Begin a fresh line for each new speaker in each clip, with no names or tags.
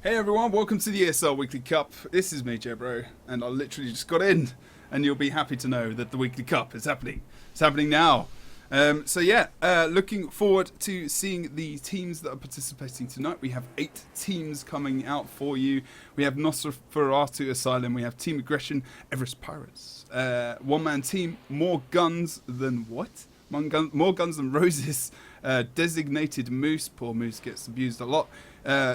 Hey everyone, welcome to the ESL Weekly Cup. This is me, Jebro, and I literally just got in, and you'll be happy to know that the Weekly Cup is happening. It's happening now. Looking forward to seeing the teams that are participating tonight. We have 8 teams coming out for you. We have Nosferatu Asylum, we have Team Aggression, Everest Pirates. One-man team, more guns than what? More guns than roses. Designated Moose, poor Moose gets abused a lot.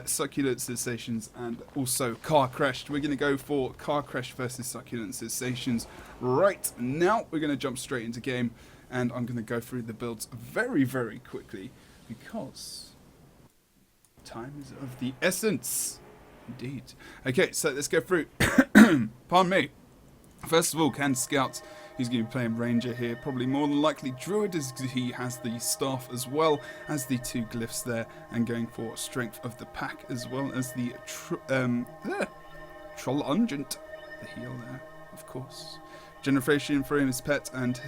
Succulent Sensations, and also Car Crashed. We're going to go for Car Crashed versus Succulent Sensations right now. We're going to jump straight into game, and I'm going to go through the builds very, very quickly because time is of the essence. Indeed. Okay, so let's go through. Pardon me. First of all, can Scout, who's going to be playing Ranger here, probably more than likely Druid, as he has the staff as well as the 2 glyphs there, and going for Strength of the Pack as well as the Troll Ungent, the heal there, of course. Generation for him, his pet, and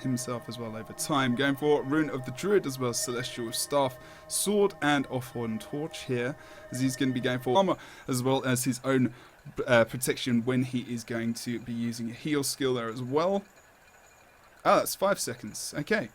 himself as well over time. Going for Rune of the Druid as well as Celestial Staff, Sword, and Offhorn Torch here, as he's going to be going for armor as well as his own protection when he is going to be using a heal skill there as well. Ah, that's 5 seconds. Okay.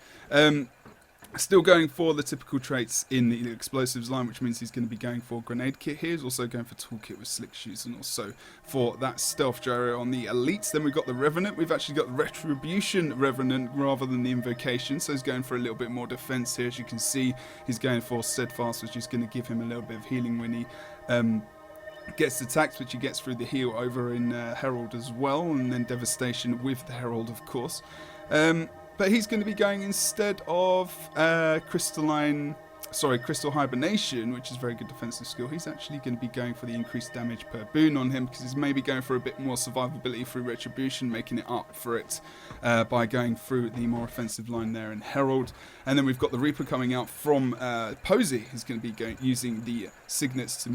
Still going for the typical traits in the explosives line, which means he's going to be going for grenade kit here. He's also going for toolkit with slick shoes, and also for that stealth gyro on the elites. Then we've got the Revenant. We've actually got the Retribution Revenant rather than the Invocation, so he's going for a little bit more defense here. As you can see, he's going for Steadfast, which is going to give him a little bit of healing when he gets attacked, which he gets through the heal over in Herald as well, and then Devastation with the Herald, of course. But he's going to be going instead of Crystal Hibernation, which is a very good defensive skill. He's actually going to be going for the increased damage per boon on him, because he's maybe going for a bit more survivability through Retribution, making it up for it by going through the more offensive line there in Herald. And then we've got the Reaper coming out from Posey. He's going to be using the Signets to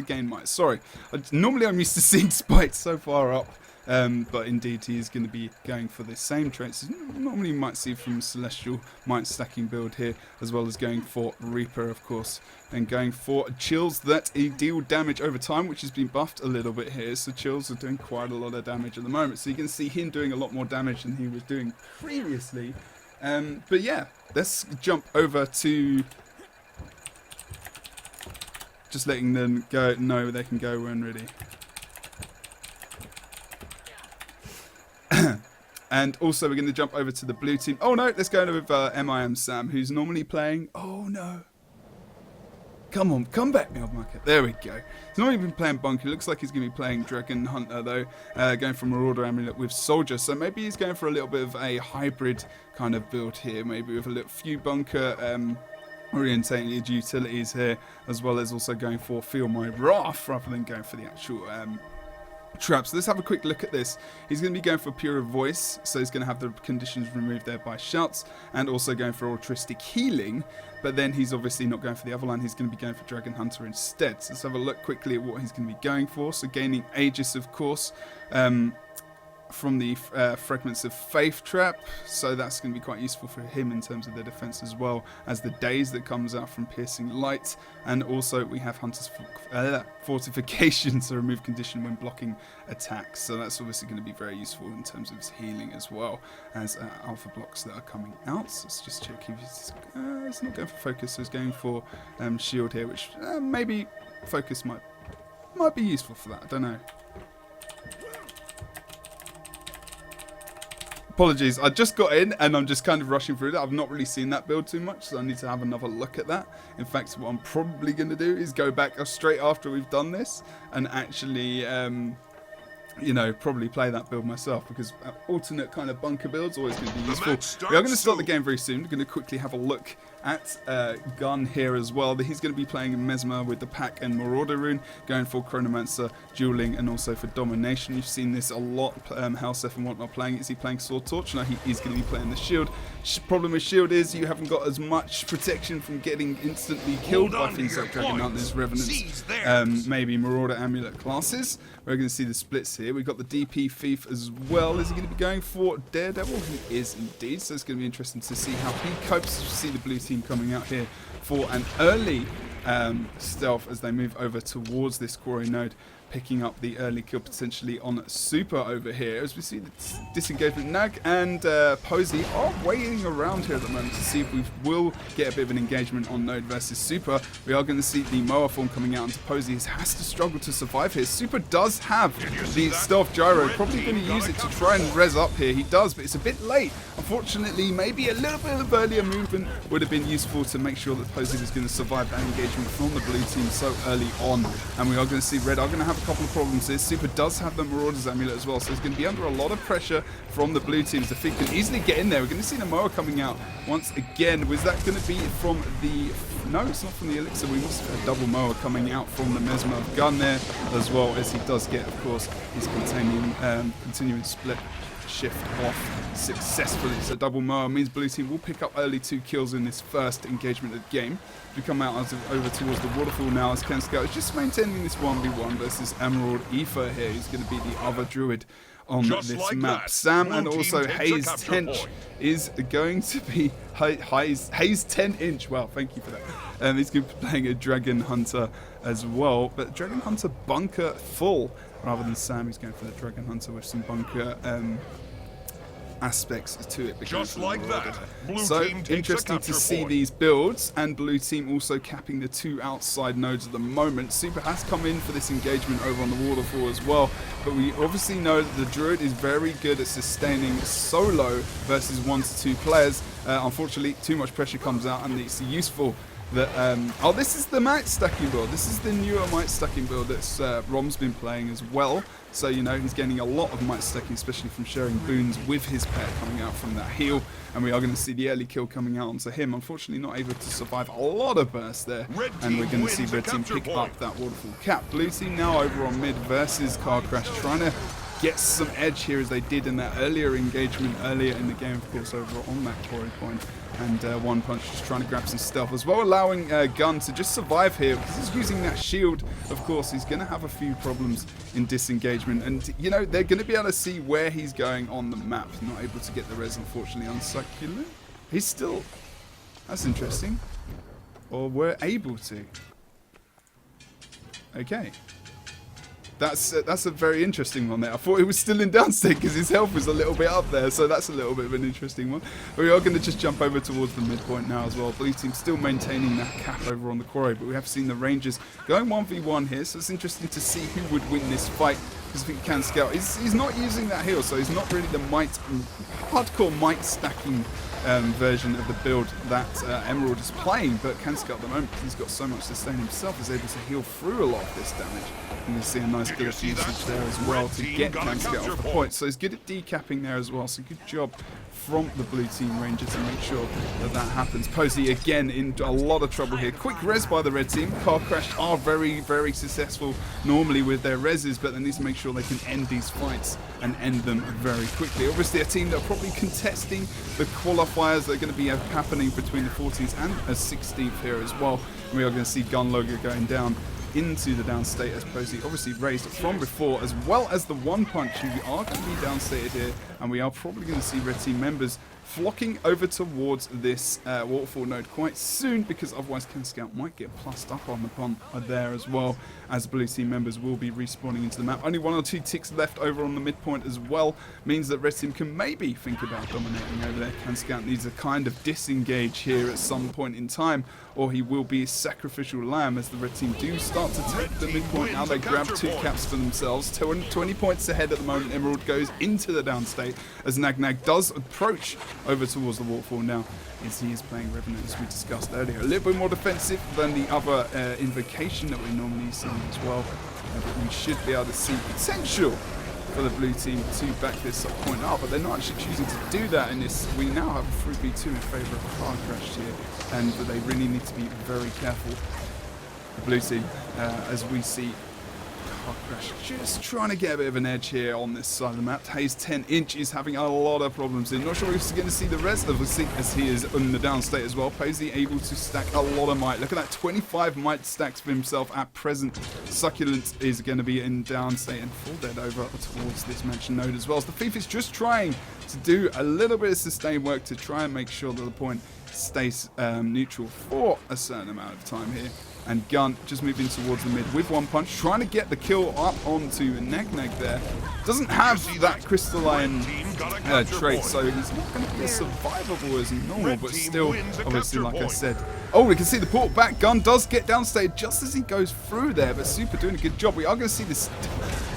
gain might. Sorry, normally I'm used to seeing Spite so far up. But indeed he is going to be going for the same traits as normally you might see from Celestial Might stacking build here, as well as going for Reaper, of course, and going for chills that deal damage over time, which has been buffed a little bit here. So chills are doing quite a lot of damage at the moment, so you can see him doing a lot more damage than he was doing previously. But yeah, let's jump over to just letting them go. No, they can go when ready. And also we're going to jump over to the blue team. Oh no, let's go with MIM Sam, who's normally playing... Oh no. Come on, come back, Mild Market. There we go. He's not even playing Bunker. Looks like he's going to be playing Dragon Hunter though. Going for Marauder Amulet with Soldier. So maybe he's going for a little bit of a hybrid kind of build here. Maybe with a few Bunker orientated utilities here, as well as also going for Feel My Wrath rather than going for the actual... traps. Let's have a quick look at this. He's going to be going for Pure Voice, so he's going to have the conditions removed there by shouts, and also going for Altruistic Healing, but then he's obviously not going for the other line. He's going to be going for Dragon Hunter instead. So let's have a look quickly at what he's going to be going for. So gaining Aegis, of course, from the Fragments of Faith trap, so that's going to be quite useful for him in terms of their defense, as well as the Daze that comes out from Piercing Light. And also we have Hunter's Fortification to remove condition when blocking attacks, so that's obviously going to be very useful in terms of his healing, as well as alpha blocks that are coming out. So let's just check if he's not going for focus, so he's going for shield here, which maybe focus might be useful for that, I don't know. Apologies, I just got in and I'm just kind of rushing through that. I've not really seen that build too much, so I need to have another look at that. In fact, what I'm probably going to do is go back straight after we've done this and actually, probably play that build myself, because alternate kind of bunker builds always going to be useful. We are going to start the game very soon. We're going to quickly have a look at Gun here as well. He's going to be playing Mesmer with the Pack and Marauder Rune, going for Chronomancer, Dueling, and also for Domination. You've seen this a lot, Helseth and whatnot playing. Is he playing Sword Torch? No, he is going to be playing the Shield. Problem with Shield is you haven't got as much protection from getting instantly killed by things like Dragon Hunters, Revenants, maybe Marauder Amulet classes. We're going to see the splits here. We've got the DP Thief as well. Is he going to be going for Daredevil? He is indeed, so it's going to be interesting to see how he copes. You see the blue team coming out here for an early stealth as they move over towards this quarry node, picking up the early kill potentially on Super over here. As we see the disengagement, Nag and Posey are waiting around here at the moment to see if we will get a bit of an engagement on Node versus Super. We are going to see the Moa form coming out into Posey. He has to struggle to survive here. Super does have the stealth gyro, probably going to use it to try and res up here. He does, but it's a bit late. Unfortunately, maybe a little bit of earlier movement would have been useful to make sure that Posey was going to survive that engagement from the blue team so early on. And we are going to see Red are going to have a couple of problems here. Super does have the Marauder's Amulet as well, so he's going to be under a lot of pressure from the blue teams. The Fig can easily get in there. We're going to see the Moa coming out once again. Was that going to be from the... No, it's not from the Elixir. We must have a double Moa coming out from the Mesmer gun there, as well as he does get, of course, his continuing split shift off successfully. So double Moa means blue team will pick up early 2 kills in this first engagement of the game. We come out over towards the waterfall now as Ken Scout is just maintaining this 1v1 versus Emerald Aoife here. He's going to be the other druid on this map. That. Sam and also Hayes Tench is going to be Hayes 10-inch. Wow, thank you for that. He's going to be playing a Dragon Hunter as well, but Dragon Hunter bunker full rather than Sam. He's going for the Dragon Hunter with some bunker aspects to it.
Just like that.
So interesting to see these builds, and blue team also capping the 2 outside nodes at the moment. Super has come in for this engagement over on the waterfall as well, but we obviously know that the druid is very good at sustaining solo versus 1 to 2 players. Unfortunately, too much pressure comes out, and it's useful that oh, this is the might stacking build. This is the newer might stacking build that's Rom's been playing as well. So, you know, he's getting a lot of might stacking, especially from sharing boons with his pair coming out from that heal. And we are going to see the early kill coming out onto him. Unfortunately, not able to survive a lot of burst there. And we're going to see red team pick up that waterfall cap. Blue team now over on mid versus Car Crash, trying to get some edge here as they did in that earlier engagement earlier in the game, of course, over on that quarry point. And One Punch just trying to grab some stealth as well, allowing Gun to just survive here because he's using that shield. Of course, he's going to have a few problems in disengagement, and you know, they're going to be able to see where he's going on the map. Not able to get the res, unfortunately, on Succulent. He's still... That's interesting. Or we're able to. Okay. That's a very interesting one there. I thought he was still in downstate because his health was a little bit up there, so that's a little bit of an interesting one. But we are going to just jump over towards the midpoint now as well. Blue team still maintaining that cap over on the quarry, but we have seen the Rangers going 1v1 here, so it's interesting to see who would win this fight. Because I think Can Scout, he's not using that heal, so he's not really the hardcore might stacking version of the build that Emerald is playing, but Can Scout at the moment, because he's got so much sustain himself, is able to heal through a lot of this damage. And you see a nice bit of usage there as well to get Can Scout off the point. So he's good at decapping there as well, so good job from the blue team Ranger to make sure that that happens. Posey again in a lot of trouble here. Quick res by the red team. Car Crash are very, very successful normally with their reses, but they need to make sure they can end these fights and end them very quickly. Obviously a team that are probably contesting the qualifiers that are going to be happening between the 14th and a 16th here as well. And we are going to see Gun Logo going down into the downstate as Posey obviously raised from before, as well as the One Punch, who are going to be downstated here, and we are probably going to see red team members flocking over towards this waterfall node quite soon, because otherwise Ken Scout might get plussed up on the pump there as well, as blue team members will be respawning into the map. Only 1 or 2 ticks left over on the midpoint as well, means that red team can maybe think about dominating over there. Ken Scout needs a kind of disengage here at some point in time, or he will be a sacrificial lamb, as the red team do start to take the midpoint. Now they grab 2 caps for themselves. 20 points ahead at the moment. Emerald goes into the downstate as Nag does approach over towards the waterfall now, as he is playing Revenant, as we discussed earlier. A little bit more defensive than the other invocation that we normally see as well, but we should be able to see potential for the blue team to back this point up, but they're not actually choosing to do that in this. We now have a 3v2 in favour of Car Crash here, and they really need to be very careful, the blue team, as we see Car Crash just trying to get a bit of an edge here on this side of the map. Hayes 10-inch is having a lot of problems in. Not sure if we're going to see the rest of the sync, as he is in the downstate as well. Posey able to stack a lot of might. Look at that, 25 might stacks for himself at present. Succulent is going to be in downstate and full dead over towards this mansion node as well. So the Thief is just trying to do a little bit of sustained work to try and make sure that the point stays neutral for a certain amount of time here. And Gun just moving towards the mid with one punch, trying to get the kill up onto Neg there. Doesn't have that crystalline trait, so he's not going to be as survivable as normal, but still, obviously, like I said. Oh, we can see the port back. Gun does get downstage just as he goes through there, but Super doing a good job. We are going to see this.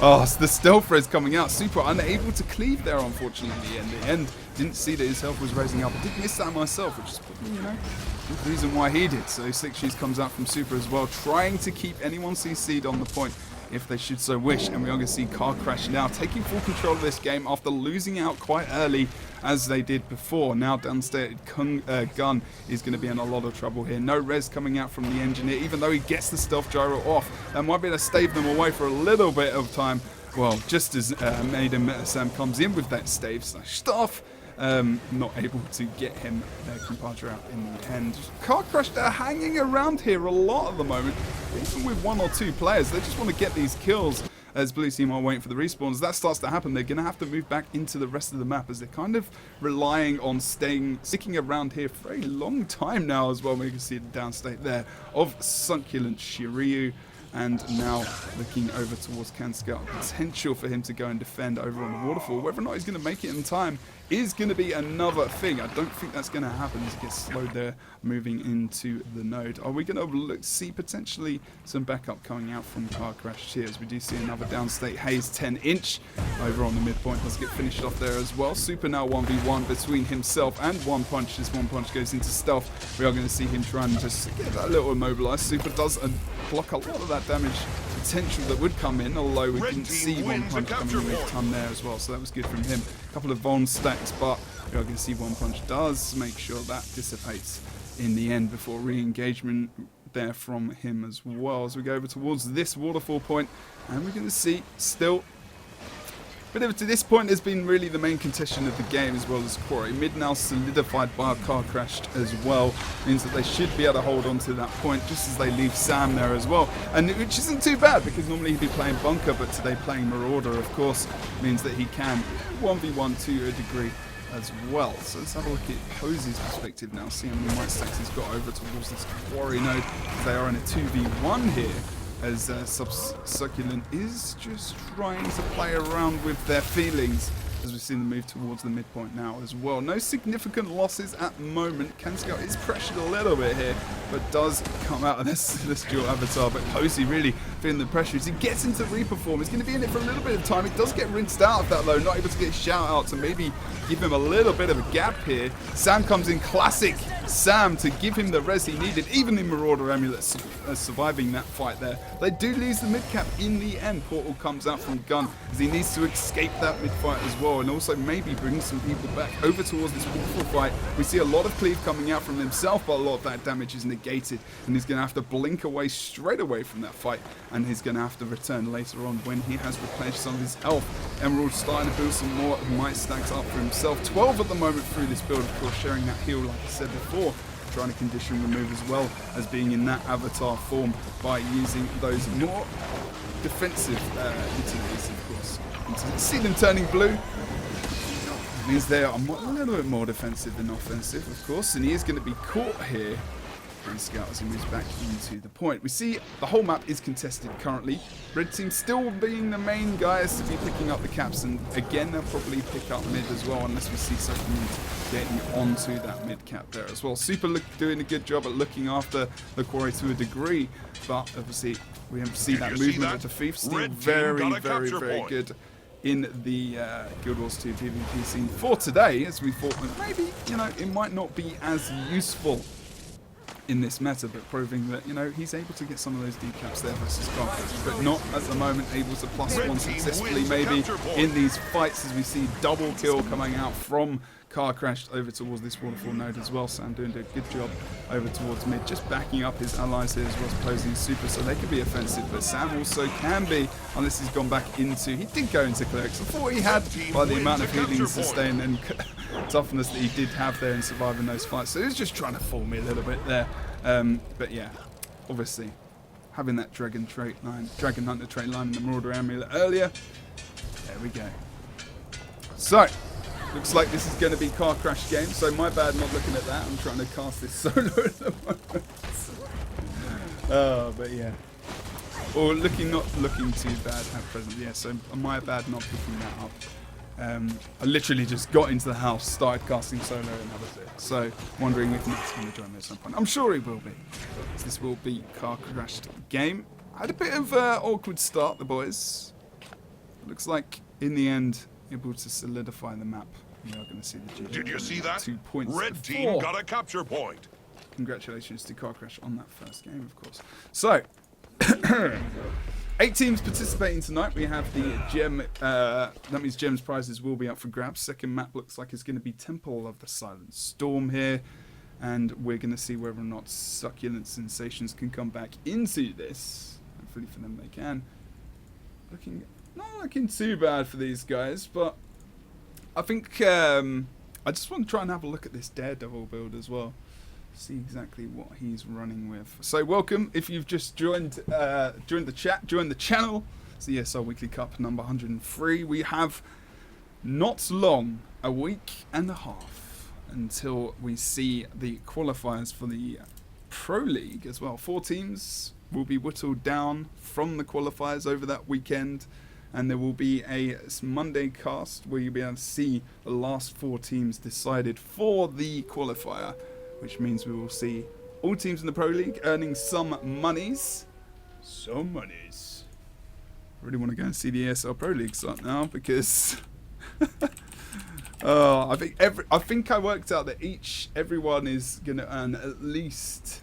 Oh, the stealth res coming out. Super unable to cleave there, unfortunately, in the end. Didn't see that his health was raising up. I did miss that myself, which is probably, the reason why he did. So 6 Shoes comes out from Super as well, trying to keep anyone CC'd on the point if they should so wish. And we are going to see Car Crash now taking full control of this game after losing out quite early as they did before. Now downstairs, Gun is going to be in a lot of trouble here. No res coming out from the engineer, even though he gets the stealth gyro off. That might be able to stave them away for a little bit of time. Well, just as Maiden Sam comes in with that stave slash stuff, not able to get him Compadre out in the end. Car Crash, they're hanging around here a lot at the moment, even with 1 or 2 players. They just want to get these kills as Blue Team are waiting for the respawns. That starts to happen. They're going to have to move back into the rest of the map as they're kind of relying on sticking around here for a long time now as well. We can see the downstate there of Succulent Shiryu. And now looking over towards Kanscout. Potential for him to go and defend over on the waterfall. Whether or not he's going to make it in time is going to be another thing. I don't think that's going to happen as he gets slowed there moving into the node. Are we going to see potentially some backup coming out from Car Crash here as we do see another downstate Haze 10-inch over on the midpoint. Let's get finished off there as well. Super now 1v1 between himself and One Punch. This One Punch goes into stealth. We are going to see him try and just get that little immobilized. Super does block a lot of that damage potential that would come in, although we didn't see One Punch coming in with a ton there as well, so that was good from him. A couple of Von stacks, but we are going to see One Punch does make sure that dissipates in the end before re-engagement there from him as well. As we go over towards this waterfall point, and we're going to see still. But to this point has been really the main contention of the game as well as Quarry. Mid now solidified by a Car Crash as well. Means that they should be able to hold on to that point just as they leave Sam there as well. And which isn't too bad because normally he'd be playing Bunker, but today playing Marauder of course means that he can 1v1 to a degree as well. So let's have a look at Posey's perspective now. See how many white stacks he's got over towards this Quarry node. They are in a 2v1 here. As Succulent is just trying to play around with their feelings as we've seen them move towards the midpoint now as well. No significant losses at the moment. Kanscout is pressured a little bit here, but does come out of this Celestial Avatar. But Posey really feeling the pressure as he gets into Reaper form. He's going to be in it for a little bit of time. He does get rinsed out of that though, not able to get a shout out to maybe give him a little bit of a gap here. Sam comes in, classic Sam, to give him the res he needed. Even the Marauder Amulet surviving that fight there. They do lose the mid cap in the end. Portal comes out from Gun as he needs to escape that mid fight as well, and also maybe bring some people back over towards this waterfall fight. We see a lot of cleave coming out from himself, but a lot of that damage is negated, and he's going to have to blink away straight away from that fight, and he's going to have to return later on when he has replenished some of his health. Emerald starting to build some more might stacks up for himself. 12 at the moment through this build, of course, sharing that heal like I said before. Trying to condition remove as well as being in that avatar form by using those more defensive utilities, of course. And see them turning blue. It means they are a little bit more defensive than offensive, of course, and he is going to be caught here. And Scout as he moves back into the point. We see the whole map is contested currently. Red team still being the main guys to be picking up the caps, and again they'll probably pick up mid as well unless we see something getting onto that mid cap there as well. Super doing a good job at looking after the Quarry to a degree, but obviously we have seen that movement of the Thief still very good in the Guild Wars 2 PvP scene for today, as we thought maybe it might not be as useful in this meta, but proving that he's able to get some of those decaps there versus Carcrash, but not at the moment able to +1 successfully maybe in these fights, as we see double kill coming out from Car Crashed over towards this waterfall node as well. Sam doing a good job over towards mid, just backing up his allies here as well as posing super, so they can be offensive, but Sam also can be, unless he's gone back into, he did go into Clerics. I thought he had by the amount of healing sustain and toughness that he did have there in surviving those fights, so he was just trying to fool me a little bit there. But yeah, obviously having that Dragon Hunter trait line in the Marauder Amulet earlier, there we go. So looks like this is going to be Car Crash game, so my bad not looking at that. I'm trying to cast this solo at the moment. But yeah. Or not looking too bad at present. Yeah, so my bad not picking that up. I literally just got into the house, started casting solo, and that was it. So, wondering if Matt's going to join me at some point. I'm sure he will be. This will be car crashed game. Had a bit of awkward start, the boys. Looks like, in the end, able to solidify the map. We are going to see the GG.
Did you see that?
2 points.
Red team got a capture point.
Congratulations to Car Crash on that first game, of course. So, 8 teams participating tonight. We have the Gem, that means Gem's prizes will be up for grabs. Second map looks like it's going to be Temple of the Silent Storm here. And we're going to see whether or not Succulent Sensations can come back into this. Hopefully for them they can. Not looking too bad for these guys, but I think I just want to try and have a look at this Daredevil build as well. See exactly what he's running with. So welcome if you've just joined the chat, joined the channel. It's the ESL Weekly Cup number 103. We have not long, a week and a half, until we see the qualifiers for the Pro League as well. 4 teams will be whittled down from the qualifiers over that weekend, and there will be a Monday cast where you'll be able to see the last 4 teams decided for the qualifier, which means we will see all teams in the Pro League earning some monies. Some monies. I really want to go and see the ESL Pro League start now because I think I worked out that everyone is going to earn at least.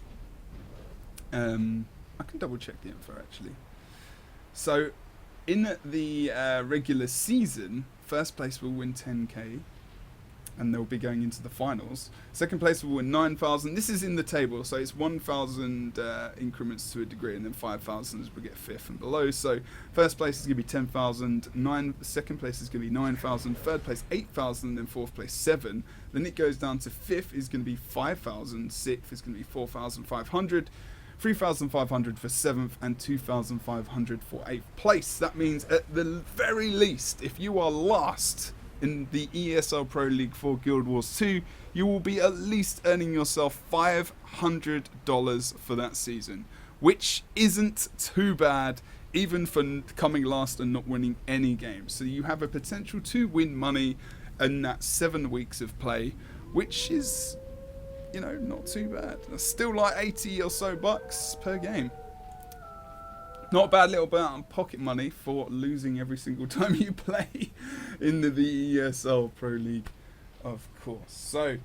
I can double check the info actually. So, in the regular season, first place will win 10k. And they'll be going into the finals. Second place will win 9,000. This is in the table, so it's 1,000 increments to a degree, and then 5,000 as we get 5th and below. So first place is going to be 10,000. Second place is going to be 9,000. Third place 8,000. Then fourth place 7. Then it goes down to 5th is going to be 5,000. 6th is going to be 4,500. 3,500 for 7th and 2,500 for 8th place. That means at the very least, if you are last in the ESL Pro League for Guild Wars 2, you will be at least earning yourself $500 for that season, which isn't too bad even for coming last and not winning any games. So you have a potential to win money in that 7 weeks of play, which is, you know, not too bad. That's still like 80 or so bucks per game. Not a bad little bit of pocket money for losing every single time you play in the ESL Pro League, of course. So,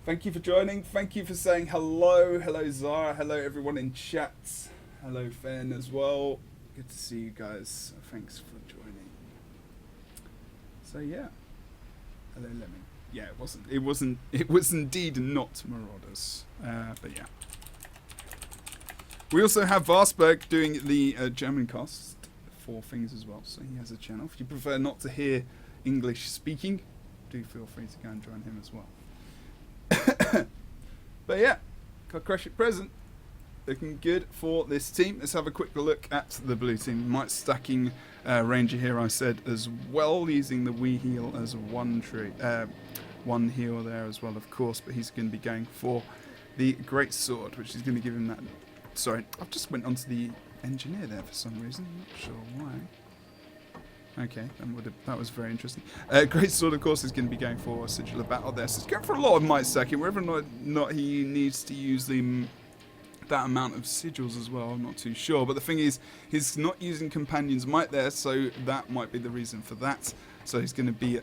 thank you for joining. Thank you for saying hello. Hello, Zara. Hello, everyone in chat. Hello, Fen, as well. Good to see you guys. Thanks for joining. So, yeah. Hello, Lemon. Yeah, it was indeed not Marauders. But yeah. We also have Varsberg doing the German cast for things as well, so he has a channel. If you prefer not to hear English speaking, do feel free to go and join him as well. But yeah, Car Crash at present, looking good for this team. Let's have a quick look at the blue team. Might stacking Ranger here, I said, as well, using the Wii heal as one heal there as well, of course, but he's going to be going for the Great Sword, which is going to give him that. Sorry, I've just went onto the engineer there for some reason. Not sure why. Okay, that was very interesting. Great Sword, of course, is going to be going for a Sigil of Battle there. So he's going for a lot of might stacking. Whether or not he needs to use that amount of sigils as well, I'm not too sure. But the thing is, he's not using Companion's Might there, so that might be the reason for that. So he's going to be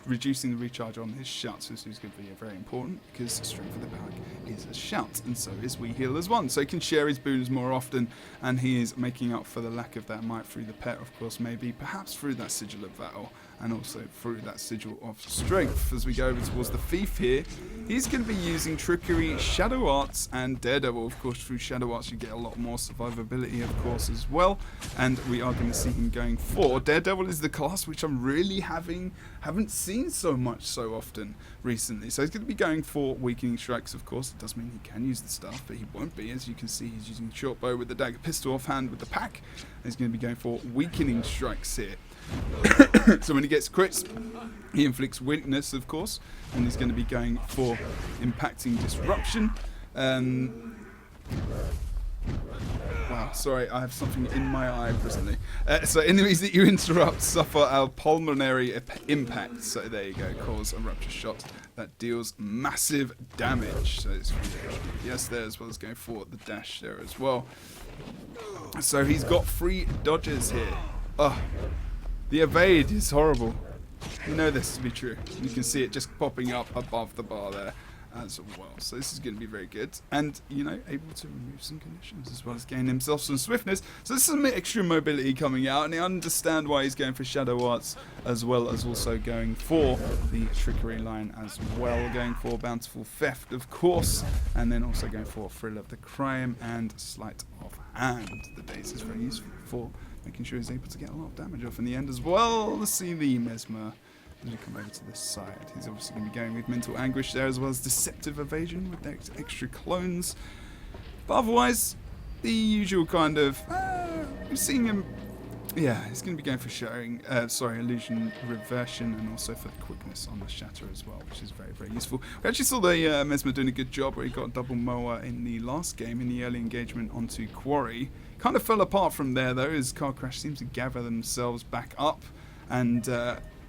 reducing the recharge on his shouts, which is going to be very important because strength of the pack is a shout, and so is We Heal as one. So he can share his boons more often, and he is making up for the lack of that might through the pet, of course, maybe perhaps through that Sigil of Battle, and also through that Sigil of Strength. As we go over towards the Thief here, he's going to be using Trickery, Shadow Arts, and Daredevil. Of course, through Shadow Arts you get a lot more survivability, of course, as well, and we are going to see him going for Daredevil is the class which I'm really haven't seen so much so often recently. So he's going to be going for Weakening Strikes, of course. It does mean he can use the staff, but he won't be. As you can see, he's using Short Bow with the Dagger Pistol offhand with the pack. And he's going to be going for Weakening Strikes here. So when he gets crits, he inflicts weakness, of course, and he's going to be going for Impacting Disruption. Wow, sorry, I have something in my eye presently. So enemies that you interrupt suffer a pulmonary impact. So there you go, cause a rupture shot that deals massive damage. So it's yes there, as well as going for the dash there as well. So he's got 3 dodges here. Oh, the evade is horrible. You know this to be true. You can see it just popping up above the bar there as well. So this is going to be very good. And, you know, able to remove some conditions as well as gain himself some swiftness. So there's some extra mobility coming out. And I understand why he's going for Shadow Arts as well as also going for the Trickery line as well. Going for Bountiful Theft, of course. And then also going for Thrill of the Crime and Sleight of Hand. The base is very useful for making sure he's able to get a lot of damage off in the end as well. Let's see the Mesmer. As we come over to this side, he's obviously going to be going with Mental Anguish there as well as Deceptive Evasion with the extra clones. But otherwise, the usual kind of, we're seeing him, yeah, he's going to be going for Illusion Reversion and also for the quickness on the Shatter as well, which is very, very useful. We actually saw the Mesmer doing a good job where he got a double Moa in the last game in the early engagement onto Quarry. Kind of fell apart from there though, as Car Crash seems to gather themselves back up and,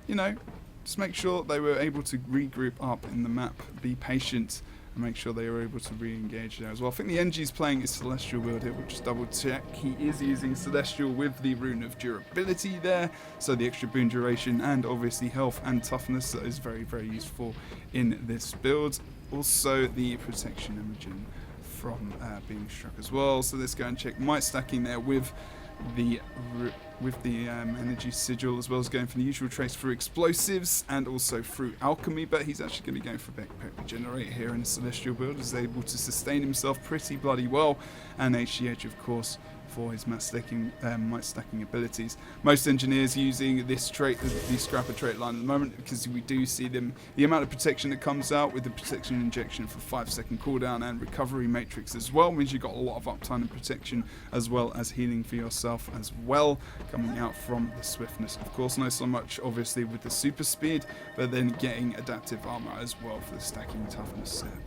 you know, just make sure they were able to regroup up in the map, be patient, and make sure they were able to re-engage there as well. I think the NG's playing his Celestial build here. We'll just double check. He is using Celestial with the Rune of Durability there, so the extra boon duration and obviously health and toughness that is very, very useful in this build. Also the Protection Imogen from being struck as well. So let's go and check Might stacking there with the energy sigil, as well as going for the usual trace through explosives and also through alchemy, but he's actually going to be going for backpack regenerate here in a celestial build. Is able to sustain himself pretty bloody well, and HGH of course for his might stacking abilities. Most engineers using this trait, the scrapper trait line at the moment, because we do see them, the amount of protection that comes out with the protection injection for 5-second cooldown and recovery matrix as well, means you've got a lot of uptime and protection as well as healing for yourself as well, coming out from the swiftness of course, not so much obviously with the super speed, but then getting adaptive armor as well for the stacking toughness there.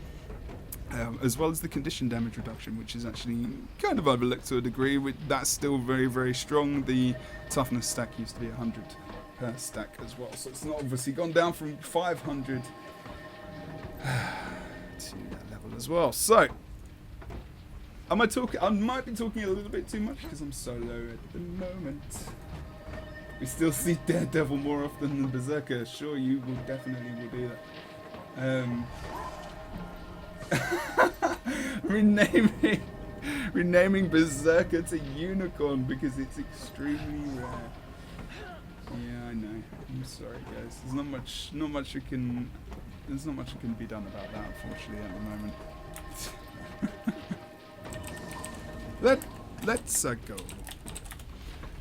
As well as the condition damage reduction, which is actually kind of overlooked to a degree. That's still very, very strong. The toughness stack used to be 100 per stack as well, so it's not obviously gone down from 500 to that level as well. So, I might be talking a little bit too much because I'm solo at the moment. We still see Daredevil more often than Berserker. Sure, you will definitely do that. renaming Berserker to Unicorn because it's extremely rare. Yeah, I know. I'm sorry, guys. There's not much that can be done about that, unfortunately, at the moment. Let's go.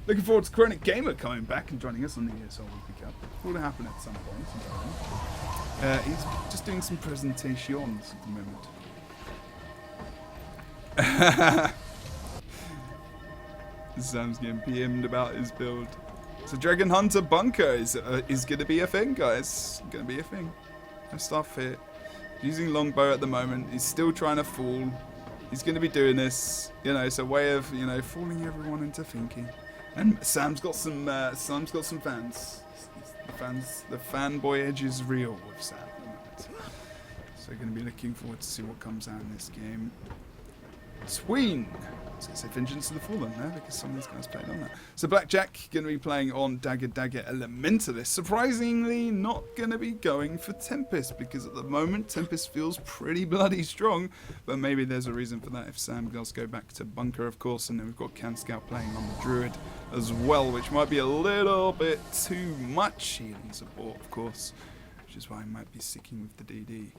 Looking forward to Chronic Gamer coming back and joining us on the ESL Weekly Cup. It will happen at some point. He's just doing some presentations at the moment. Sam's getting PM'd about his build. So Dragon Hunter Bunker is going to be a thing, guys. Going to be a thing. No stuff here. Using longbow at the moment. He's still trying to fool. He's going to be doing this. You know, it's a way of, you know, fooling everyone into thinking. And Sam's got some fans. The fanboy edge is real with Sam at the moment. So we're going to be looking forward to see what comes out in this game. Swing! I was going to say Vengeance of the Fallen there because some of these guys played on that. So Blackjack going to be playing on Dagger Elementalist. Surprisingly not going to be going for Tempest because at the moment Tempest feels pretty bloody strong, but maybe there's a reason for that if Sam does go back to Bunker of course, and then we've got Can Scout playing on the Druid as well, which might be a little bit too much healing support of course, which is why I might be sticking with the DD.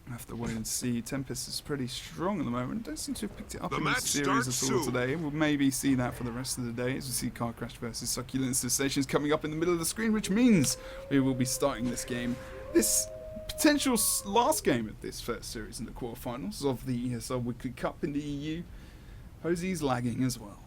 I have to wait and see. Tempest is pretty strong at the moment. Don't seem to have picked it up in this series at all today. We'll maybe see that for the rest of the day as we see Car Crash versus Succulent Cetaceans coming up in the middle of the screen, which means we will be starting this game. This potential last game of this first series in the quarterfinals of the ESL Weekly Cup in the EU. Posey's lagging as well.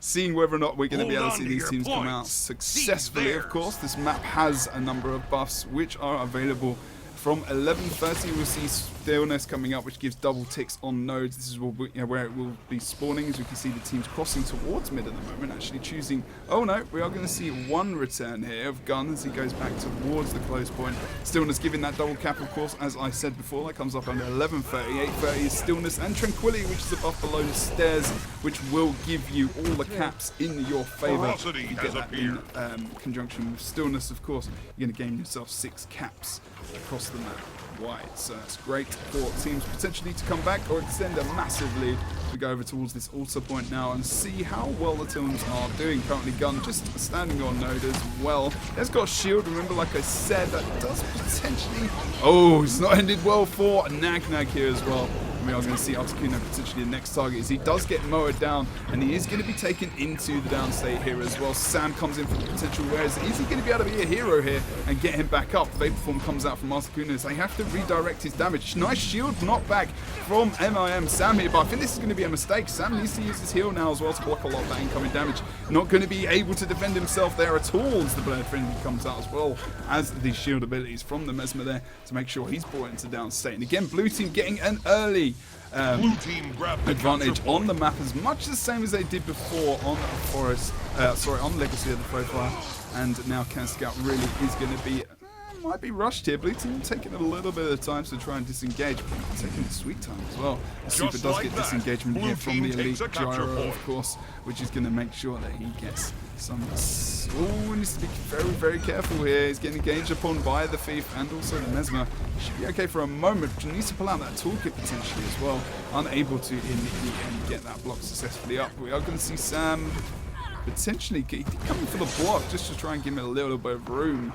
Seeing whether or not we're going to be able to see these teams come out successfully, of course. This map has a number of buffs which are available. From 11:30 we'll see Stillness coming up, which gives double ticks on nodes. This is where it will be spawning, as we can see the teams crossing towards mid at the moment, actually choosing... Oh no, we are going to see one return here of Gun as he goes back towards the close point. Stillness giving that double cap, of course, as I said before. That comes up under 11:30. 8:30 is Stillness and Tranquility, which is above below the stairs, which will give you all the caps in your favour. You get that in conjunction with Stillness, of course. You're going to gain yourself 6 caps across the map wide. So that's great for teams potentially to come back or extend a massive lead. We go over towards this altar point now and see how well the teams are doing. Currently Gun just standing on node as well. There's got a shield, remember, like I said, that does potentially... Oh, it's not ended well for Nagnag here as well. We are going to see Articuno potentially the next target as he does get mowed down, and he is going to be taken into the down state here as well. Sam comes in for the potential rares. Is he going to be able to be a hero here and get him back up? The Vapor Form comes out from Articuno as they have to redirect his damage. Nice shield knockback from MIM Sam here, but I think this is going to be a mistake. Sam needs to use his heal now as well to block a lot of that incoming damage. Not going to be able to defend himself there at all as the Blurred Frenzy comes out, as well as the shield abilities from the Mesmer there to make sure he's brought into down state. And again, blue team getting an early advantage on the map, as much the same as they did before on Forest, on Legacy of the Profile. And now Can Scout really is going to be, might be rushed here. Blue team taking a little bit of time to try and disengage, but taking the sweet time as well. The Super does get disengagement here from the Elite Gyro, of course, which is going to make sure that he gets some... Oh, he needs to be very, very careful here. He's getting engaged upon by the Thief and also the Mesmer. He should be okay for a moment, but he needs to pull out that toolkit potentially as well. Unable to, in the end, get that block successfully up. We are going to see Sam potentially coming for the block just to try and give him a little bit of room.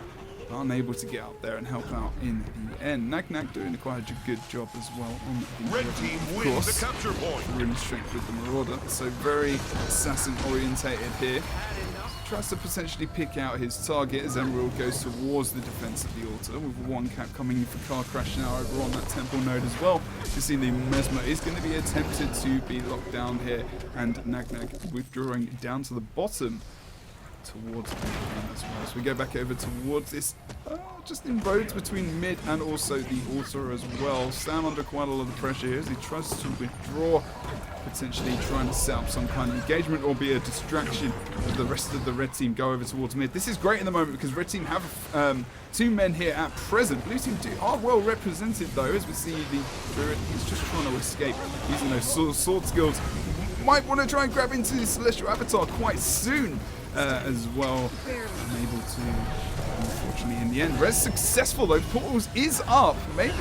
Unable to get out there and help out in the end. Nagnag doing quite a good job as well on the
Red team wins the capture point.
Room strength with the Marauder, so very assassin orientated here. Tries to potentially pick out his target as Emerald goes towards the defense of the altar, with one cap coming in for Car Crash now over on that temple node as well. You see the Mesmer is going to be attempted to be locked down here, and Nagnag withdrawing down to the bottom towards the as well. So we go back over towards this, just in roads between mid and also the altar as well. Sam under quite a lot of pressure here as he tries to withdraw, potentially trying to set up some kind of engagement or be a distraction as the rest of the red team go over towards mid. This is great in the moment because red team have 2 men here at present. Blue team are well represented though, as we see the Druid, he's just trying to escape using those sword skills. Might want to try and grab into the Celestial Avatar quite soon. As well, unable to, unfortunately, in the end. Res successful though. Portals is up. Maybe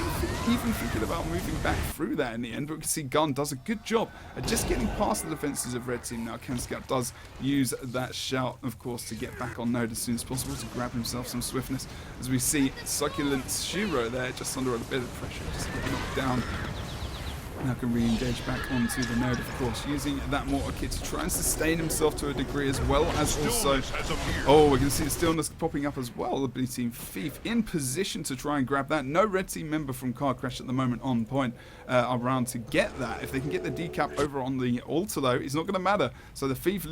even thinking about moving back through that in the end. But we can see Gun does a good job at just getting past the defenses of Red Team now. Can Scout does use that shout, of course, to get back on node as soon as possible to grab himself some swiftness. As we see Succulent Shiro there just under a bit of pressure, just getting knocked down. Now can re-engage back onto the node, of course, using that mortar kit to try and sustain himself to a degree, as well as also... Oh, we're going to see the Stillness popping up as well. The blue team Thief in position to try and grab that. No red team member from Car Crash at the moment on point around to get that. If they can get the decap over on the altar, though, it's not going to matter. So the Thief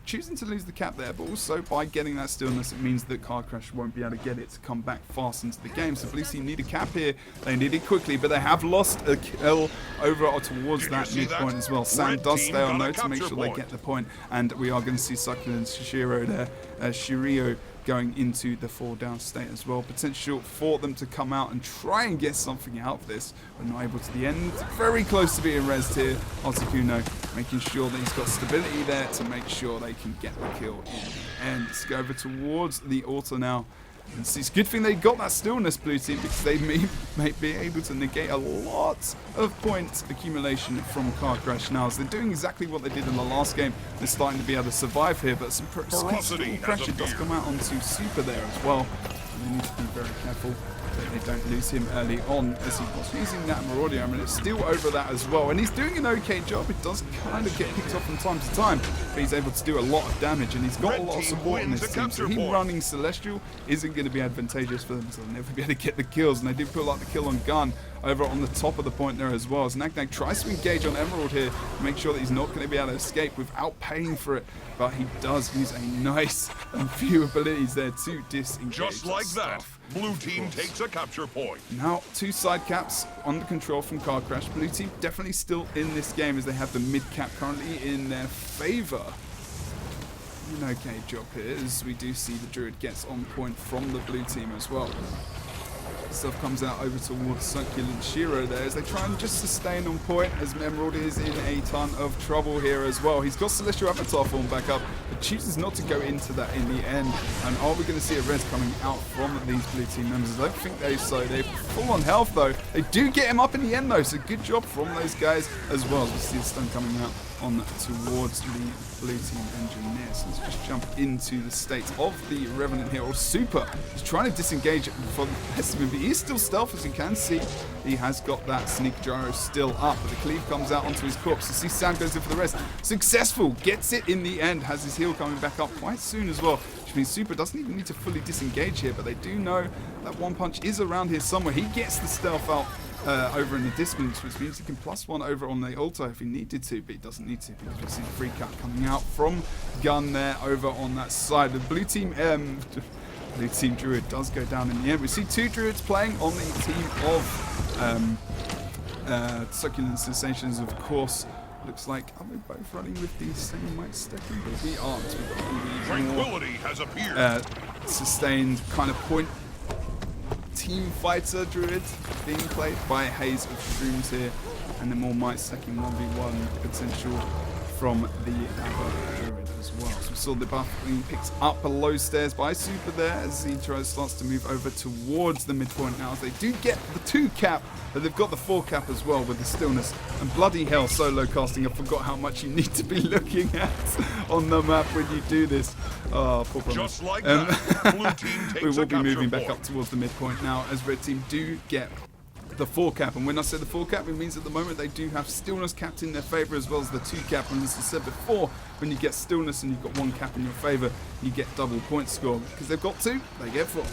choosing to lose the cap there, but also by getting that Stillness, it means that Car Crash won't be able to get it to come back fast into the game. So blue team need a cap here. They need it quickly, but they have lost a kill over or towards that midpoint as well. Sam does stay on node to make sure they get the point, and we are going to see Succulent Shiro there, Shirio going into the 4 down state as well. Potential for them to come out and try and get something out of this, but not able to the end. Very close to being rezzed here. Articuno making sure that he's got stability there to make sure they can get the kill in the end. Let's go over towards the altar now. And it's a good thing they got that Stillness, blue team, because they may be able to negate a lot of points accumulation from Car Crash now. So they're doing exactly what they did in the last game. They're starting to be able to survive here, but some pressure does come out onto Super there as well. And they need to be very careful that they don't lose him early on, as he was using that Marauder armor, and it's still over that as well. And he's doing an okay job. It does kind of get picked off from time to time, but he's able to do a lot of damage, and he's got a lot of support in this team. So him running Celestial isn't going to be advantageous for them, so they'll never be able to get the kills. And they did pull out the kill on Gun over on the top of the point there as well. As Nagnag tries to engage on Emerald here to make sure that he's not going to be able to escape without paying for it, but he does use a nice few abilities there to disengage.
Just like like that.
stuff.
Blue team takes a capture point.
Now, 2 side caps under control from Car Crash. Blue team definitely still in this game as they have the mid cap currently in their favor. An okay job here as we do see the Druid gets on point from the blue team as well. Stuff comes out over towards Succulent Shiro there as they try and just sustain on point as Emerald is in a ton of trouble here as well. He's got Celestial Avatar form back up but chooses not to go into that in the end. And are we going to see a res coming out from these blue team members? I don't think they so. They're full on health though. They do get him up in the end though, so good job from those guys as well. We see the stun coming out on towards the blue team engineer. So let's just jump into the state of the Revenant here. Or Super is trying to disengage from Pessimum, but he is still stealth as you can see. He has got that sneak gyro still up, but the cleave comes out onto his corpse. You see Sam goes in for the rest. Successful, gets it in the end, has his heal coming back up quite soon as well. Which means Super doesn't even need to fully disengage here, but they do know that one punch is around here somewhere. He gets the stealth out over in the distance, which means he can +1 over on the altar if he needed to, but he doesn't need to because we see the free cut coming out from Gun there over on that side. The blue team Druid does go down in the end. We see 2 Druids playing on the team of Succulent Sensations, of course. Looks like, are we both running with the same mic stacking? But we aren't. We've got
Tranquility has appeared.
Sustained kind of point team fighter Druid being played by Haze of Shrooms here, and the more might stacking 1v1 potential from the other Druid as well. So we saw the buff being picked up below stairs by Super there as he starts to move over towards the midpoint now as they do get the 2 cap, but they've got the 4 cap as well with the stillness. And bloody hell, solo casting, I forgot how much you need to be looking at on the map when you do this. Oh, poor promise.
Just like that, blue team takes
we will
a
be
capture
moving back
point.
up towards the midpoint now as red team do get the 4 cap, and when I say the 4 cap, it means at the moment they do have stillness capped in their favor as well as the 2 cap. And as I said before, when you get stillness and you've got 1 cap in your favor, you get double point score. Because they've got 2, they get 4.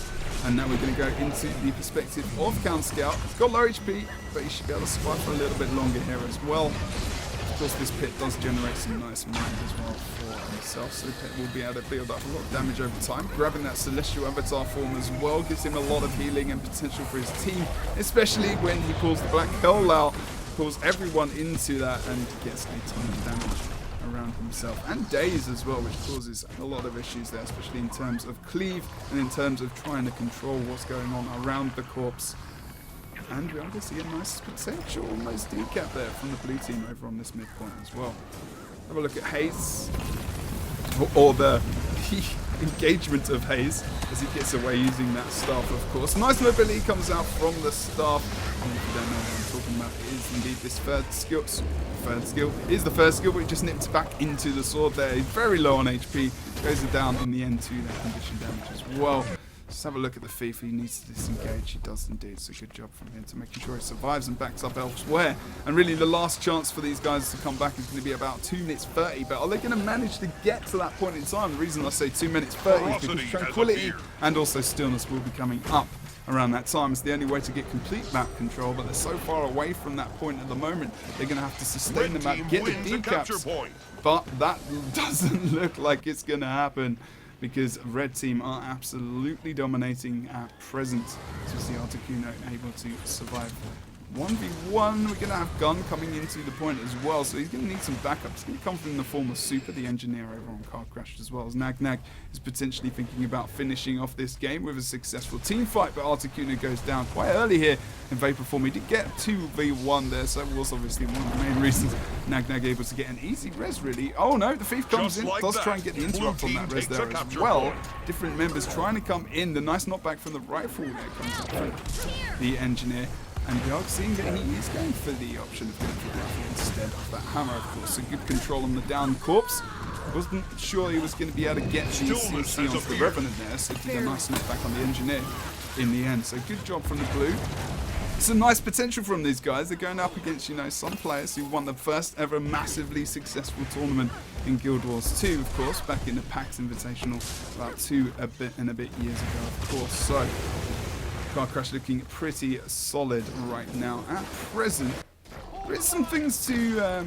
And now we're going to go into the perspective of Count Scout. He's got low HP, but he should be able to survive for a little bit longer here as well. Of course, this pit does generate some nice mana as well for himself, so the pit will be able to build up a lot of damage over time. Grabbing that Celestial Avatar form as well gives him a lot of healing and potential for his team, especially when he pulls the Black Hole out, pulls everyone into that and gets a ton of damage around himself. And Daze as well, which causes a lot of issues there, especially in terms of cleave and in terms of trying to control what's going on around the corpse. And we are going to see a nice potential almost decap there from the blue team over on this midpoint as well. Have a look at Haze, or the engagement of Haze as he gets away using that staff, of course. Nice mobility comes out from the staff. And if you don't know what I'm talking about, it is indeed this third skill. It is the first skill, but he just nips back into the sword there. He's very low on HP, goes down in the end to that condition damage as well. Just have a look at the thief. He needs to disengage. He does indeed. So good job from him to making sure he survives and backs up elsewhere. And really the last chance for these guys to come back is going to be about 2 minutes 30. But are they going to manage to get to that point in time? The reason I say 2 minutes 30 is because Tranquility and also Stillness will be coming up around that time. It's the only way to get complete map control, but they're so far away from that point at the moment. They're going to have to sustain the map, get the decaps. But that doesn't look like it's going to happen, because red team are absolutely dominating at present. So we see Articuno able to survive 1v1. We're going to have Gun coming into the point as well, so he's going to need some backup. It's going to come from the form of Super, the engineer over on Car Crash, as well as Nag is potentially thinking about finishing off this game with a successful team fight, but Articuno goes down quite early here in Vapor form. He did get 2v1 there, so that was obviously one of the main reasons Nag able to get an easy res, really. Oh no, the thief comes in, does try and get the interrupt on that res there as well. Different members trying to come in. The nice knockback from the rifle there comes up from the engineer. And we are seeing that he is going for the option of going for the rifle instead of that hammer, of course. So good control on the down corpse. Wasn't sure he was going to be able to get the CC onto the Revenant there, so he did a nice knockback on the engineer in the end. So good job from the blue. Some nice potential from these guys. They're going up against, you know, some players who won the first ever massively successful tournament in Guild Wars 2, of course, back in the PAX Invitational about 2 a bit years ago, of course. So Car Crash looking pretty solid right now at present. There is some things to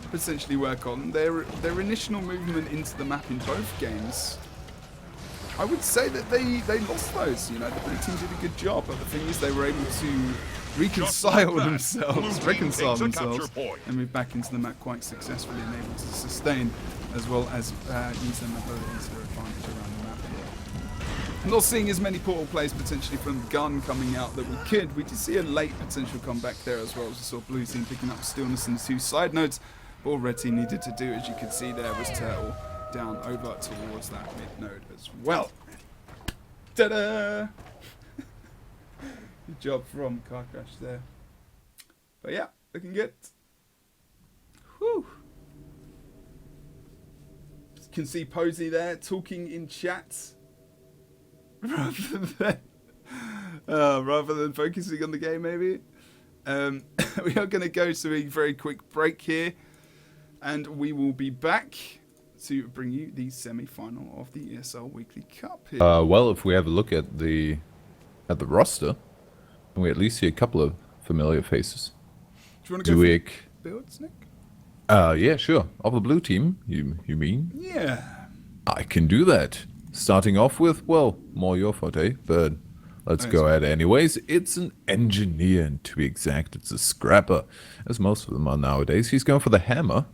potentially work on. Their initial movement into the map in both games I would say that they lost those. You know, the blue team did a good job, but the thing is, they were able to reconcile themselves, and move back into the map quite successfully, and able to sustain as well as use their abilities to their advantage around the map here. I'm not seeing as many portal plays potentially from the gun coming out that we could. We did see a late potential comeback there as well. We saw blue team picking up stillness in the 2 side nodes. But all red team needed to do, as you could see there, was turtle down over towards that mid node as well. Ta-da! Good job from Car Crash there. But yeah, looking good. Whew. You can see Posey there talking in chat rather than focusing on the game, maybe. We are going to go to a very quick break here, and we will be back to bring you the semi-final of the ESL Weekly Cup here.
Well, if we have a look at the roster, we at least see a couple of familiar faces.
Do you want to go for builds, Nick?
Yeah, sure. Of the blue team, you mean?
Yeah.
I can do that. Starting off with, well, more your forte, but let's go ahead anyways. It's an engineer, and to be exact, it's a scrapper, as most of them are nowadays. He's going for the hammer.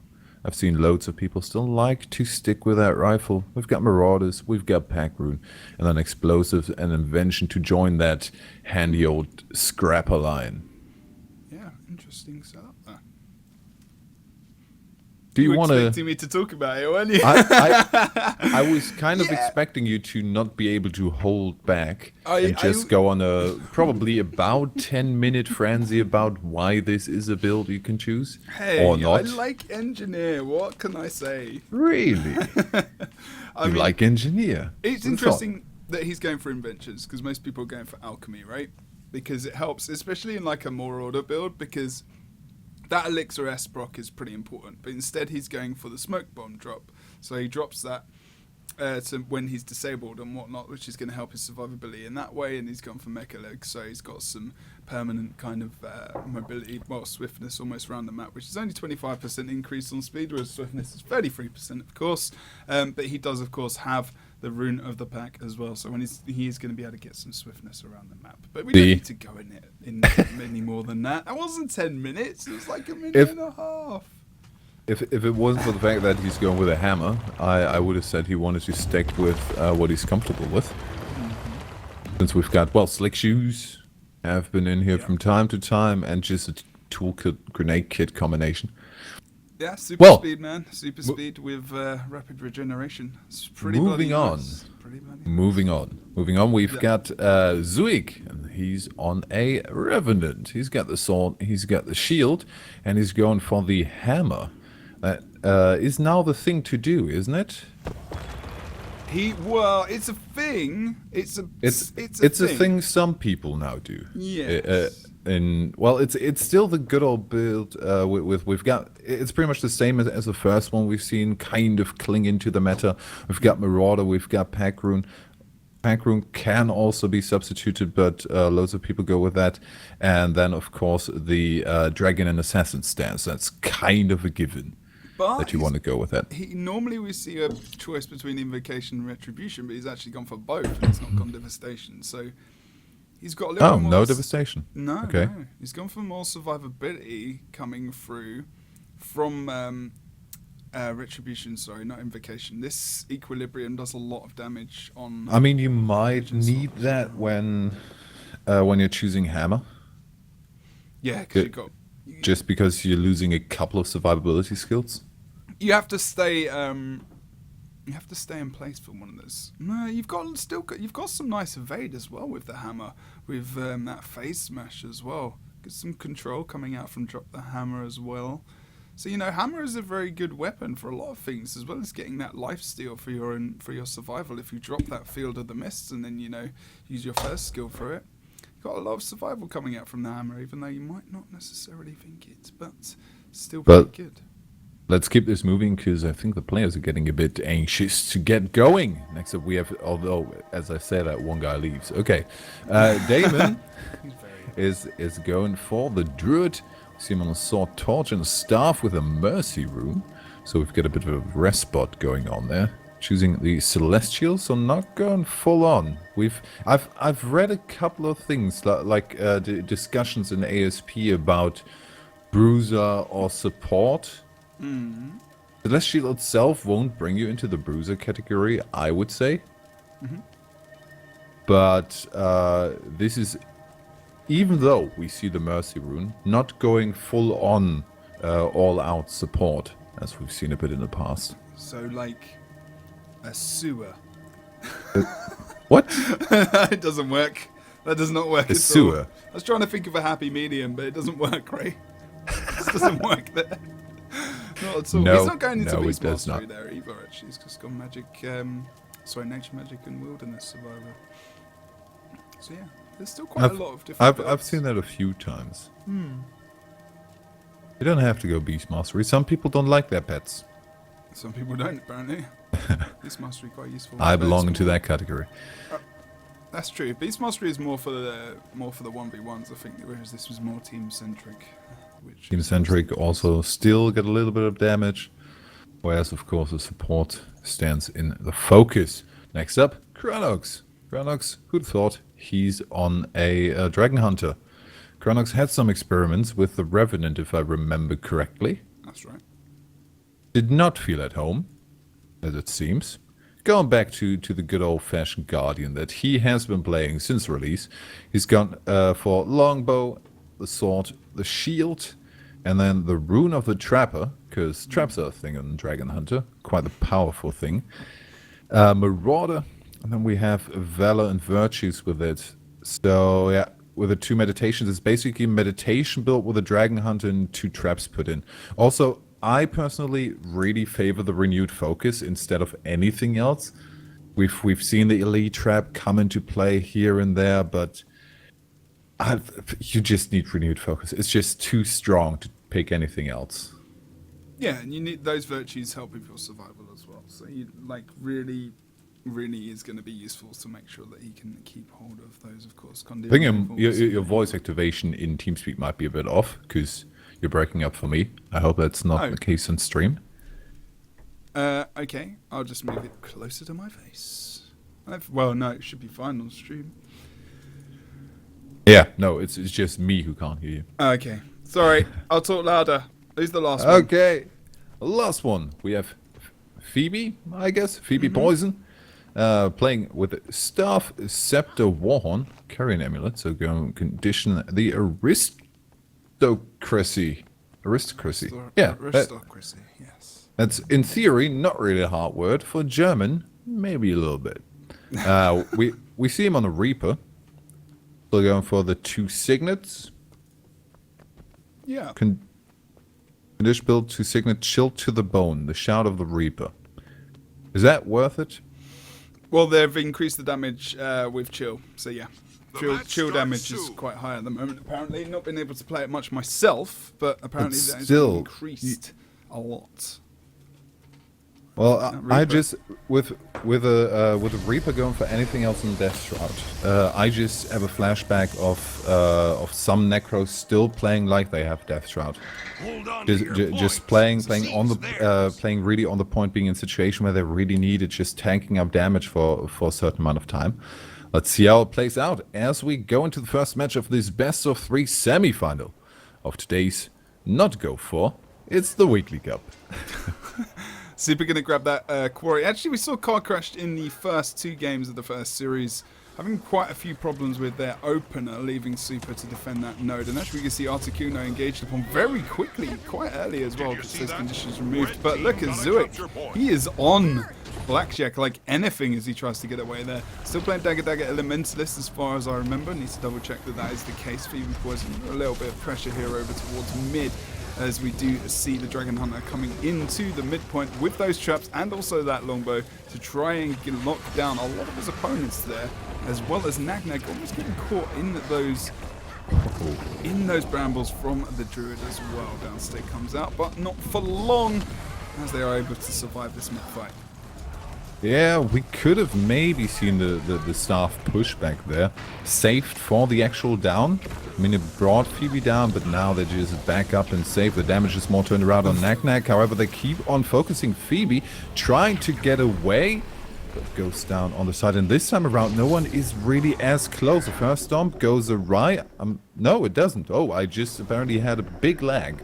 I've seen loads of people still like to stick with that rifle. We've got Marauders, we've got Pack Rune, and then Explosives and Invention to join that handy old scrapper line.
Yeah, interesting setup there.
Do you want to...
expecting me to talk about it, weren't you?
I was kind of expecting you to not be able to hold back and just go on a probably about 10-minute frenzy about why this is a build you can choose or not.
I like Engineer. What can I say?
Really? I mean, like Engineer?
It's interesting that he's going for Inventions, because most people are going for Alchemy, right? Because it helps, especially in like a more order build, because that Elixir S proc is pretty important, but instead he's going for the Smoke Bomb drop. So he drops that to when he's disabled and whatnot, which is going to help his survivability in that way, and he's gone for Mecha Leg, so he's got some permanent kind of mobility, well, swiftness almost around the map, which is only 25% increase on speed, whereas swiftness is 33%, of course. But he does, of course, have the Rune of the Pack as well, so when he is going to be able to get some swiftness around the map. But we don't need to go in it in any more than that. That wasn't 10 minutes, it was like a minute and a half.
If it wasn't for the fact that he's going with a hammer, I would have said he wanted to stick with what he's comfortable with. Mm-hmm. Since we've got, well, Slick Shoes have been in here from time to time, and just a toolkit, grenade kit combination.
Yeah, super speed, man. Super speed with rapid regeneration. It's pretty
moving on.
Nice.
Moving on. We've got Zuik, and he's on a Revenant. He's got the sword, he's got the shield, and he's going for the hammer. That is now the thing to do, isn't it?
Well, it's a thing. It's
a thing some people now do.
Yes.
Well, it's still the good old build. We've got, it's pretty much the same as the first one we've seen, kind of cling into the meta. We've got Marauder, we've got Pack Rune. Pack Rune can also be substituted, but loads of people go with that. And then, of course, the Dragon and Assassin stance. That's kind of a given. That you want to go with that.
Normally we see a choice between Invocation and Retribution, but he's actually gone for both, and he's not gone Devastation. So he's got a little more...
no Devastation.
No,
okay.
No. He's gone for more survivability coming through from Retribution, sorry, not Invocation. This Equilibrium does a lot of damage on...
I mean, you might need that when you're choosing Hammer.
Yeah, because you've got...
Just because you're losing a couple of survivability skills?
You have to stay in place for one of those. No, you've got some nice evade as well with the hammer, with that phase smash as well. Get some control coming out from drop the hammer as well. So hammer is a very good weapon for a lot of things, as well as getting that life steal for your survival. If you drop that Field of the Mists and then use your first skill for it. Got a lot of survival coming out from the hammer, even though you might not necessarily think it, but still pretty good.
Let's keep this moving, because I think the players are getting a bit anxious to get going. Next up we have, although as I say that, one guy leaves. Okay, Damon is going for the Druid. See him on a sword torch and a staff with a Mercy Rune. So we've got a bit of a rest spot going on there. choosing the Celestial, so not going full on. I've read a couple of things like discussions in ASP about Bruiser or support. Celestial itself won't bring you into the Bruiser category, I would say. But this is, even though we see the Mercy Rune, not going full on all out support, as we've seen a bit in the past.
So like a sewer.
What?
It doesn't work. That does not work
A
at
sewer.
all. I was trying to think of a happy medium, but it doesn't work, Ray. It just doesn't work there. Not at all.
No,
He's not going into
no,
Beast
it does
Mastery
not.
there either, actually. He's just gone magic, nature magic and wilderness survivor. So yeah, there's still quite a lot of different
I've seen that a few times. You don't have to go Beast Mastery. Some people don't like their pets.
Some people don't, apparently. Beast Mastery quite useful.
I belong into that category.
That's true. Beast Mastery is more for the 1v1s, I think, whereas this was more team centric.
Team centric also still get a little bit of damage, whereas of course the support stands in the focus. Next up, Chronox. Chronox, who'd thought he's on a Dragon Hunter? Chronox had some experiments with the Revenant, if I remember correctly.
That's right.
Did not feel at home, as it seems. Going back to the good old-fashioned Guardian that he has been playing since release. He's gone for Longbow, the Sword, the Shield, and then the Rune of the Trapper, because traps are a thing on Dragon Hunter, quite a powerful thing. Marauder, and then we have Valor and Virtues with it. So yeah, with the 2 meditations, it's basically meditation built with a Dragon Hunter and 2 traps put in. Also, I personally really favor the renewed focus instead of anything else. We've seen the elite trap come into play here and there, but you just need renewed focus. It's just too strong to pick anything else.
Yeah, and you need those virtues help with your survival as well. So you really is going to be useful to make sure that he can keep hold of those, of course.
I think your voice activation in TeamSpeak might be a bit off because you're breaking up for me. I hope that's not the case on stream.
Okay, I'll just move it closer to my face. Well, no, it should be fine on stream.
Yeah, no, it's just me who can't hear you.
Okay, sorry, I'll talk louder. Who's the last one?
Okay, last one. We have Phoebe, I guess. Phoebe Poison. Playing with Staff, Scepter, Warhorn, Carrion Amulet. So go and condition the aristocracy. Yeah.
Aristocracy, yes.
That's, in theory, not really a hard word. For German, maybe a little bit. We see him on a Reaper. So going for the 2 Signets.
Yeah.
Condition build 2 Signet, Chill to the Bone, the Shout of the Reaper. Is that worth it?
Well, they've increased the damage with chill, so yeah. Chill damage is quite high at the moment, apparently. Not been able to play it much myself, but apparently that has been increased a lot.
Well, I just with a Reaper going for anything else in Death Shroud, I just have a flashback of some Necros still playing like they have Death Shroud. Just playing on the playing really on the point, being in a situation where they really need it, just tanking up damage for a certain amount of time. Let's see how it plays out as we go into the first match of this best of 3 semi-final of today's not go for. It's the Weekly Cup.
Super gonna grab that quarry. Actually, we saw Car Crashed in the first 2 games of the first series, having quite a few problems with their opener, leaving Super to defend that node. And actually, we can see Articuno engaged upon very quickly, quite early as well, because those conditions removed. But look at Zuik. He is on Blackjack like anything as he tries to get away there. Still playing Dagger Elementalist as far as I remember. Need to double check that is the case. Phoebe Poison, a little bit of pressure here over towards mid, as we do see the Dragon Hunter coming into the midpoint with those traps and also that longbow to try and lock down a lot of his opponents there, as well as Nagnag almost getting caught in those brambles from the Druid as well. Downstick comes out, but not for long, as they are able to survive this mid fight.
Yeah, we could have maybe seen the staff pushback there. Saved for the actual down. I mean, it brought Phoebe down, but now they just back up and save. The damage is more turned around on Knack. However, they keep on focusing Phoebe, trying to get away, but goes down on the side. And this time around, no one is really as close. The first stomp goes awry. No, it doesn't. Oh, I just apparently had a big lag.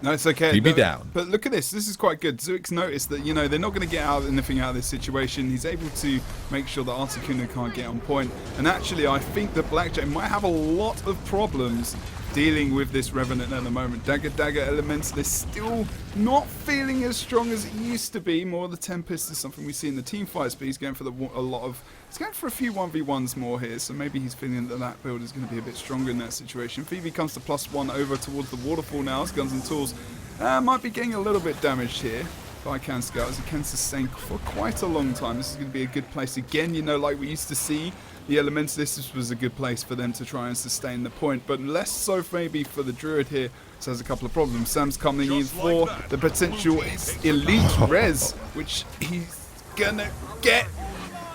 No, it's okay.
Phoebe down.
But look at this. This is quite good. Zuik's noticed that, you know, they're not going to get anything out of this situation. He's able to make sure that Articuno can't get on point. And actually, I think that Blackjack might have a lot of problems dealing with this Revenant at the moment. Dagger elements, they're still not feeling as strong as it used to be. More of the Tempest is something we see in the team fights, but he's going for he's going for a few 1v1s more here, so maybe he's feeling that that build is going to be a bit stronger in that situation. Phoebe comes to +1 over towards the waterfall now. As Guns and Tools might be getting a little bit damaged here by Canscout, as he can sustain for quite a long time. This is going to be a good place again, you know, like we used to see the Elemental. This was a good place for them to try and sustain the point, but less so maybe for the Druid here. So has a couple of problems. Sam's coming in for the potential elite res, which he's gonna get.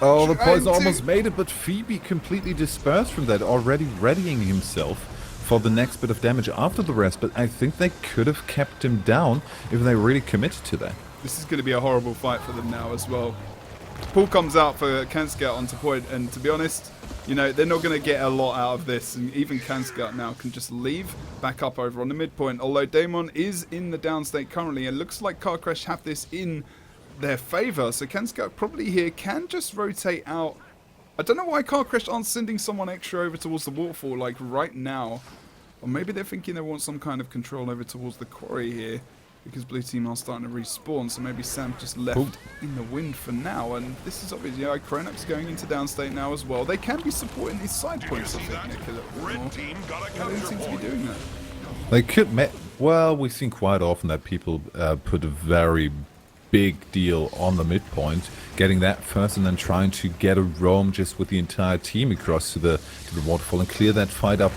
Oh, the poison almost made it, but Phoebe completely dispersed from that, already readying himself for the next bit of damage after the rest. But I think they could have kept him down if they really committed to that.
This is going to be a horrible fight for them now as well. Paul comes out for Canscout onto point, and to be honest, you know, they're not going to get a lot out of this, and even Canscout now can just leave back up over on the midpoint. Although Daemon is in the down state currently, and looks like Car Crash have this in their favour, so Canscout probably here can just rotate out. I don't know why Car Crash aren't sending someone extra over towards the waterfall like right now, or maybe they're thinking they want some kind of control over towards the quarry here, because blue team are starting to respawn, so maybe Sam just left in the wind for now. And this is obviously, you know, Chronux going into downstate now as well. They can be supporting these side points, I think, Nick, a little bit more. They don't seem to be doing that.
They could, well, we've seen quite often that people put a very big deal on the midpoint, getting that first and then trying to get a roam just with the entire team across to the waterfall and clear that fight up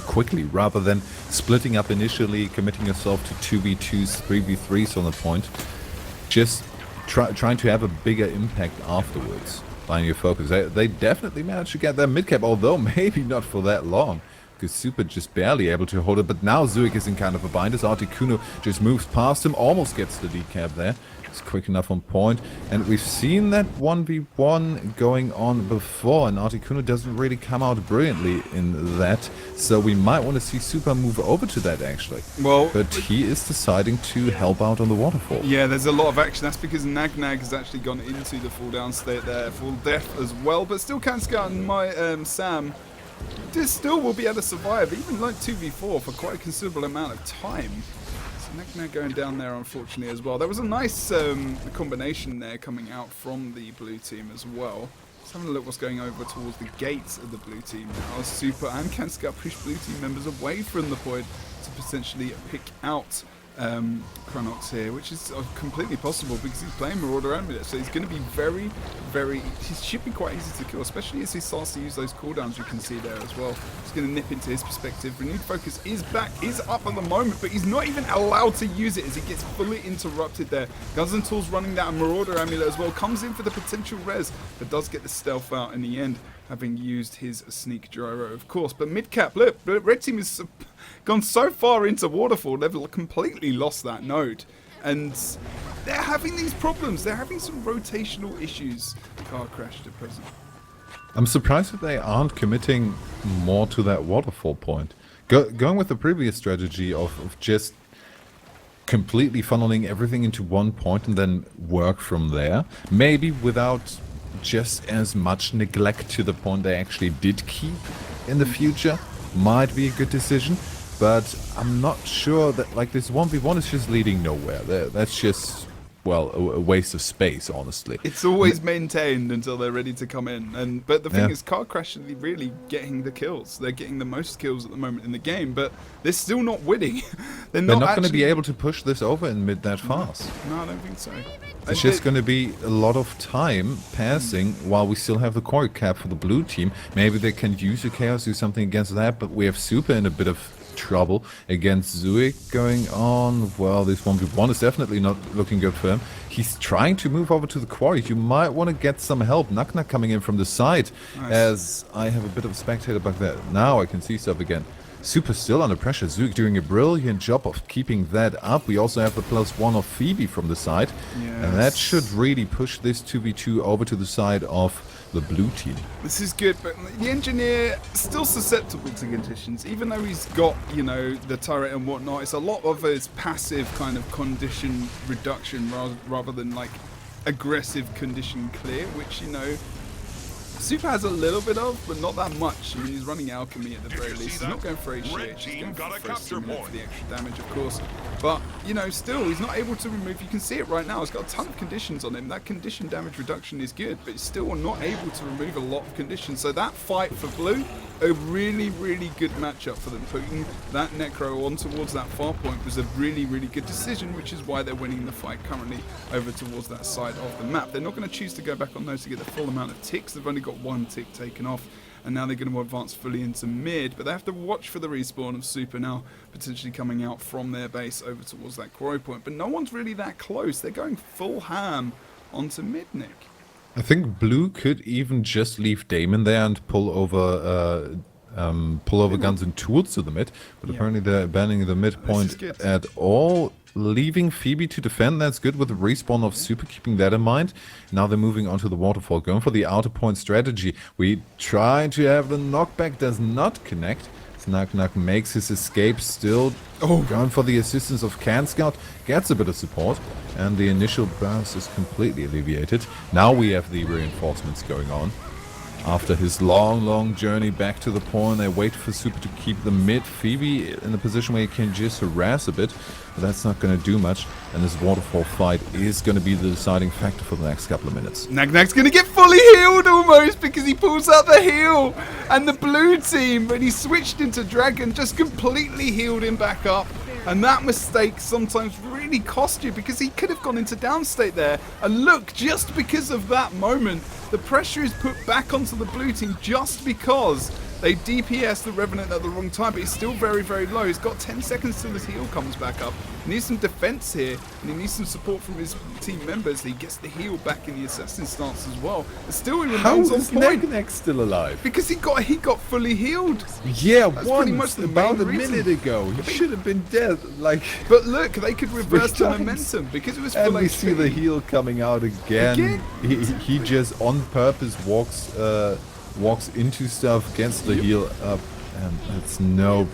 quickly, rather than splitting up initially, committing yourself to 2v2s, 3v3s on the point. Just trying to have a bigger impact afterwards, finding your focus. They definitely managed to get their mid-cap, although maybe not for that long, because Super just barely able to hold it. But now Zuik is in kind of a bind as Articuno just moves past him, almost gets the decap there. It's quick enough on point, and we've seen that 1v1 going on before, and Articuno doesn't really come out brilliantly in that, so we might want to see Super move over to that actually. Well, but he is deciding to help out on the waterfall.
Yeah, there's a lot of action. That's because Nag has actually gone into the full down state there, full death as well, but still Canscout and Sam still will be able to survive, even like 2v4 for quite a considerable amount of time. Nag going down there, unfortunately, as well. There was a nice combination there coming out from the blue team as well. Let's have a look what's going over towards the gates of the blue team now. Super and Canscout push blue team members away from the point to potentially pick out Chronox here, which is completely possible because he's playing Marauder Amulet, so he's going to be he should be quite easy to kill, especially as he starts to use those cooldowns you can see there as well. He's going to nip into his perspective. Renewed Focus is back, is up at the moment, but he's not even allowed to use it as he gets fully interrupted there. Guns and Tools running that Marauder Amulet as well, comes in for the potential res, but does get the stealth out in the end, having used his sneak gyro, of course. But mid-cap, look, red team has gone so far into waterfall, they've completely lost that node. And they're having these problems. They're having some rotational issues. Car crashed at present.
I'm surprised that they aren't committing more to that waterfall point. Going with the previous strategy of just completely funneling everything into one point and then work from there. Maybe without just as much neglect to the point they actually did keep in the future. Might be a good decision, but I'm not sure that like this 1v1 is just leading nowhere. That's just, well, a waste of space, honestly.
It's always maintained until they're ready to come in. But the thing is, Car Crash is really getting the kills. They're getting the most kills at the moment in the game, but they're still not winning. They're not
going to be able to push this over in mid that fast.
No, I don't think so.
It's just going to be a lot of time passing while we still have the core cap for the blue team. Maybe they can use a Chaos, do something against that, but we have Super in a bit of trouble against Zuik going on. Well, this 1v1 is definitely not looking good for him. He's trying to move over to the quarry. You might want to get some help. Naknak coming in from the side, as I have a bit of a spectator back there. Now I can see stuff again. Super still under pressure. Zuik doing a brilliant job of keeping that up. We also have the +1 of Phoebe from the side. And that should really push this 2v2 over to the side of the blue team.
This is good, but the engineer still susceptible to conditions, even though he's got, you know, the turret and whatnot. It's a lot of his passive kind of condition reduction rather than like aggressive condition clear, which, you know, Super has a little bit of, but not that much. I mean, he's running alchemy at the very least. He's not going for HGH. He's going for the extra damage, of course. But, you know, still, he's not able to remove. You can see it right now. He's got a ton of conditions on him. That condition damage reduction is good, but he's still not able to remove a lot of conditions. So that fight for blue, a really, really good matchup for them. Putting that Necro on towards that far point was a really, really good decision, which is why they're winning the fight currently over towards that side of the map. They're not going to choose to go back on those to get the full amount of ticks. They've only got one tick taken off, and now they're going to advance fully into mid, but they have to watch for the respawn of Super now potentially coming out from their base over towards that quarry point, but no one's really that close. They're going full ham onto mid, Nick.
I think blue could even just leave Damon there and pull over guns and tools to the mid, but apparently they're abandoning the midpoint at all. Leaving Phoebe to defend, that's good with the respawn of Super, keeping that in mind. Now they're moving onto the waterfall, going for the outer point strategy. We try to have the knockback, does not connect. Nak makes his escape, still going for the assistance of Can Scout, gets a bit of support, and the initial burst is completely alleviated. Now we have the reinforcements going on. After his long journey back to the point, they wait for Super to keep the mid. Phoebe in a position where he can just harass a bit, but that's not going to do much. And this waterfall fight is going to be the deciding factor for the next couple of minutes.
Nagnak's going to get fully healed almost because he pulls out the heal. And the blue team, when he switched into Dragon, just completely healed him back up. And that mistake sometimes really cost you because he could have gone into downstate there. And look, just because of that moment, the pressure is put back onto the blue team just because they DPS the Revenant at the wrong time, but he's still very, very low. He's got 10 seconds till his heal comes back up. He needs some defense here, and he needs some support from his team members. He gets the heal back in the assassin stance as well. But still, he remains on point.
How is still alive?
Because he got fully healed.
Yeah,
that's pretty much the
about a
main
minute
reason.
ago. He should have been dead. Like,
but look, they could reverse the momentum because it was full
and we
HP.
see the heal coming out again. He just on purpose walks into stuff, gets the heal up, and it's no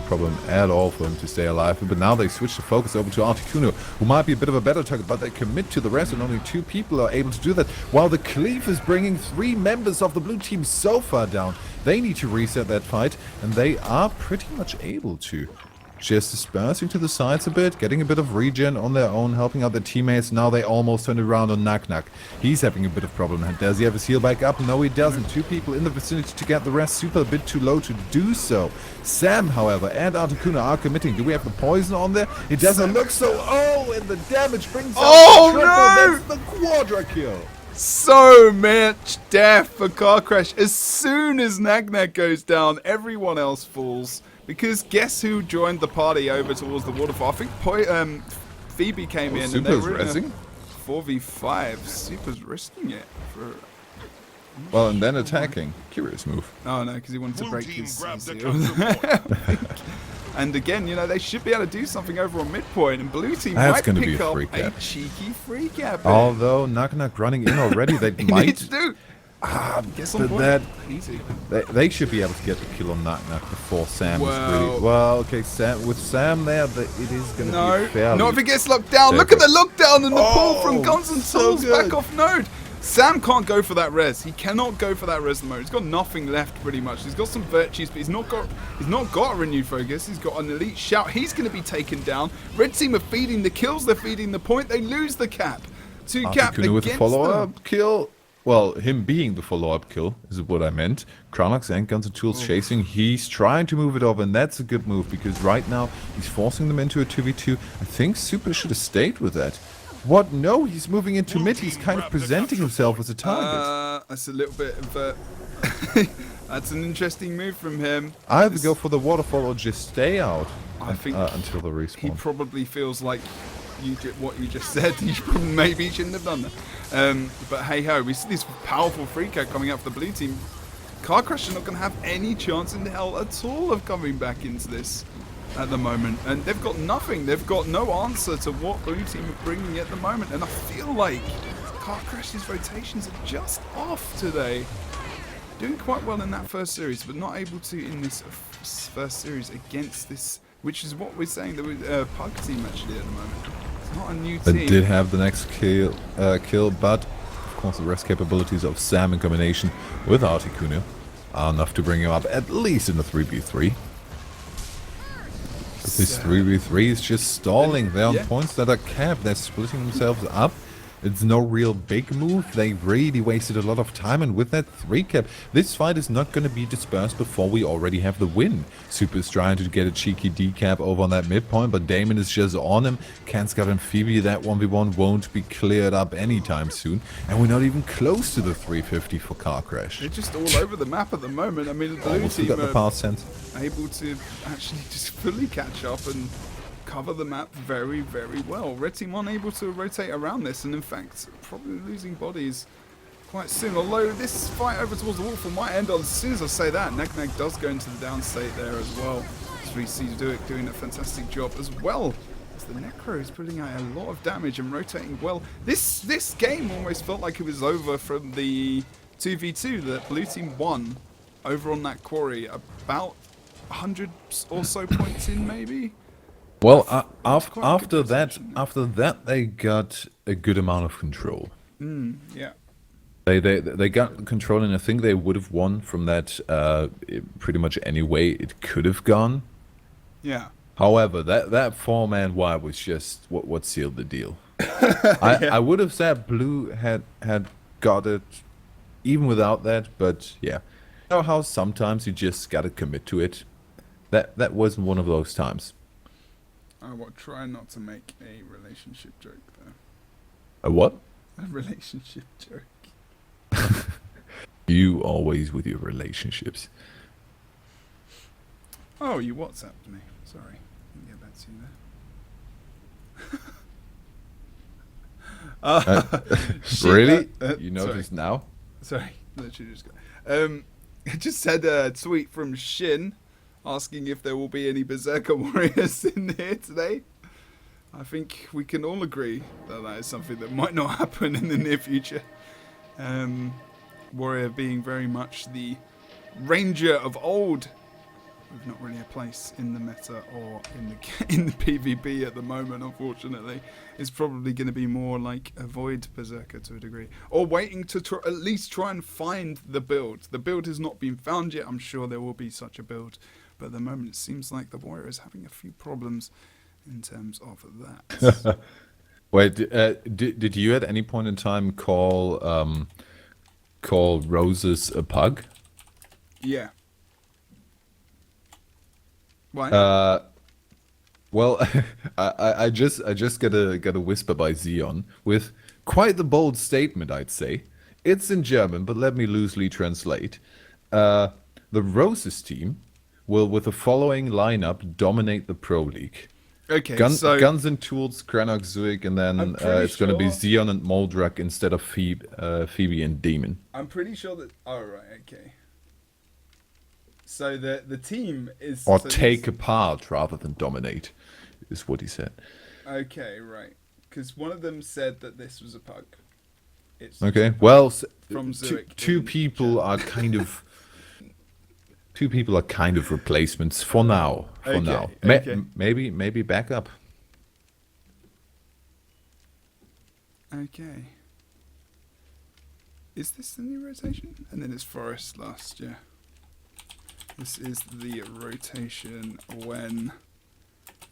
problem at all for him to stay alive. But now they switch the focus over to Articuno, who might be a bit of a better target, but they commit to the rest, and only 2 people are able to do that. While the Cleave is bringing 3 members of the blue team so far down, they need to reset that fight, and they are pretty much able to. Just dispersing to the sides a bit, getting a bit of regen on their own, helping out their teammates. Now they almost turned around on Nak. He's having a bit of problem. Does he have his heal back up? No, he doesn't. 2 people in the vicinity to get the rest. Super a bit too low to do so. Sam, however, and Articuno are committing. Do we have the poison on there? It doesn't look so. Oh, and the damage brings out the triple.
No!
That's the quadra kill.
So much death for Car Crash. As soon as Nagnak goes down, everyone else falls. Because guess who joined the party over towards the waterfall? I think Phoebe came in and they were in a 4v5. Super's risking it for...
Well, and then attacking. Curious move.
Oh no, because he wanted to break his seal.
point.
And again, you know, they should be able to do something over on midpoint, and blue team
That's
might
gonna
pick
be a
up
free cap.
a cheeky free cap.
Although Nak running in already, they
he
might...
needs to. Guess on point.
That
easy.
they should be able to get the kill on Nak before Sam is
Well-
really... Well, okay, Sam there, it is going to be fairly...
Not if it gets locked down. Look at the lockdown and the pull from Guns and
so
Tools back
good.
off node. Sam can't go for that res. He cannot go for that res mode. He's got nothing left pretty much. He's got some virtues, but he's not got a renewed focus. He's got an elite shout. He's going to be taken down. Red team are feeding the kills. They're feeding the point. They lose the cap. 2 cap
Articuno with a
against
follow-up
them.
kill. Well, him being the follow-up kill is what I meant. Kranax and Guns and Tools chasing. He's trying to move it over, and that's a good move because right now he's forcing them into a 2v2. I think Super should have stayed with that. What? No, he's moving into mid. He's kind of presenting himself as a target.
That's a little bit of That's an interesting move from him.
Either go for the waterfall or just stay out
I think
until the
he
respawn.
probably feels like what you just said. He maybe shouldn't have done that. But hey ho, we see this powerful free kick coming out for the blue team. Car Crash are not going to have any chance in hell at all of coming back into this at the moment. And they've got nothing. They've got no answer to what blue team are bringing at the moment. And I feel like Car Crash's rotations are just off today. Doing quite well in that first series, but not able to in this first series against this, which is what we're saying, the Pug team actually at the moment. It's not a new team.
They did have the next kill, but of course the rest capabilities of Sam in combination with Articuno are enough to bring him up at least in the 3v3. But this 3v3 is just stalling. They're on points that are capped. They're splitting themselves up. It's no real big move. They really wasted a lot of time, and with that 3 cap, this fight is not going to be dispersed before we already have the win. Super is trying to get a cheeky D-cap over on that midpoint, but Damon is just on him. Canscott and Phoebe, that 1v1 won't be cleared up anytime soon, and we're not even close to the 350 for Car Crash.
They're just all over the map at the moment. I mean, the blue team
got the pass sense.
able to actually just fully catch up and cover the map very, very well. Red team unable to rotate around this, and in fact, probably losing bodies quite soon. Although this fight over towards the waterfall might end on, as soon as I say that, Nag does go into the down state there as well. So we see Duik doing a fantastic job as well. As the Necro is putting out a lot of damage and rotating well. This game almost felt like it was over from the 2v2 that blue team won over on that quarry. About 100 or so points in, maybe.
Well, after that, they got a good amount of control.
Yeah.
They got control, and I think they would have won from that pretty much any way it could have gone.
Yeah.
However, that 4-man wipe was just what sealed the deal. I would have said Blue had got it even without that, but yeah. You know how sometimes you just gotta commit to it? That wasn't one of those times.
I will try not to make a relationship joke, though.
A what?
A relationship joke.
You always with your relationships.
Oh, you WhatsApped me. Sorry. Let me get back to you there.
Really? You noticed
sorry.
now?
Sorry, literally just got. I just had a tweet from Shin asking if there will be any Berserker Warriors in here today. I think we can all agree that that is something that might not happen in the near future. Warrior being very much the Ranger of old, with not really a place in the meta or in the PvP at the moment, unfortunately. It's probably going to be more like avoid Berserker to a degree, or waiting to at least try and find the build. The build has not been found yet. I'm sure there will be such a build, but at the moment it seems like the Warrior is having a few problems in terms of that.
Wait, did you at any point in time call Roses a pug?
Yeah. Why?
Well, I just got a whisper by Xeon with quite the bold statement, I'd say. It's in German, but let me loosely translate. The Roses team will, with the following lineup, dominate the Pro League.
Okay, so
Guns and Tools, Kranok, Zuik, and then it's going to be Xeon and Moldrak instead of Phoebe and Demon.
I'm pretty sure that. Oh right, okay. So the team is
Or take apart rather than dominate, is what he said.
Okay, right. Because one of them said that this was a pug. It's
Okay, well,
from Zuik
two people are kind of replacements for now. For now, maybe back up.
Okay. Is this the new rotation? And then it's Forest last, yeah. This is the rotation when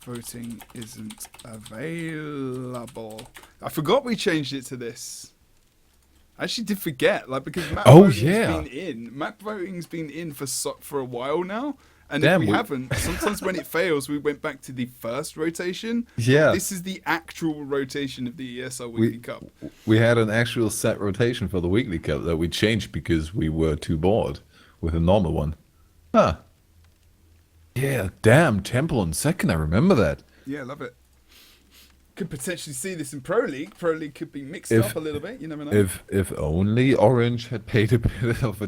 voting isn't available. I forgot we changed it to this. I actually did forget, like, because map voting's been in for a while now, and if we haven't, sometimes when it fails, we went back to the first rotation.
Yeah,
this is the actual rotation of the ESL Weekly Cup.
We had an actual set rotation for the Weekly Cup that we changed because we were too bored with a normal one. Huh. Yeah, damn, Temple on second, I remember that.
Yeah, love it. Could potentially see this in Pro League. Pro League could be mixed
If-
up a little bit. You never know.
If only Orange had played a bit of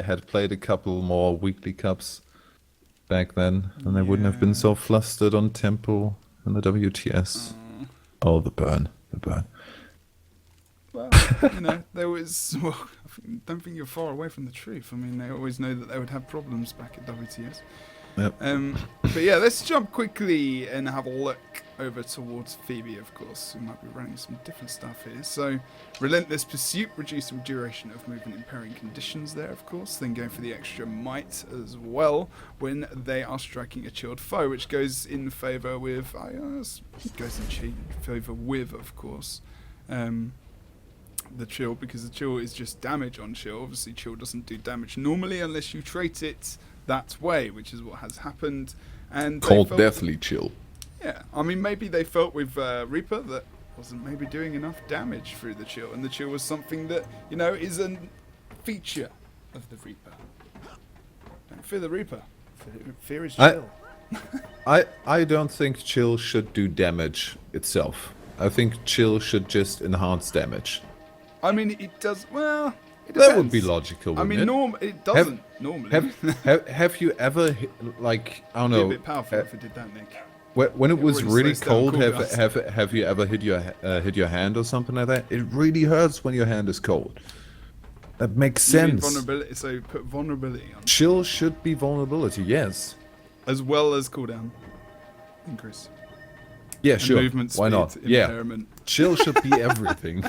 had played a couple more weekly cups back then they wouldn't have been so flustered on Temple and the WTS. Oh, the burn.
Well, you know, there was. Well, don't think you're far away from the truth. I mean, they always know that they would have problems back at WTS.
Yep.
But yeah, let's jump quickly and have a look over towards Phoebe, of course. We might be running some different stuff here. So, Relentless Pursuit, reducing duration of movement in pairing conditions there, of course. Then going for the extra might as well when they are striking a chilled foe, which goes in favour with, goes in favour with, of course, the chill, because the chill is just damage on chill. Obviously, chill doesn't do damage normally unless you trait it that way, which is what has happened. And
Cold Deathly Chill.
Yeah, I mean, maybe they felt with Reaper that wasn't maybe doing enough damage through the chill, and the chill was something that, you know, is a feature of the Reaper. Don't fear the Reaper. Fear is chill.
I don't think chill should do damage itself. I think chill should just enhance damage.
I mean, it does. Well, it
That would
depends.
be logical,
I
wouldn't
mean,
it?
it doesn't normally.
Have you ever like, I don't
It'd
know,
be a bit powerful if it did that, Nick.
when it was
already
really
slows down
cold,
cooldown.
have you ever hit your hand or something like that? It really hurts when your hand is cold. That makes
You mean
sense.
vulnerability, so put vulnerability on,
Chill should be vulnerability, yes.
as well as cooldown increase.
Yeah,
And
sure.
movement speed
Why not? Yeah,
impairment.
chill should be everything.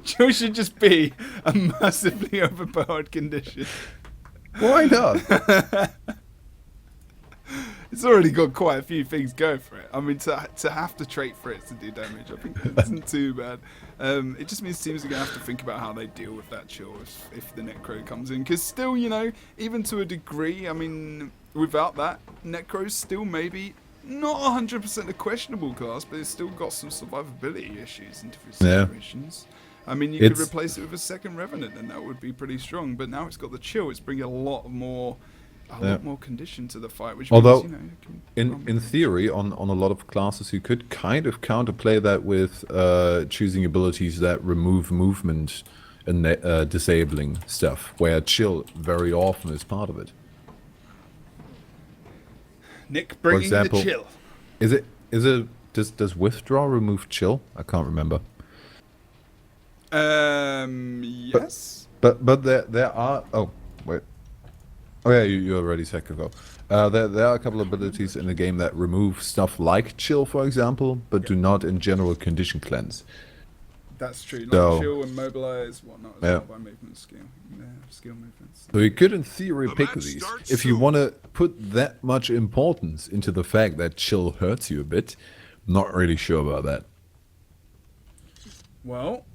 Chill should just be a massively overpowered condition.
Why not?
It's already got quite a few things going for it. I mean, to have to trait for it to do damage, I think it isn't too bad. It just means teams are going to have to think about how they deal with that chill if the Necro comes in. Because still, you know, even to a degree, I mean, without that, Necro's still maybe not 100% a questionable class, but it's still got some survivability issues in different
Yeah.
situations. I mean, you could
It's-
replace it with a second Revenant, and that would be pretty strong. But now it's got the chill; it's bringing a lot more condition to the fight. Which
Although,
means, you know, you can
in theory, on a lot of classes, you could kind of counterplay that with choosing abilities that remove movement and disabling stuff, where chill very often is part of it.
Nick bringing
example,
the chill.
Does withdraw remove chill? I can't remember.
Yes.
But there are wait. Oh yeah, you already said ago. There are a couple of abilities in the game that remove stuff like chill, for example, but do not in general condition cleanse.
That's true. Like
So-
chill and mobilize, whatnot, as
Yeah.
well by movement skill. Yeah, skill movements.
So you could in theory
The
pick
match
these.
starts
If you
soon.
want to put that much importance into the fact that chill hurts you a bit, not really sure about that.
Well,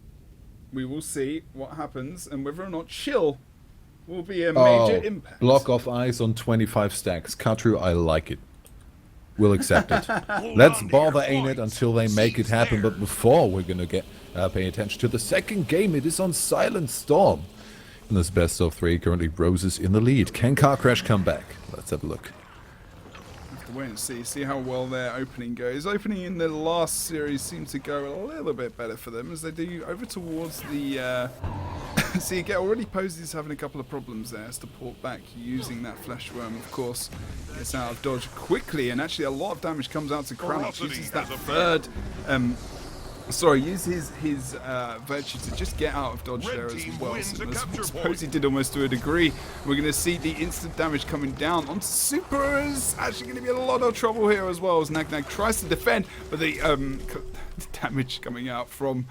we will see what happens and whether or not chill will be a major impact.
Block off eyes on 25 stacks. Katru, I like it. We'll accept it. Let's
on to
bother
your
ain't it
points.
until they make it
Seats
happen.
there.
But before we're gonna get pay attention to the second game, it is on Silent Storm. In this best of three, currently Rose is in the lead. Can Car Crash come back? Let's have a look.
Have to wait and see how well their opening goes. Opening in the last series seemed to go a little bit better for them as they do over towards the. See, again, already Posy's having a couple of problems there as to port back using that flesh worm, of course. Gets out of dodge quickly, and actually a lot of damage comes out to Kranos.
Ferocity
Uses that
has
third. Use his virtue to just get out of dodge
Red
there as
team
well.
wins
So
a
as
capture
Posy
point.
did almost to a degree. We're going to see the instant damage coming down onto Super. Is actually going to be a lot of trouble here as well as Nag tries to defend, but the damage coming out from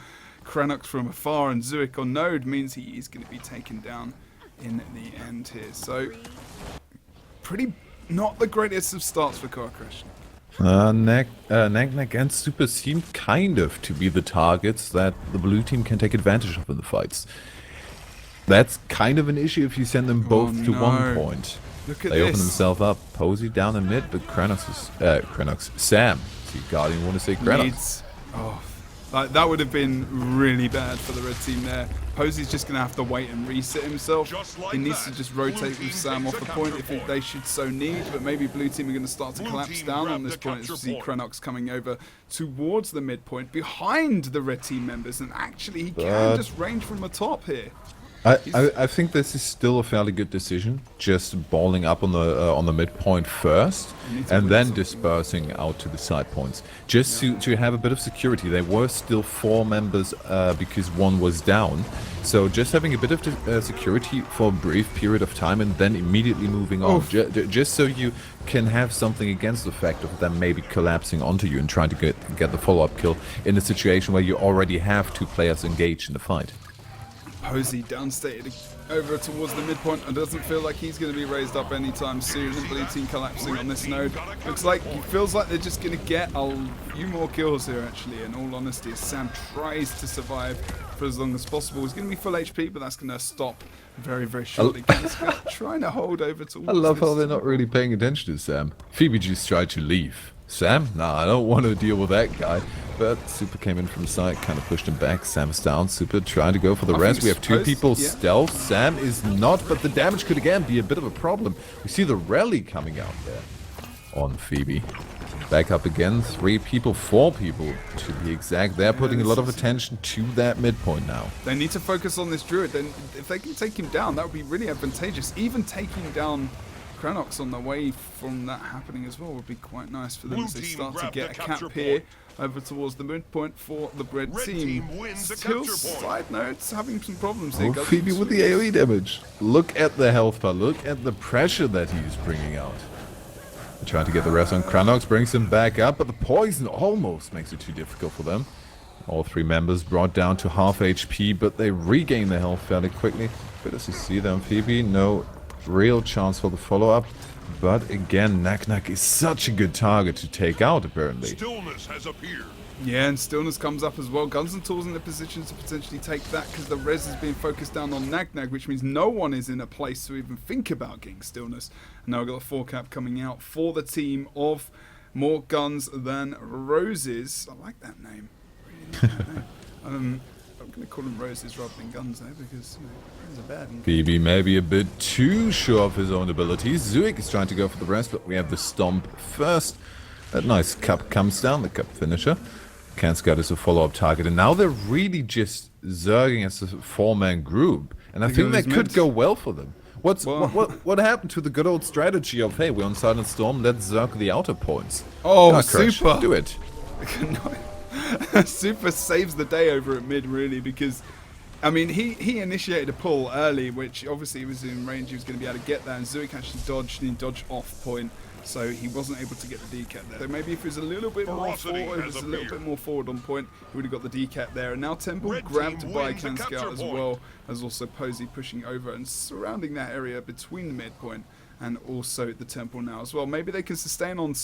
Kranox from afar and Zuik on node means he is going to be taken down in the end here. So pretty not the greatest of starts for Car Crash.
Nag and Super seem kind of to be the targets that the blue team can take advantage of in the fights. That's kind of an issue if you send them both to
no.
one point.
Look at
They open
this.
themselves up. Posey down in mid, but Sam. See, Guardian want to say Kranox.
Needs, Like, that would have been really bad for the red team there. Posey's just going to have to wait and reset himself. He needs to just rotate with Sam off the point if they should so need, but maybe blue team are going to start to collapse down on this point as we see Krenox coming over towards the midpoint behind the red team members, and actually he can just range from the top here.
I think this is still a fairly good decision, just balling up on the midpoint first, and then dispersing out to the side points, just to have a bit of security. There were still 4 members because one was down, so just having a bit of security for a brief period of time, and then immediately moving on, just so you can have something against the fact of them maybe collapsing onto you and trying to get the follow-up kill in a situation where you already have 2 players engaged in the fight.
Posey downstated over towards the midpoint and doesn't feel like he's going to be raised up anytime soon. The blue team collapsing on this node. Looks like, it feels like they're just going to get a few more kills here actually, in all honesty, as Sam tries to survive for as long as possible. He's going to be full HP, but that's going to stop very, very shortly. Trying to hold over towards
I love how they're not really paying attention to Sam. Phoebe just tried to leave. Sam? Nah, I don't want to deal with that guy. But Super came in from the side, kind of pushed him back. Sam's down. Super trying to go for the res. We have 2 people stealth. Sam is not, but the damage could again be a bit of a problem. We see the rally coming out there on Phoebe. Back up again. 3 people, 4 people to be exact. They're putting a lot of attention to that midpoint now.
They need to focus on this Druid. Then if they can take him down, that would be really advantageous. Even taking down Krenox on the way from that happening as well would be quite nice for them as they start to get a cap here over towards the midpoint for the red team. Still, side notes, having some problems here.
Oh, Phoebe with the AoE damage. Look at the health bar. Look at the pressure that he's bringing out. Trying to get the rest on Krenox, brings him back up, but the poison almost makes it too difficult for them. All 3 members brought down to half HP, but they regain their health fairly quickly. Good as you see them, Phoebe. No real chance for the follow-up. But again, Knack is such a good target to take out, apparently.
Stillness has appeared.
Yeah, and Stillness comes up as well. Guns and Tools in the position to potentially take that because the res is being focused down on Nag, which means no one is in a place to even think about getting Stillness. And now we've got a 4 cap coming out for the team of More Guns Than Roses. I like that name. Really like that name. I'm going to call them Roses rather than Guns though, because guns are bad.
Phoebe maybe a bit too sure of his own abilities. Zuik is trying to go for the rest, but we have the Stomp first. That nice cup comes down, the cup finisher. Kanskat is a follow-up target, and now they're really just zerging as a 4-man group, and I think that could go well for them. What happened to the good old strategy of, hey, we're on Silent Storm, let's zerg the outer points?
Oh,
Super! Do it.
Super saves the day over at mid, really, because I mean, he initiated a pull early, which obviously he was in range, he was going to be able to get that, and Zuik actually dodged, and he dodged off point, so he wasn't able to get the decap there. So maybe if he was a little bit more forward, on point, he would have got the decap there. And now Temple grabbed by Kanscout as well, as also Posey pushing over and surrounding that area between the midpoint and also the Temple now as well. Maybe they can sustain on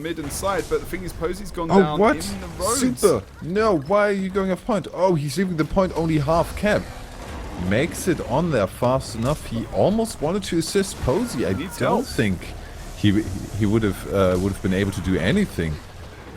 mid and side, but the thing is, Posey's gone down in the roads.
Super! No, why are you going off point? Oh, he's leaving the point only half cap. Makes it on there fast enough. He almost wanted to assist Posey. I don't think he would have been able to do anything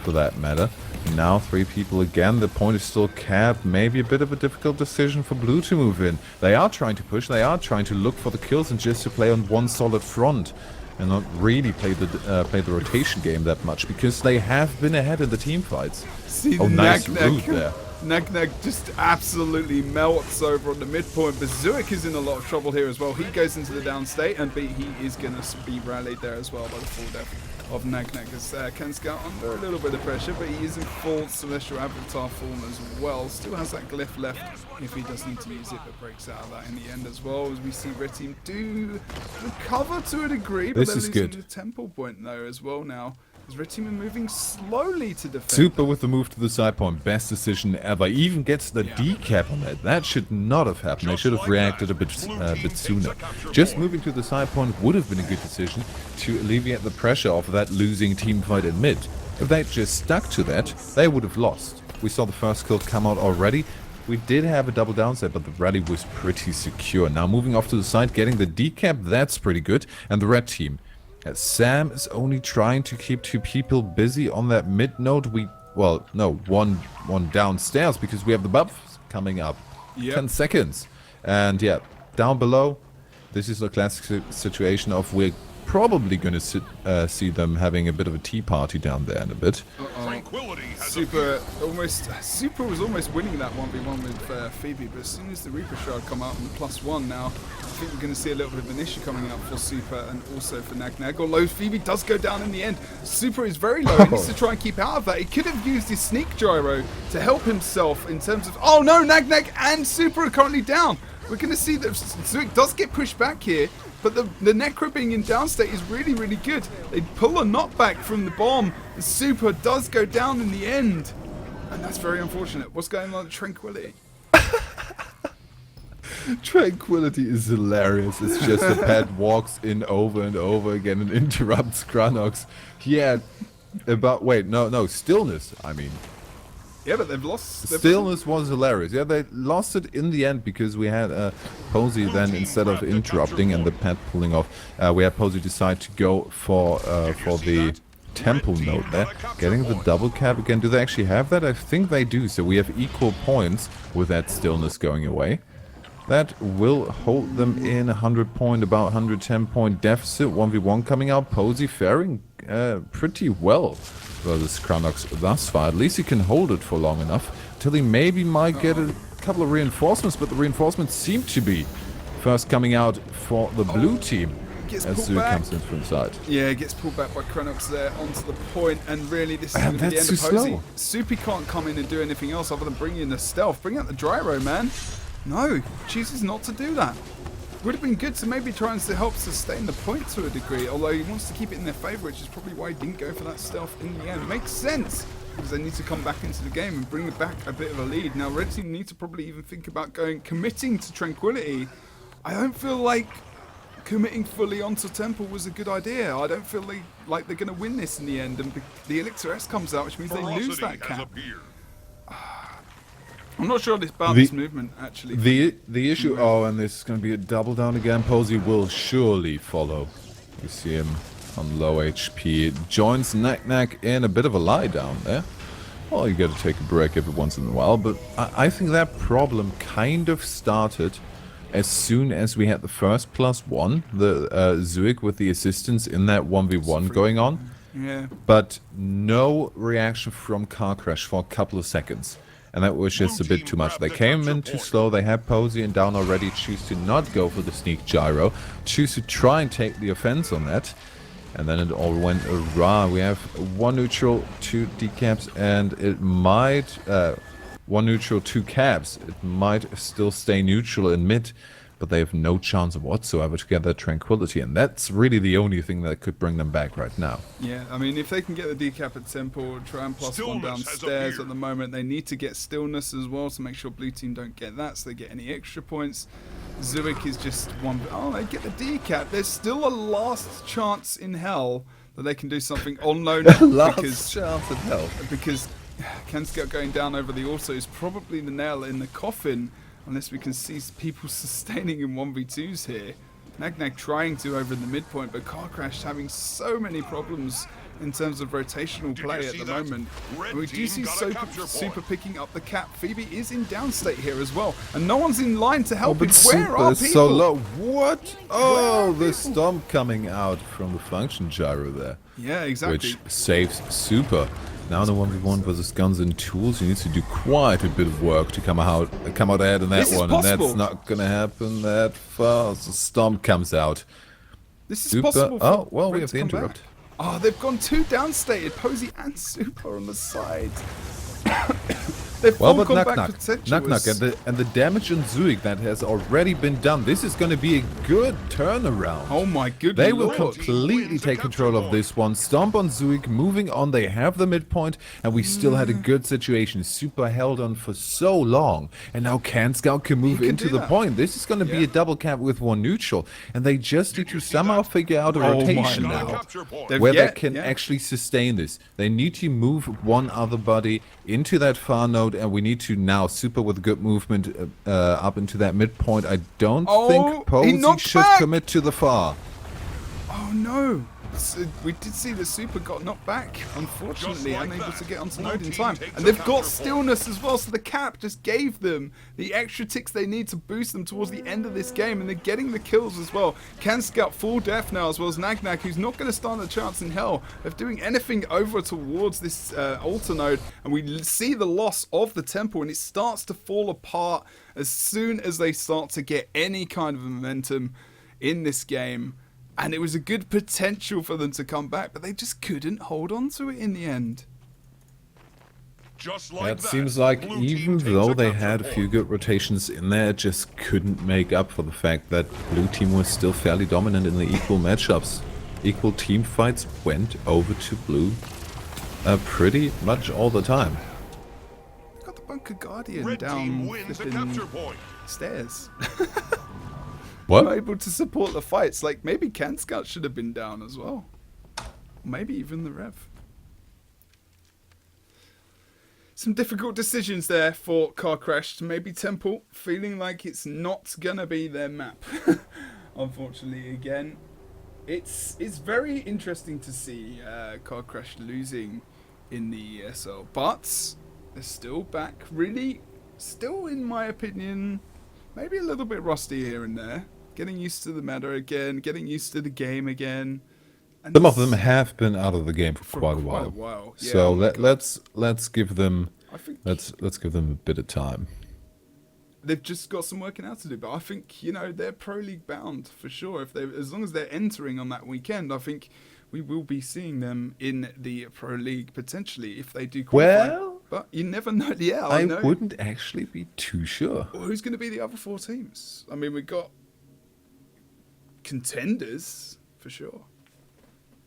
for that matter. Now 3 people again. The point is still capped. Maybe a bit of a difficult decision for blue to move in. They are trying to push. They are trying to look for the kills and just to play on one solid front and not really play the rotation game that much, because they have been ahead in the team fights.
See,
nice route there.
Nag just absolutely melts over on the midpoint, but Zuik is in a lot of trouble here as well. He goes into the down state, and he is going to be rallied there as well by the full death of Nag as Kanscout under a little bit of pressure, but he is in full Celestial Avatar form as well. Still has that glyph left if he does need to use it, but breaks out of that in the end as well, as we see Red Team do recover to a degree, but they're losing the Temple point though as well now. Red Team are moving slowly to defend.
Super with the move to the side point. Best decision ever. Even gets the decap on that. That should not have happened. They should have reacted a bit sooner. Just moving to the side point would have been a good decision to alleviate the pressure of that losing team fight in mid. If they just stuck to that, they would have lost. We saw the first kill come out already. We did have a double downside, but the rally was pretty secure. Now moving off to the side, getting the decap, that's pretty good. And the red team, as Sam is only trying to keep 2 people busy on that mid node, we well, no, one downstairs because we have the buffs coming up.
Yep.
10 seconds. And yeah, down below, this is a classic situation of we're probably going to see them having a bit of a tea party down there in a bit.
Tranquility has
Super was almost winning that 1v1 with Phoebe, but as soon as the Reaper Shard come out on +1 now, I think we're going to see a little bit of an issue coming up for Super and also for Nagnag. Although Phoebe does go down in the end, Super is very low. He needs to try and keep out of that. He could have used his sneak gyro to help himself in terms of... Oh no, Nagnag and Super are currently down. We're going to see that Zuik does get pushed back here, but the Necro being in downstate is really, really good. They pull a knockback from the bomb. The Super does go down in the end. And that's very unfortunate. What's going on at Tranquility?
Tranquility is hilarious. It's just the pet walks in over and over again and interrupts Granox. He had about... Wait, no, Stillness, I mean.
Yeah, but they've lost...
Stillness was hilarious. Yeah, they lost it in the end because we had Posey then, instead of interrupting and the pet pulling off, we had Posey decide to go for the temple node there, getting the double cap again. Do they actually have that? I think they do. So we have equal points with that Stillness going away. That will hold them in 100 point, about 110 point deficit. 1v1 coming out. Posey faring pretty well versus Granox thus far. At least he can hold it for long enough till he maybe might get a couple of reinforcements, but the reinforcements seem to be first coming out for the blue team as Zuik comes in from the side.
Yeah, gets pulled back by Granox there onto the point, and really this is going to be the end of Posey. Soupy can't come in and do anything else other than bring in the stealth. Bring out the gyro, man. No, chooses not to do that. Would have been good to maybe try and help sustain the point to a degree, although he wants to keep it in their favour, which is probably why he didn't go for that stealth in the end. Makes sense, because they need to come back into the game and bring back a bit of a lead. Now, Red Team need to probably even think about committing to Tranquility. I don't feel like committing fully onto Temple was a good idea. I don't feel like they're going to win this in the end, and the Elixir S comes out, which means they lose that cap. I'm not sure about this movement, actually.
The issue... Oh, and this is going to be a double down again. Posey will surely follow. You see him on low HP. Joins Nagnag in a bit of a lie down there. Well, you got to take a break every once in a while, but I think that problem kind of started as soon as we had the first +1, the Zuik with the assistance in that 1v1 going on.
Yeah.
But no reaction from Car Crash for a couple of seconds. And that was just a bit too much. They came in too slow, they had Posey and down already, choose to not go for the sneak gyro, choose to try and take the offense on that. And then it all went awry. We have one neutral, 2 decaps, and it might... one neutral, 2 caps. It might still stay neutral in mid, but they have no chance whatsoever to get that Tranquility, and that's really the only thing that could bring them back right now.
Yeah, I mean, if they can get the decap at Temple, try and +1 downstairs at the moment, they need to get Stillness as well to make sure blue team don't get that, so they get any extra points. Zuik is just one... Oh, they get the decap. There's still a last chance in hell that they can do something on low now.
Last chance in hell.
Because Kanscout going down over the also is probably the nail in the coffin, unless we can see people sustaining in 1v2s here. Nagnag trying to over the midpoint, but Car Crash having so many problems in terms of rotational play at the moment. And we do see Super picking up the cap. Phoebe is in downstate here as well, and no one's in line to help him. Where are people?
So low. What? Oh, the stomp coming out from the function gyro there.
Yeah, exactly.
Which saves Super. Now in the 1v1 versus Guns and Tools, you need to do quite a bit of work to come out ahead in that one, and that's not gonna happen that fast. The stomp comes out.
This is
Super.
possible.
Oh, well, we have the interrupt.
Oh, they've gone 2 downstated, Posey and Super on the side. They've
Well, but
Knack,
and the damage on Zuik that has already been done. This is going to be a good turnaround.
Oh my goodness.
They will completely take control of this one. Stomp on Zuik, moving on. They have the midpoint, and we still had a good situation. Super held on for so long, and now Kanscout can move into the point. This is going to be a double cap with 1 neutral, and they just need to somehow figure out a rotation now where they can actually sustain this. They need to move one other body into that far node, and we need to now Super with good movement up into that midpoint. I don't think Posey should commit to the far.
Oh no! we did see the Super got knocked back, unfortunately,
Just like
unable
that,
to get onto
blue
node in
team
time.
takes
And
a
they've got
capture
stillness as well, so the cap just gave them the extra ticks they need to boost them towards the end of this game, and they're getting the kills as well. Scout full death now, as well as Nagnak, who's not going to stand a chance in hell of doing anything over towards this altar node, and we see the loss of the temple, and it starts to fall apart as soon as they start to get any kind of momentum in this game. And it was a good potential for them to come back, but they just couldn't hold on to it in the end.
Just like
It
that,
seems like
blue team
even
takes
though
a
they
capture
had a few
point.
good rotations in there, it just couldn't make up for the fact that blue team was still fairly dominant in the equal matchups. Equal team fights went over to blue pretty much all the time.
Got the Bunker Guardian
Red
down
team wins a
flipping
capture point.
stairs.
What?
Not able to support the fights. Like, maybe Scout should have been down as well. Maybe even the Rev. Some difficult decisions there for Car Crash. Maybe Temple feeling like it's not gonna be their map. Unfortunately, again, it's very interesting to see Car Crash losing in the ESL, but they're still back. Really, still in my opinion, maybe a little bit rusty here and there. Getting used to the meta again, getting used to the game again. And
Some of them have been out of the game for quite a while.
Yeah,
So
oh my God.
let's give them
I think
let's give them a bit of time.
they've just got some working out to do, but I think, you know, they're Pro League bound for sure. If they, as long as they're entering on that weekend, I think we will be seeing them in the Pro League potentially if they do qualify.
Well,
But you never know. Yeah,
I
know.
wouldn't actually be too sure.
Well, who's going to be the other four teams? I mean, we've got contenders for sure.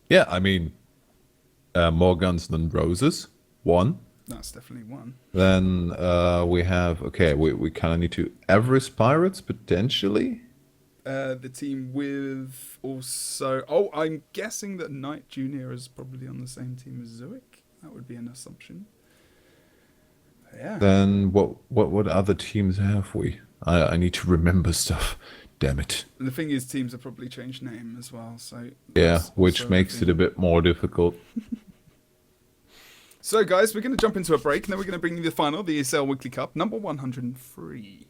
Yeah, I mean, more guns than roses. One.
That's definitely one.
Then we have, okay, we kind of need to Everest Pirates, potentially.
The team with also... Oh, I'm guessing that Knight Junior is probably on the same team as Zoic. That would be an assumption. Yeah.
Then what other teams have we? I need to remember stuff. Damn it.
And the thing is, teams have probably changed name as well. So
Yeah,
that's
which
also
makes
a
it a bit more difficult.
So, guys, we're going to jump into a break, and then we're going to bring you the final, the ESL Weekly Cup, number 103.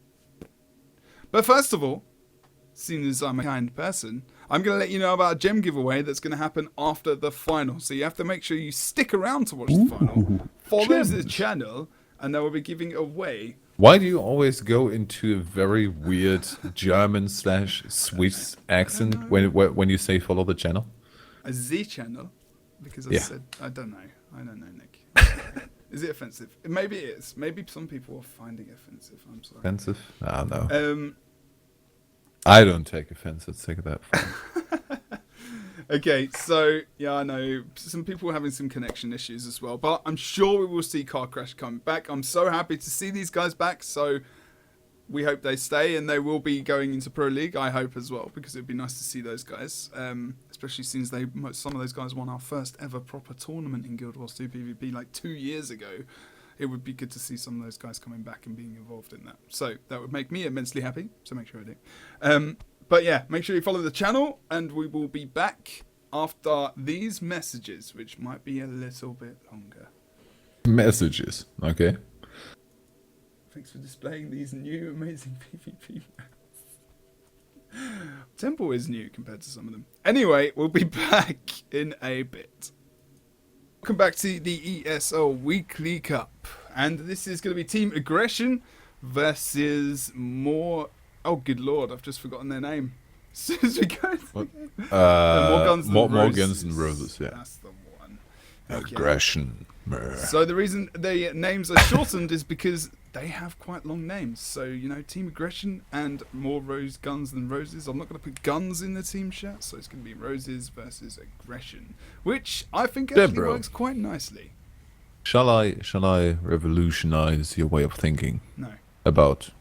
But first of all, seeing as I'm a kind person, I'm going to let you know about a gem giveaway that's going to happen after the final. So you have to make sure you stick around to watch the final, follow the
gems.
channel, and then we'll be giving away...
Why do you always go into a very weird German/Swiss accent when you say follow the channel?
a Z channel, because I
Yeah.
said... I don't know, Nick. Is it offensive? Maybe it is. Maybe some people are finding it offensive. I'm sorry.
Offensive? Ah, no.
Um...
I don't take offense. Let's take that.
Okay, so, yeah, I know some people are having some connection issues as well, but I'm sure we will see Car Crash come back. I'm so happy to see these guys back, so we hope they stay, and they will be going into Pro League, I hope as well, because it'd be nice to see those guys, especially since some of those guys won our first ever proper tournament in Guild Wars 2 PvP like 2 years ago. It would be good to see some of those guys coming back and being involved in that. So that would make me immensely happy, so make sure I do. But yeah, make sure you follow the channel, and we will be back after these messages, which might be a little bit longer.
Messages, okay.
Thanks for displaying these new amazing PvP maps. Temple is new compared to some of them. Anyway, we'll be back in a bit. Welcome back to the ESL Weekly Cup. And this is going to be Team Aggression versus more... Oh, good lord, I've just forgotten their name. As soon as we go...
What?
More Guns Than
more
Roses.
Guns Than Roses, yeah.
That's the one. Okay.
Aggression.
So the reason the names are shortened is because they have quite long names. So, you know, Team Aggression and more Guns Than Roses. I'm not going to put guns in the team chat, so it's going to be Roses versus Aggression, which I think actually
Jebro.
works quite nicely.
Shall I revolutionize your way of thinking
No.
about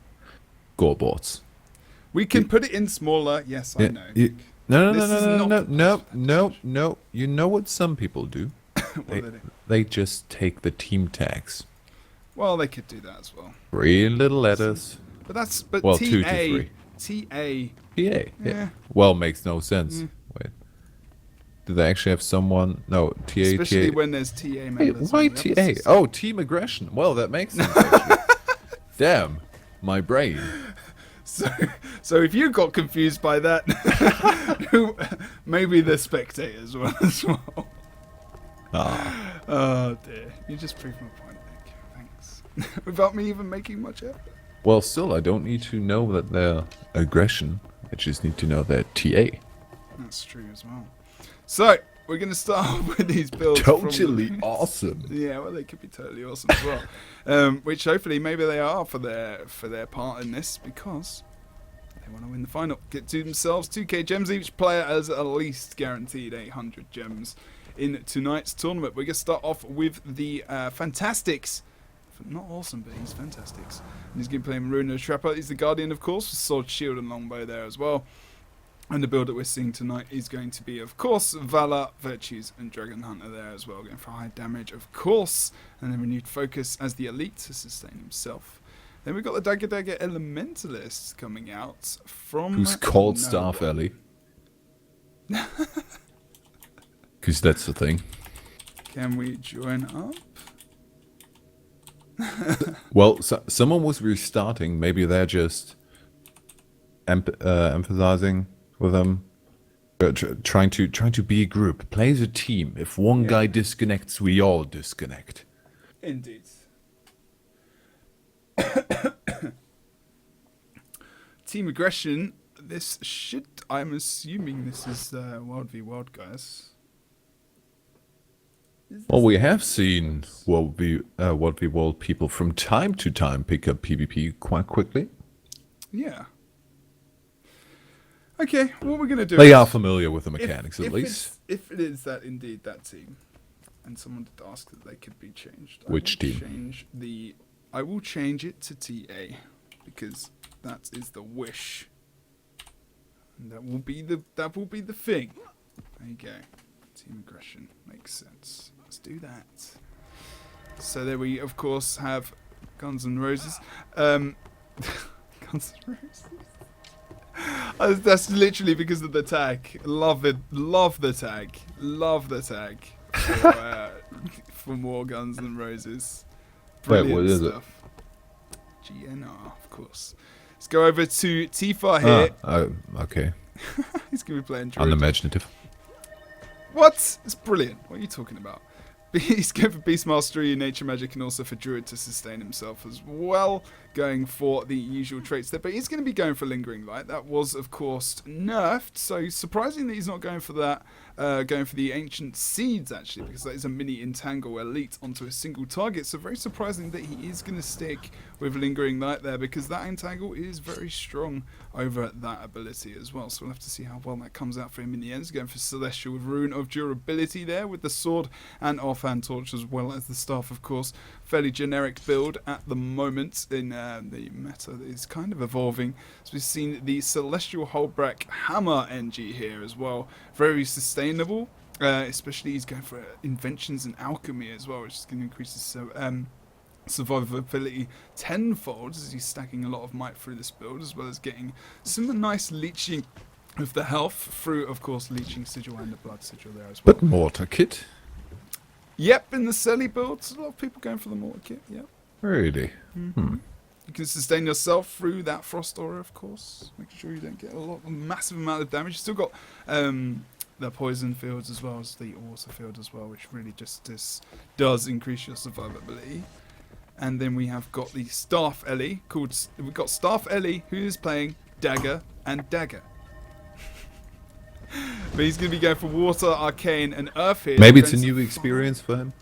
scoreboards?
We can put it in smaller. Yes, I know.
No.
This is not
No. You know what some people do?
What do they do?
They just take the team tags.
Well, they could do that as well.
3 little letters.
But
Well,
TA,
2 to 3.
TA.
PA. Yeah.
Yeah.
Well, makes no sense.
Yeah.
Wait. Do they actually have someone? No, TA,
Especially
TA.
when there's TA
Hey,
members.
why
on the other
TA?
side.
Oh, team aggression. Well, that makes sense, actually. Damn, my brain.
So if you got confused by that, maybe the spectators will as well.
Ah.
Oh dear, you just proved my point, Nick. Thanks. Without me even making much effort.
Well, still, I don't need to know that they're aggression. I just need to know they're TA.
That's true as well. So we're gonna start off with these builds.
Totally awesome.
Yeah, well, they could be totally awesome as well. Which hopefully maybe they are for their part in this, because they want to win the final. Get to themselves 2k gems. Each player has at least guaranteed 800 gems in tonight's tournament. We're gonna start off with the Fantastics. Not awesome, but he's Fantastics. And he's going to play Maruna Trapper. He's the Guardian, of course, with Sword, Shield, and Longbow there as well. And the build that we're seeing tonight is going to be, of course, Valor, Virtues, and Dragon Hunter there as well. Going for high damage, of course. And then renewed focus as the elite to sustain himself. Then we've got the Dagger Elementalist coming out from...
Who's called Staff Ellie? Because that's the thing.
Can we join up?
Well, someone was restarting. Maybe they're just emphasizing with them, trying to be a group, play as a team. If one guy disconnects, we all disconnect.
Indeed. Team aggression. This should. I'm assuming this is World v World, guys.
Well, we have seen World v World people from time to time pick up PvP quite quickly.
Yeah. Okay, what we're gonna do?
They are familiar with the mechanics, at least.
If it is that indeed that team, and someone did ask that they could be changed.
Which team?
I will change it to TA, because that is the wish. And that will be the thing. There you go. Team aggression makes sense. Let's do that. So there we, of course, have Guns N' Roses. Guns N' Roses. That's literally because of the tag. Love it. Love the tag. Love the tag. For more Guns N' Roses. Brilliant
what is
stuff. GnR, of course. Let's go over to Tifa here.
Okay.
He's going to be playing Druid.
Unimaginative.
What? It's brilliant. What are you talking about? He's going for Beast Mastery, Nature Magic, and also for Druid to sustain himself as well. Going for the usual traits there. But he's going to be going for Lingering Light. That was, of course, nerfed. So surprising that he's not going for that. Going for the Ancient Seeds, actually, because that is a mini Entangle Elite onto a single target. So very surprising that he is going to stick with Lingering Light there, because that Entangle is very strong over that ability as well. So we'll have to see how well that comes out for him in the end. He's going for Celestial with Rune of Durability there, with the Sword and Offhand Torch as well as the Staff, of course. Fairly generic build at the moment in the meta that is kind of evolving. So we've seen the Celestial Hullbrack Hammer NG here as well. Very sustainable. Especially he's going for Inventions and Alchemy as well, which is going to increase his survivability tenfold as he's stacking a lot of might through this build, as well as getting some nice leeching of the health through, of course, Leeching Sigil and the Blood Sigil there as well.
But Mortar Kit?
Yep, in the Selly builds, a lot of people going for the Mortar Kit, yep.
Really?
You can sustain yourself through that Frost Aura, of course. Make sure you don't get a massive amount of damage. You've still got the Poison fields as well as the Water field as well, which really just does increase your survivability. And then we have got the Staff Ellie, we've got Staff Ellie, who is playing Dagger and Dagger. But he's going to be going for Water, Arcane, and Earth here.
Maybe it's a new experience for him.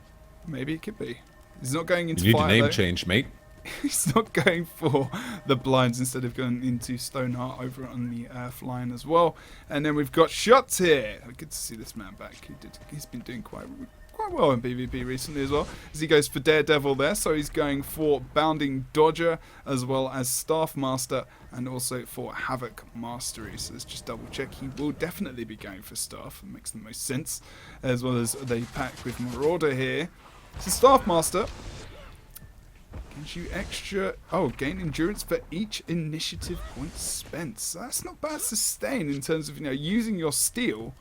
Maybe it could be. He's not going into
You need
fire,
a name
though.
change, mate.
He's not going for the blinds instead of going into Stoneheart over on the Earth line as well. And then we've got Shots here. Good to see this man back. He's been doing quite well in PvP recently as well, as he goes for Daredevil there. So he's going for Bounding Dodger as well as Staff Master, and also for Havoc Mastery. So let's just double check. He will definitely be going for Staff. It makes the most sense, as well as they pack with Marauder here. So Staff Master gives you extra, gain endurance for each initiative point spent. So that's not bad sustain in terms of, using your steel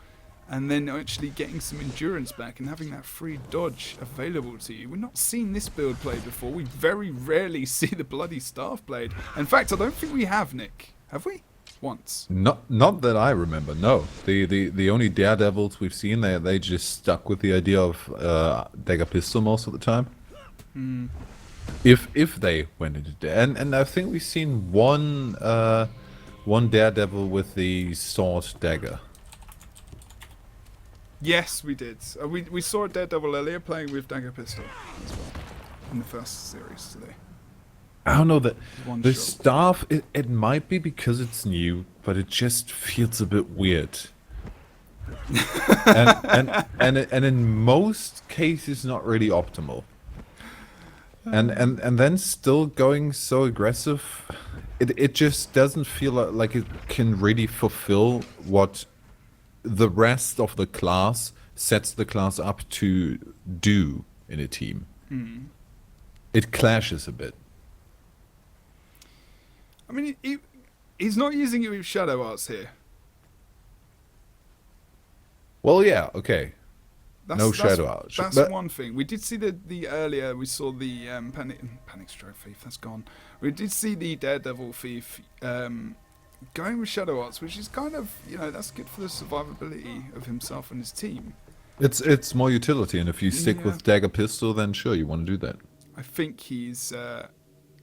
and then actually getting some endurance back and having that free dodge available to you. We've not seen this build played before. We very rarely see the bloody staff played. In fact, I don't think we have, Nick. Have we? Once.
Not that I remember. No, the only daredevils we've seen, they just stuck with the idea of dagger pistol most of the time. If they went into and I think we've seen one daredevil with the sword dagger.
Yes, we did. We saw a daredevil earlier playing with dagger pistol as well in the first series today.
I don't know that
One
the
shot.
staff. It might be because it's new, but it just feels a bit weird. and in most cases, not really optimal. And then still going so aggressive, it just doesn't feel like it can really fulfill what the rest of the class sets the class up to do in a team. It clashes a bit.
I mean, he's not using it with shadow arts here.
Well, yeah, okay. No shadow arts.
That's
But-
one thing. We did see the earlier. We saw the panic stroke thief. That's gone. We did see the daredevil thief going with shadow arts, which is kind of that's good for the survivability of himself and his team.
It's more utility, and if you stick
Yeah.
with dagger pistol, then sure, you want to do that.
I think he's.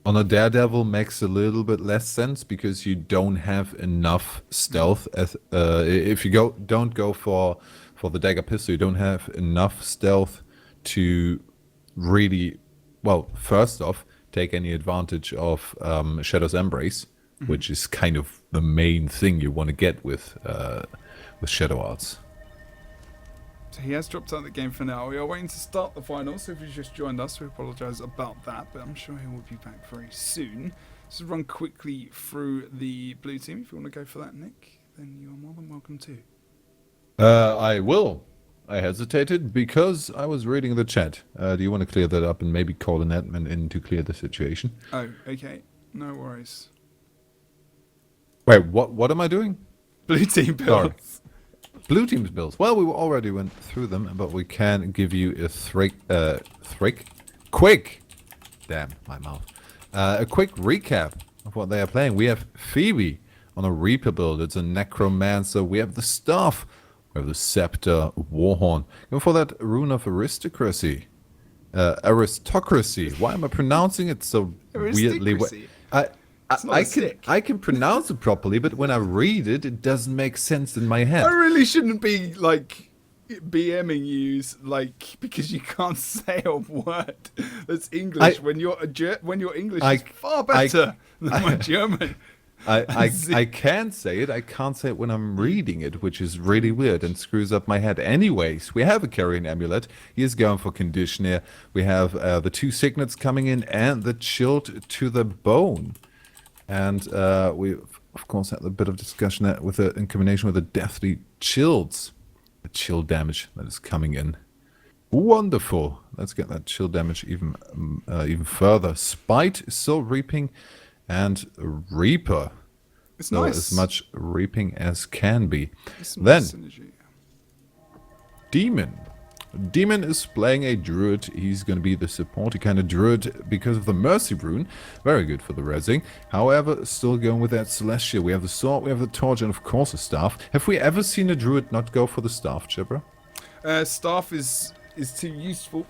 On a daredevil makes a little bit less sense because you don't have enough stealth. As if you don't go for the dagger pistol, you don't have enough stealth to really, well, first off, take any advantage of Shadow's Embrace, which is kind of the main thing you want to get with Shadow Arts.
So he has dropped out of the game for now. We are waiting to start the final, so if he's just joined us, we apologise about that, but I'm sure he will be back very soon. Just run quickly through the blue team. If you want to go for that, Nick, then you are more than welcome to.
I will. I hesitated because I was reading the chat. Do you want to clear that up and maybe call an admin in to clear the situation?
Oh, okay. No worries.
Wait, what am I doing?
Blue team
Sorry.
builds.
Blue team's builds. Well, we already went through them, but we can give you a quick, damn my mouth, a quick recap of what they are playing. We have Phoebe on a Reaper build. It's a Necromancer. We have the Staff. We have the Scepter, Warhorn. And for that, Rune of Aristocracy. Aristocracy. Why am I pronouncing it so weirdly?
Aristocracy. It's not a sick.
I can pronounce it properly, but when I read it, it doesn't make sense in my head.
I really shouldn't be like BMing you because you can't say a word that's English when your English is far better than my German.
I can say it. I can't say it when I'm reading it, which is really weird and screws up my head. Anyways, we have a Carrion Amulet. He is going for Conditioner. We have the 2 Signets coming in and the Chilled to the Bone. And we, of course, had a bit of discussion in combination with the Deathly Chills. The chill damage that is coming in. Wonderful. Let's get that chill damage even further. Spite is still reaping. And Reaper.
It's
so
nice.
as much reaping as can be.
It's
Then,
nice synergy.
Demon. Demon is playing a druid. He's going to be the supporty kind of druid because of the Mercy Rune. Very good for the rezzing. However, still going with that Celestial. We have the sword, we have the torch, and of course the staff. Have we ever seen a druid not go for the staff, Jebro?
Staff is too useful.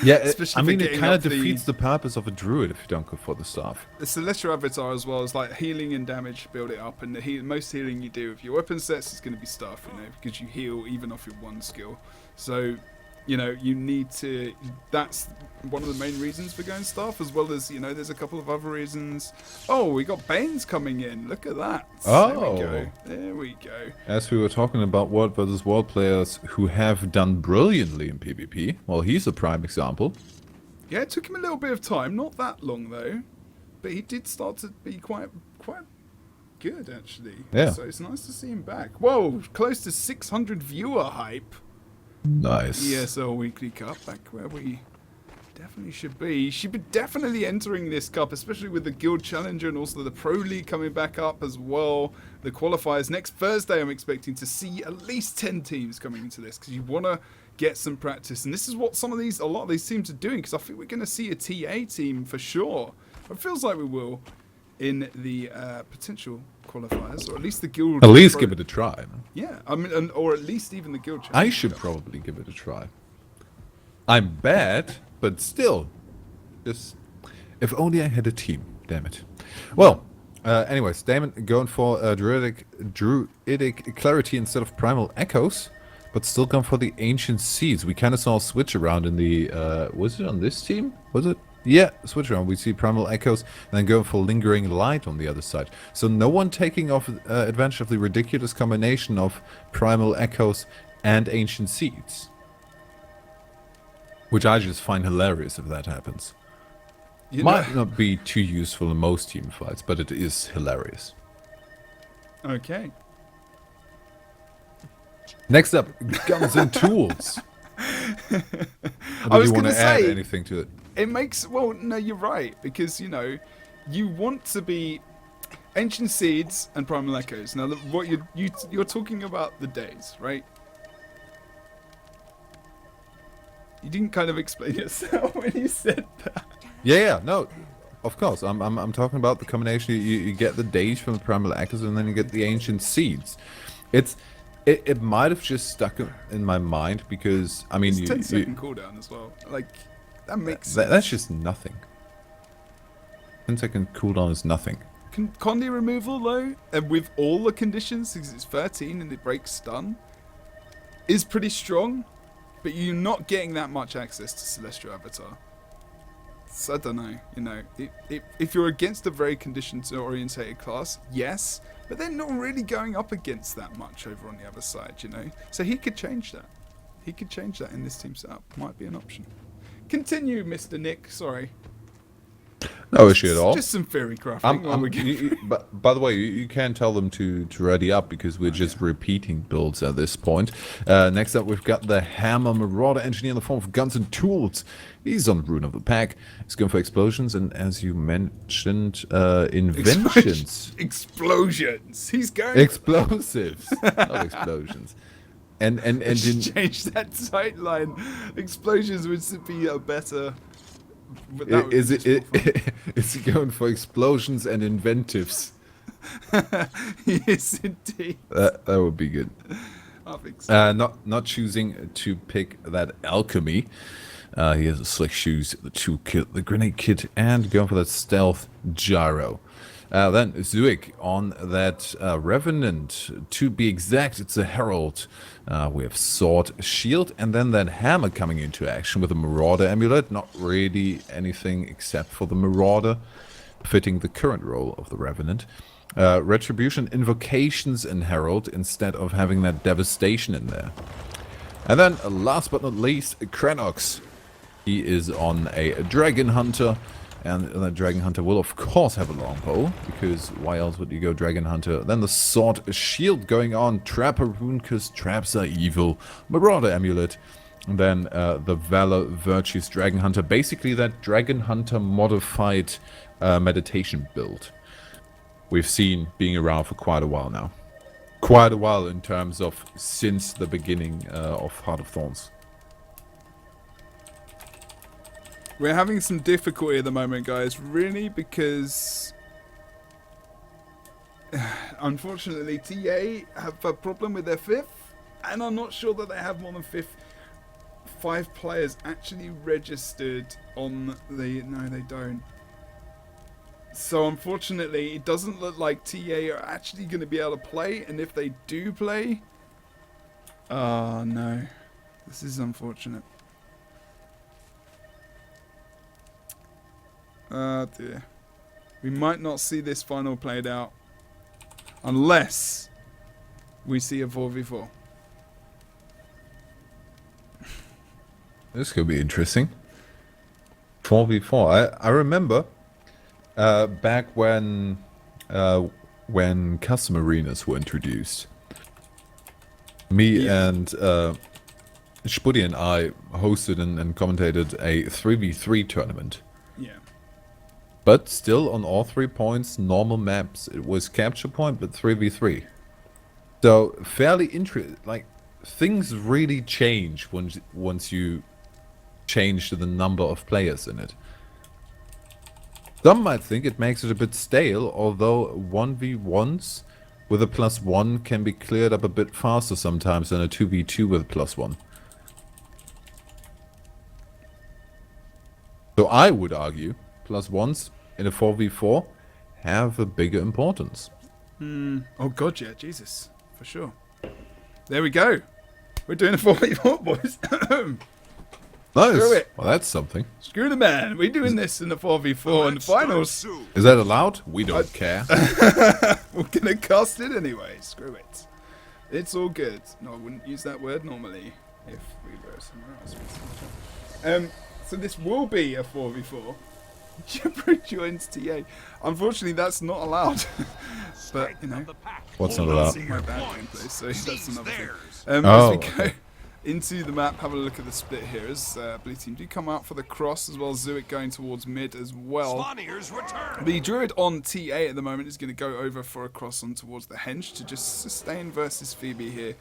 Yeah,
Especially
I
for
mean, it
getting
kind
up
of defeats the purpose of a druid if you don't go for the staff.
The Celestial Avatar as well is like healing and damage, build it up, and the most healing you do with your weapon sets is going to be staff, because you heal even off your one skill. So, you need to. That's one of the main reasons for going staff, as well as there's a couple of other reasons. Oh, we got Bane's coming in. Look at that.
Oh,
there we go.
As we were talking about world versus world players who have done brilliantly in PvP, well, he's a prime example.
Yeah, it took him a little bit of time, not that long though, but he did start to be quite good actually.
Yeah.
So it's nice to see him back. Whoa, close to 600 viewer hype.
Nice.
ESL Weekly Cup, back where we Definitely should be. He should be definitely entering this cup, especially with the Guild Challenger and also the Pro League coming back up as well. The qualifiers next Thursday, I'm expecting to see at least 10 teams coming into this because you want to get some practice. And this is what a lot of these teams are doing, because I think we're going to see a TA team for sure. It feels like we will in the potential qualifiers, or at least the Guild.
At least give it a try. No?
Yeah, I mean, or at least even the Guild Challenger.
I should probably give it a try. I'm bad, but still, just if only I had a team. Damn it. Well, anyways, Damon going for druidic clarity instead of primal echoes, but still going for the ancient seeds. We kind of saw a switch around in the was it on this team? Was it? Yeah, switch around. We see primal echoes and then going for lingering light on the other side. So no one taking off advantage of the ridiculous combination of primal echoes and ancient seeds. Which I just find hilarious if that happens. Might not be too useful in most team fights, but it is hilarious.
Okay.
Next up, guns and tools.
I was
you want
going
to add
say,
anything to it?
it makes, well, no, you're right, because, you know, you want to be ancient seeds and primal echoes. Now, what you're talking about the days, right? You didn't kind of explain yourself when you said that.
Yeah, no, of course. I'm talking about the combination. You get the days from the primal echoes, and then you get the ancient seeds. It might have just stuck in my mind because I mean,
it's 10-second cooldown as well. Like that makes sense.
That's just nothing. 10-second cooldown is nothing.
Condi removal though, and with all the conditions, because it's 13 and it breaks stun, is pretty strong. But you're not getting that much access to Celestial Avatar. So I don't know, you know, if you're against a very conditioned orientated class, yes, but they're not really going up against that much over on the other side, you know. So he could change that. He could change that in this team setup. Might be an option. Continue, Mr. Nick. Sorry.
No issue at all.
Just some theory crafting.
But by the way, you can tell them to ready up because we're just repeating builds at this point. Next up, we've got the Hammer Marauder Engineer in the form of guns and tools. He's on Rune of the Pack. He's going for explosions and, as you mentioned, inventions.
Explosions. He's going
explosives, not explosions. And
change that sightline. Explosions would be a better.
Is he going for explosions and inventives?
Yes, indeed.
That would be good.
I think so.
Not choosing to pick that alchemy. He has the slick shoes, the tool kit, the grenade kit, and going for that stealth gyro. Then Zuik on that Revenant. To be exact, it's a Herald. We have Sword, Shield, and then that Hammer coming into action with a Marauder Amulet. Not really anything except for the Marauder, fitting the current role of the Revenant. Retribution, Invocations, and Herald instead of having that Devastation in there. And then, last but not least, Krenox. He is on a Dragon Hunter. And the Dragon Hunter will, of course, have a longbow, because why else would you go Dragon Hunter? Then the Sword Shield going on, Trapper Rune, because traps are evil, Marauder Amulet, and then the Valor Virtues Dragon Hunter. Basically that Dragon Hunter modified meditation build we've seen being around for quite a while now. Quite a while in terms of since the beginning of Heart of Thorns.
We're having some difficulty at the moment, guys, really, because unfortunately TA have a problem with their fifth, and I'm not sure that they have more than 5 players actually registered on the... No, they don't. So unfortunately, it doesn't look like TA are actually going to be able to play, and if they do play... Oh, no. This is unfortunate. Oh dear. We might not see this final played out unless we see a 4v4.
This could be interesting. 4v4. I remember back when custom arenas were introduced. Me and Spuddy and I hosted and commentated a 3v3 tournament.
Yeah.
But still on all 3 points, normal maps. It was capture point, but 3v3. So fairly interesting. Like, things really change once you change the number of players in it. Some might think it makes it a bit stale, although 1v1s with a +1 can be cleared up a bit faster sometimes than a 2v2 with +1. So I would argue +1s in a 4v4 have a bigger importance.
Oh god, yeah, Jesus, for sure. There we go. We're doing a 4v4, boys.
Nice.
Screw it.
Well, that's something.
Screw the man. We're doing this in the 4v4 in the finals.
Is that allowed? We don't care.
We're gonna cast it anyway. Screw it. It's all good. No, I wouldn't use that word normally if we were somewhere else. So this will be a 4v4. Jebro joins TA. Unfortunately, that's not allowed. But, you know.
What's not allowed?
My bad gameplay, so that's another thing.
Oh,
As we go into the map, have a look at the split here. As blue team do come out for the cross, as well as Zuik going towards mid as well. The Druid on TA at the moment is going to go over for a cross on towards the Henge to just sustain versus Phoebe here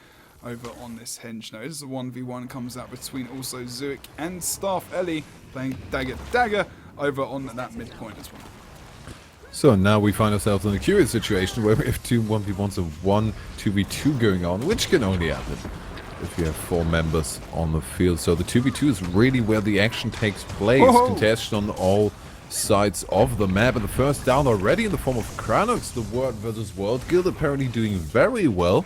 over on this Henge node. As the 1v1 comes out between also Zuik and Staff Ellie playing dagger over on that midpoint as well.
So now we find ourselves in a curious situation where we have 2 1v1s and 1 2v2 going on, which can only happen if you have 4 members on the field. So the 2v2 is really where the action takes place, contested on all sides of the map. And the first down already in the form of Kranox, the World versus World Guild, apparently doing very well.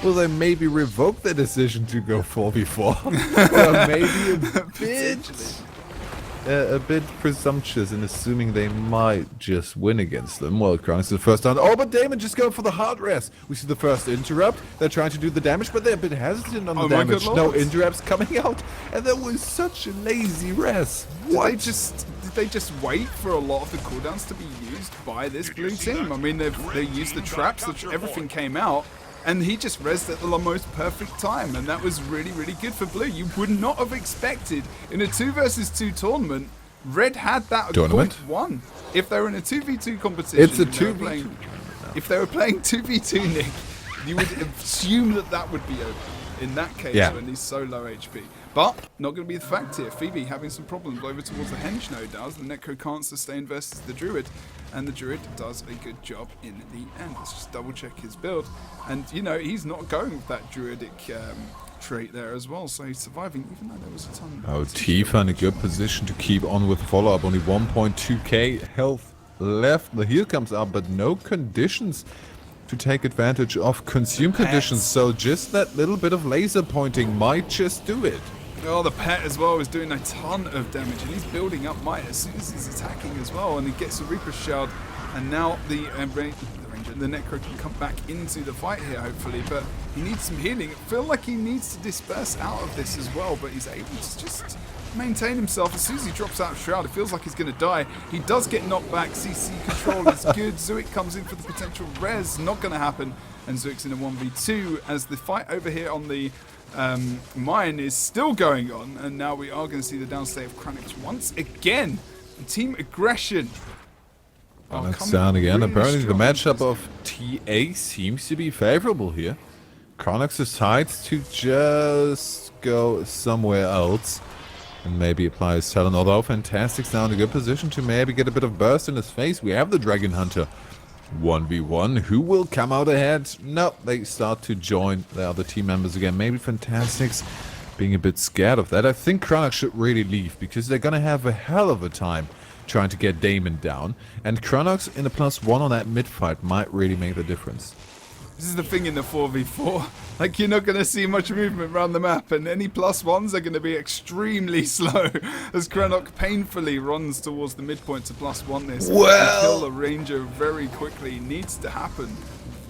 Will they maybe revoke their decision to go 4v4? Or maybe a bit presumptuous in assuming they might just win against them. Well, Kranox is the first down. Oh, but Damon just going for the hard res. We see the first interrupt. They're trying to do the damage, but they're a bit hesitant on the damage. No interrupts coming out, and that was such a lazy res.
Did they just wait for a lot of the cooldowns to be used by this blue team? I mean, they used the traps, everything came out, and he just rezzed at the most perfect time, and that was really, really good for blue. You would not have expected in a 2 versus 2 tournament, Red had that point 1. If they were in a 2v2 competition,
it's a 2v2.
If they were playing 2v2, Nick, you would assume that would be over. In that case, when he's so low HP. But, not going to be the fact here. Phoebe having some problems over towards the Henge node does. The Necro can't sustain versus the Druid. And the Druid does a good job in the end. Let's just double check his build. And, you know, he's not going with that Druidic trait there as well. So he's surviving, even though there was a ton of...
Oh, Tifa in a good position to keep on with follow-up. Only 1.2k health left. The heal comes up, but no conditions to take advantage of consume conditions, so just that little bit of laser pointing might just do it.
Oh, the pet as well is doing a ton of damage, and he's building up might as soon as he's attacking as well, and he gets a Reaper Shard, and now the Necro can come back into the fight here, hopefully, but he needs some healing. I feel like he needs to disperse out of this as well, but he's able to just maintain himself. As soon as he drops out of Shroud, it feels like he's going to die. He does get knocked back. CC control is good. Zuik comes in for the potential res. Not going to happen. And Zuik's in a 1v2 as the fight over here on the mine is still going on. And now we are going to see the downstate of Kranox once again. Team aggression.
That's down again. Really apparently the matchup of TA seems to be favorable here. Kranox decides to just go somewhere else and maybe apply his talent, although Fantastic's now in a good position to maybe get a bit of burst in his face. We have the Dragon Hunter 1v1. Who will come out ahead? No, they start to join the other team members again. Maybe Fantastic's being a bit scared of that. I think Kranox should really leave because they're going to have a hell of a time trying to get Damon down. And Kranox in a +1 on that mid-fight might really make the difference.
This is the thing in the 4v4. Like, you're not going to see much movement around the map, and any +1s are going to be extremely slow as Kranox painfully runs towards the midpoint to +1 this.
Well,
kill the Ranger very quickly needs to happen.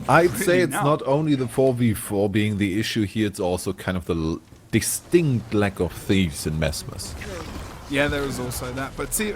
I'd say it's not only the 4v4 being the issue here, it's also kind of the distinct lack of thieves in Mesmers.
Yeah, there was also that, but see,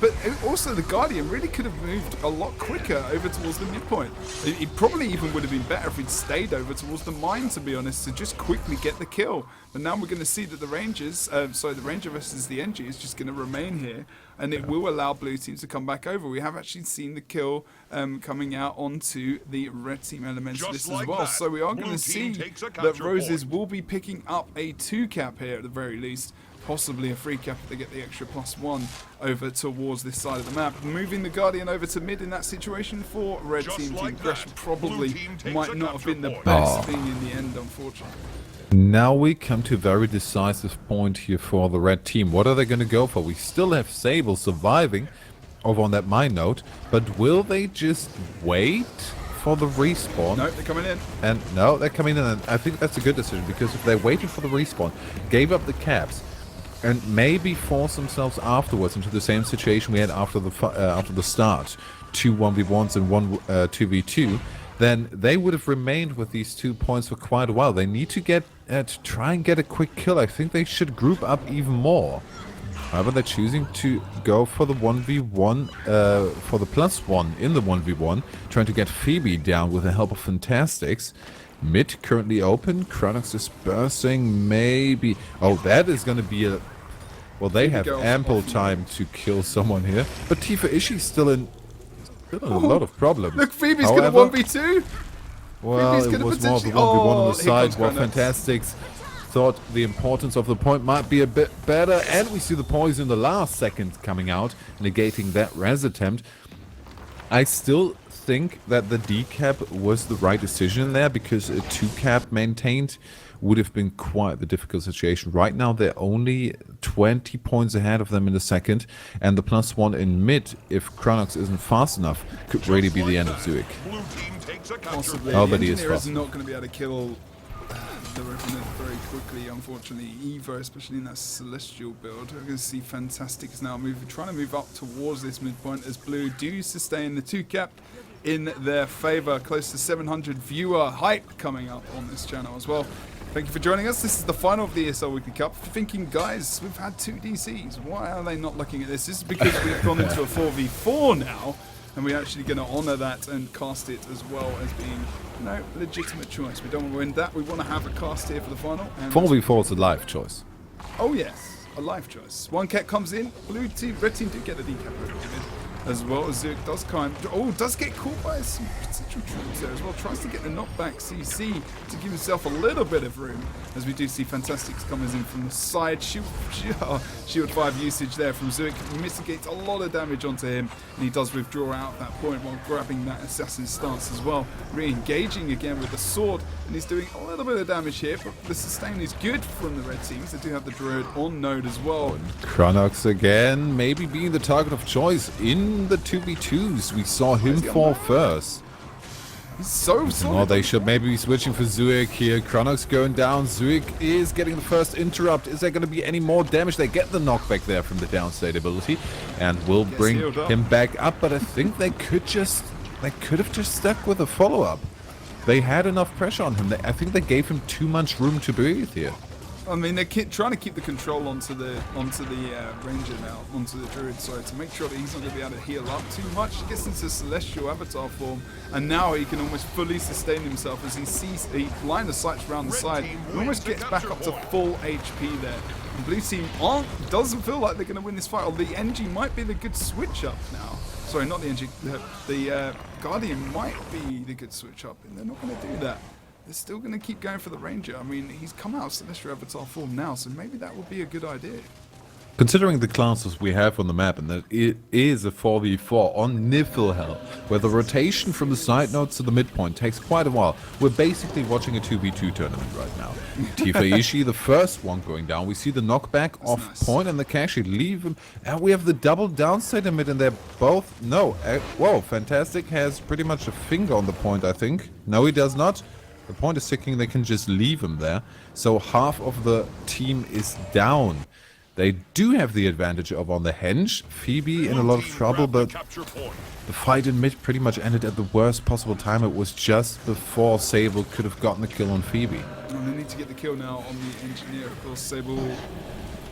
but also the Guardian really could have moved a lot quicker over towards the midpoint. It probably even would have been better if he'd stayed over towards the mine, to be honest, to just quickly get the kill. But now we're going to see that the Rangers, the Ranger versus the NG is just going to remain here, and it will allow blue team to come back over. We have actually seen the kill coming out onto the red team elements
Just
list
like
as well.
that,
So we are
blue
going to
team
see
takes a
that
capture
Roses
point.
will be picking up a 2-cap here at the very least. Possibly a free cap if they get the extra +1 over towards this side of the map. Moving the Guardian over to mid in that situation for red
Just
team.
like
Team Gresham
that,
probably
blue team takes
might
a
not have been the
capture
best
point.
thing in the end, unfortunately.
Now we come to a very decisive point here for the red team. What are they going to go for? We still have Sable surviving over on that mine node, but will they just wait for the respawn?
No, they're coming in.
And no, they're coming in, and I think that's a good decision, because if they waited for the respawn, gave up the caps, and maybe force themselves afterwards into the same situation we had after the start, 2 1v1s and 1 2v2, then they would have remained with these 2 points for quite a while. They need to try and get a quick kill. I think they should group up even more. However, they're choosing to go for the 1v1, for the +1 in the 1v1, trying to get Phoebe down with the help of Fantastics. Mid currently open. Chronix dispersing, maybe. Oh, that is going to be a... Well, they have ample time to kill someone here. But Tifa Ishii's still in a lot of problems.
Look, Phoebe's
However,
going to 1v2.
well,
Phoebe's
it
gonna
was more of a 1v1
potentially-
on
Oh,
the
here
side,
comes
while
Chronix.
Fantastics thought the importance of the point might be a bit better. And we see the poison in the last second coming out, negating that res attempt. I still think that the decap was the right decision there, because a 2-cap maintained would have been quite the difficult situation. Right now they're only 20 points ahead of them in the second, and the +1 in mid, if Chronix isn't fast enough, could really be the end of Zuik.
Blue team takes a capture
Possibly.
Oh,
The
but he is
Engineer is
fast.
not going to be able to kill the Revenant very quickly, unfortunately. Evo, especially in that Celestial build. We're going to see Fantastic is now trying to move up towards this midpoint, as Blue do sustain the 2-cap in their favor. Close to 700 viewer hype coming up on this channel as well. Thank you for joining us. This is the final of the ESL Weekly Cup. If you're thinking, guys, we've had 2 DCs. Why are they not looking at this? This is because we've gone into a 4v4 now, and we're actually going to honour that and cast it as well as being, legitimate choice. We don't want to win that. We want to have a cast here for the final. And
4v4 is a live choice.
oh yes, a life choice. 1-cap comes in. Red team do get the decap over the mid, as well as Zuik does climb. Oh, does get caught by some potential troops there as well. Tries to get the knockback CC to give himself a little bit of room, as we do see Fantastics coming in from the side. Shield 5 usage there from Zuik mitigates a lot of damage onto him, and he does withdraw out at that point while grabbing that assassin stance as well. Re-engaging again with the sword, and he's doing a little bit of damage here, but the sustain is good from the red teams. They do have the druid on node as well.
Chronix again, maybe being the target of choice in the 2v2s. We saw him fall first.
He's so solid.
Oh, they should maybe be switching for Zuik here. Chronix going down. Zuik is getting the first interrupt. Is there going to be any more damage? They get the knockback there from the downstate ability, and will bring him back up. But I think they could have just stuck with a follow-up. They had enough pressure on him. I think they gave him too much room to breathe here.
I mean, they're trying to keep the control onto the ranger now, onto the druid, sorry, to make sure that he's not going to be able to heal up too much. He gets into celestial avatar form, and now he can almost fully sustain himself as he sees the line of sight around the side. He almost gets back up to full HP there. And blue team doesn't feel like they're going to win this fight. Or the NG might be the good switch up now. Sorry, not the NG. The Guardian might be the good switch up, and they're not going to do that. They're still going to keep going for the Ranger. I mean, he's come out of Celestial Avatar form now, so maybe that would be a good idea.
Considering the classes we have on the map, and that it is a 4v4 on Niflhel, where the rotation from the side nodes to the midpoint takes quite a while, we're basically watching a 2v2 tournament right now. Tifa Ishii, the first one going down. We see the knockback off
nice.
point, and the cash leave him. And we have the double downside in mid, and they're both... No. Whoa, Fantastic has pretty much a finger on the point, I think. No, he does not. The point is ticking, they can just leave him there. So half of the team is down. They do have the advantage of on the henge. Phoebe in a lot of trouble, but the fight in mid pretty much ended at the worst possible time. It was just before Sable could have gotten the kill on Phoebe.
And they need to get the kill now on the engineer. Of course, Sable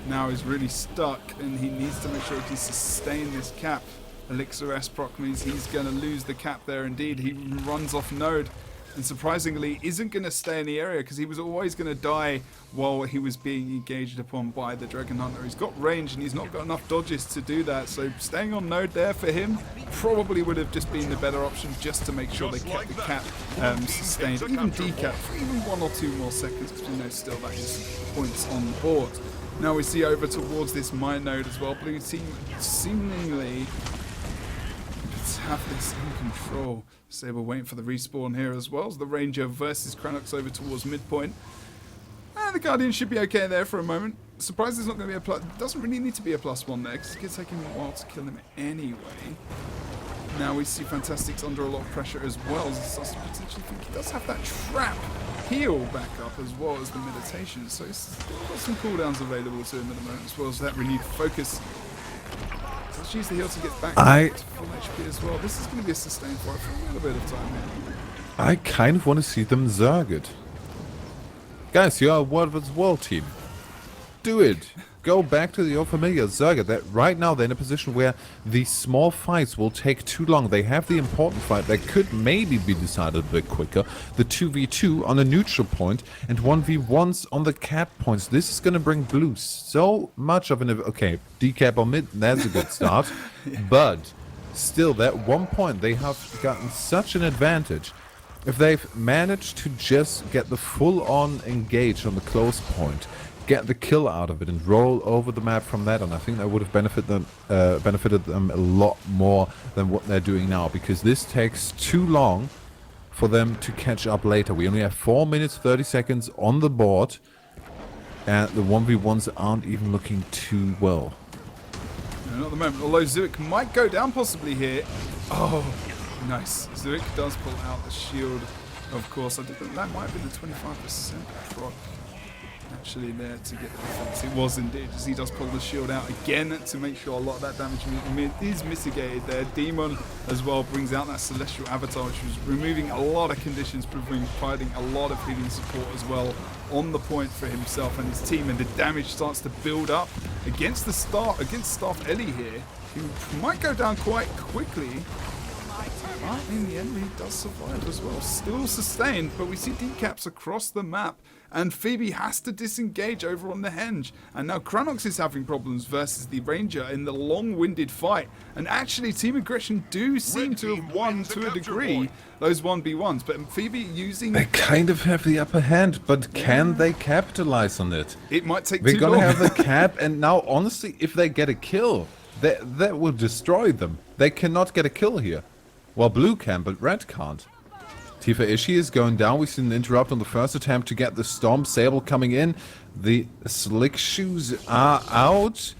now is really stuck, and he needs to make sure he can sustain this cap. Elixir S proc means he's going to lose the cap there indeed. He runs off node, and surprisingly isn't going to stay in the area because he was always going to die while he was being engaged upon by the Dragon Hunter. He's got range and he's not got enough dodges to do that, so staying on node there for him probably would have just been the better option, just to make sure they kept the cap sustained, even decap for even 1 or 2 more seconds, because we know still that is points on the board. Now we see over towards this mine node as well. Blue team seemingly have this in control. Sabre waiting for the respawn here as well as the Ranger versus Cranox over towards midpoint. The Guardian should be okay there for a moment. Surprised there's not going to be a plus. Doesn't really need to be a +1 there because it's going to take him a while to kill him anyway. Now we see Fantastic's under a lot of pressure as well. As I potentially think he does have that trap heal back up as well as the meditation. So he's got some cooldowns available to him at the moment, as well as that renewed focus. Let's use the heal to get back to full HP as well. This is going to be a sustain for it for a little bit of time here.
I kind of want to see them Zerg it. Guys, you are a World vs. World team. Do it. Go back to your familiar Zerg it. That right now they're in a position where these small fights will take too long. They have the important fight that could maybe be decided a bit quicker. The 2v2 on a neutral point and 1v1s on the cap points. This is going to bring blue so much of an... Okay, decap on mid, that's a good start. Yeah. But still, that 1 point, they have gotten such an advantage. If they've managed to just get the full-on engage on the close point, get the kill out of it and roll over the map from that on, I think that would have benefited them a lot more than what they're doing now, because this takes too long for them to catch up later. We only have 4 minutes 30 seconds on the board, and the 1v1s aren't even looking too well.
Not at the moment, although Zuik might go down possibly here. Oh, nice. Zuik does pull out the shield, of course. I did think that might have been the 25% proc actually there to get the defense. It was indeed, as he does pull the shield out again to make sure a lot of that damage is mitigated there. Demon as well brings out that Celestial Avatar, which was removing a lot of conditions, providing a lot of healing support as well on the point for himself and his team, and the damage starts to build up against Staff Ellie here, who might go down quite quickly. But in the end, he does survive as well. Still sustained, but we see decaps across the map, and Phoebe has to disengage over on the henge. And now Cranox is having problems versus the Ranger in the long-winded fight. And actually, Team Aggression do seem to have won to a degree, those 1v1s. But Phoebe using...
They kind of have the upper hand, but can they capitalize on it?
It might take
too long. We're going to have the cap, and now, honestly, if they get a kill, that will destroy them. They cannot get a kill here. Well, blue can, but red can't. Tifa Ishii is going down. We've seen an interrupt on the first attempt to get the Storm. Sable coming in. The Slick Shoes are out.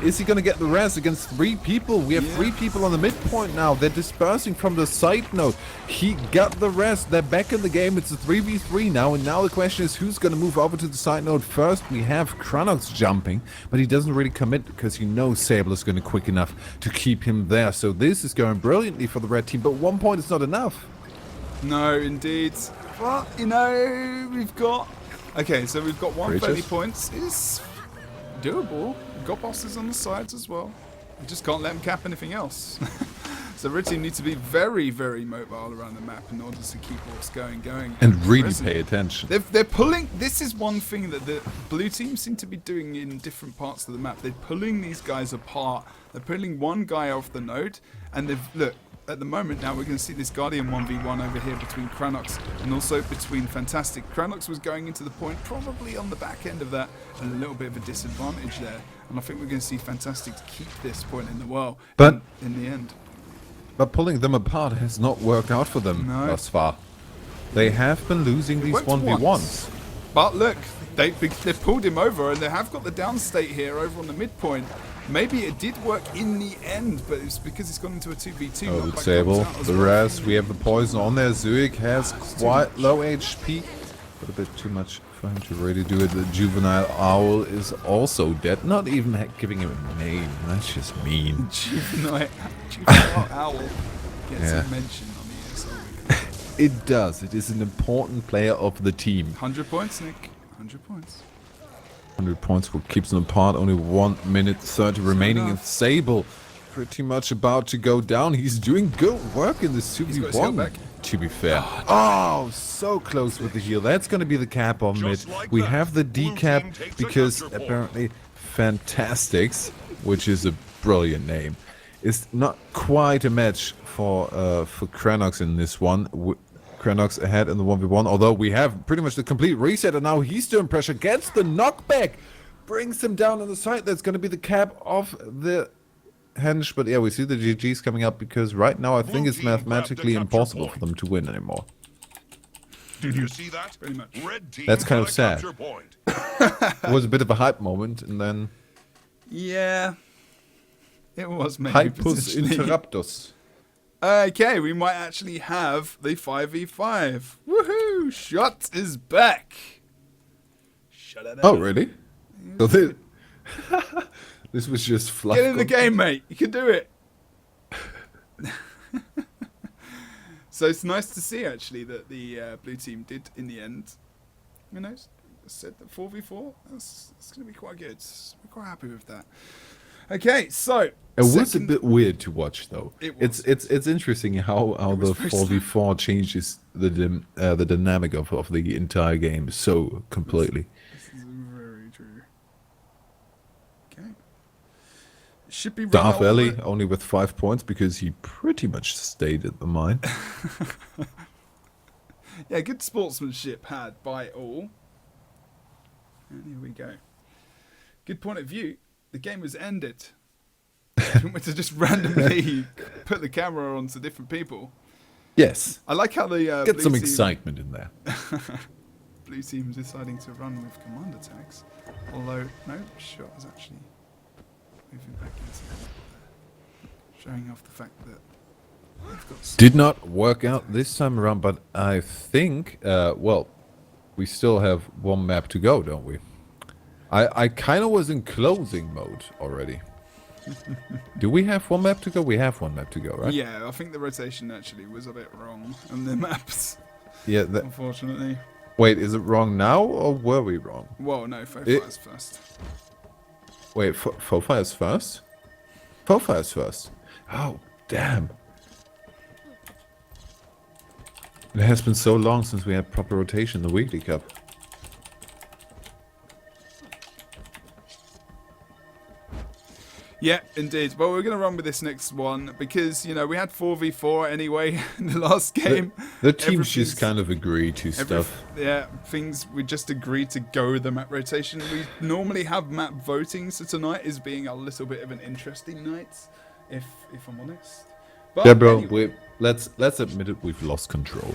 Is he going to get the res against 3 people? We have 3 people on the midpoint now. They're dispersing from the side node. He got the res. They're back in the game. It's a 3v3 now. And now the question is, who's going to move over to the side node first? We have Cranox jumping, but he doesn't really commit because he knows Sable is going to quick enough to keep him there. So this is going brilliantly for the red team, but 1 point is not enough.
No, indeed. But, you know, we've got... Okay, so we've got 130 points. It's doable. We've got bosses on the sides as well. We just can't let them cap anything else. So red team needs to be very, very mobile around the map in order to keep what's going.
And really pay attention.
They're pulling... This is one thing that the blue team seem to be doing in different parts of the map. They're pulling these guys apart. They're pulling one guy off the node, and they've... Look, at the moment now we're going to see this Guardian 1v1 over here between Cranox and also between Fantastic. Cranox was going into the point probably on the back end of that, and a little bit of a disadvantage there, and I think we're going to see Fantastic keep this point in the well, but in the end.
But pulling them apart has not worked out for them thus far. They have been losing these 1v1s.
But look, they've pulled him over, and they have got the downstate here over on the midpoint. Maybe it did work in the end, but it's because it's gone into a 2v2.
Oh, the Sable, the res, we have the poison on there. Zuik has quite low HP, but a bit too much for him to really do it. The Juvenile Owl is also dead, not even giving him a name. That's just mean.
Juvenile Owl gets a mention on the ESL Weekly Cup.
It does. It is an important player of the team.
100 points, Nick. 100 points.
500 points, what keeps them apart. Only 1 minute 30 remaining, and Sable pretty much about to go down. He's doing good work in this 2v1, to be fair. Oh, so close with the heal. That's going to be the cap on mid. We have the decap because apparently Fantastics, which is a brilliant name, is not quite a match for Kranox in this one. Kranox ahead in the 1v1, although we have pretty much the complete reset, and now he's doing pressure, gets the knockback, brings him down on the side. That's going to be the cap of the Hench, but yeah, we see the GGs coming up because right now I think it's mathematically impossible for them to win anymore.
Did you see that?
Pretty much.
Red team
That's kind of
got a
sad.
capture point.
It was a bit of a hype moment, and then
Yeah. It was maybe
Hypus
potentially.
Interruptus.
Okay, we might actually have the 5v5. Woohoo! Shot is back. Shut it
Oh, really? So this was just fluff.
Get in the game, mate. You can do it. So it's nice to see, actually, that the blue team did, in the end, you know, said that 4v4. That's going to be quite good. We're quite happy with that. Okay, so
It was a bit weird to watch, though.
It was.
It's interesting how the
very
4v4 changes the dynamic of the entire game so completely.
This is very true. Okay. Should be
Darth
run
Ellie
over.
only with 5 points because he pretty much stayed at the mine.
Yeah, good sportsmanship had by all. And here we go. Good point of view. The game was ended. Do you want me to just randomly put the camera onto different people?
Yes.
I like how the
Get
blue
some
team,
excitement in there.
blue team deciding to run with command attacks. Although, no, shot is actually moving back into it. Showing off the fact that they've got some
Did not work out this time around, but I think, well, we still have one map to go, don't we? I kind of was in closing mode already. Do we have one map to go? We have one map to go, right?
Yeah, I think the rotation actually was a bit wrong on the maps,
Yeah.
unfortunately.
Wait, is it wrong now or were we wrong?
Well, no, Fofire's first.
Wait, Fofire's first? Fofire's first. Oh, damn. It has been so long since we had proper rotation in the Weekly Cup.
Yeah, indeed. Well, we're going to run with this next one because, you know, we had 4v4 anyway in the last game.
The teams
Everything's-
just kind of agree to stuff.
Yeah, things, we just agreed to go with the map rotation. We normally have map voting, so tonight is being a little bit of an interesting night, if I'm honest. But
Yeah, bro,
anyway-
let's admit it, we've lost control.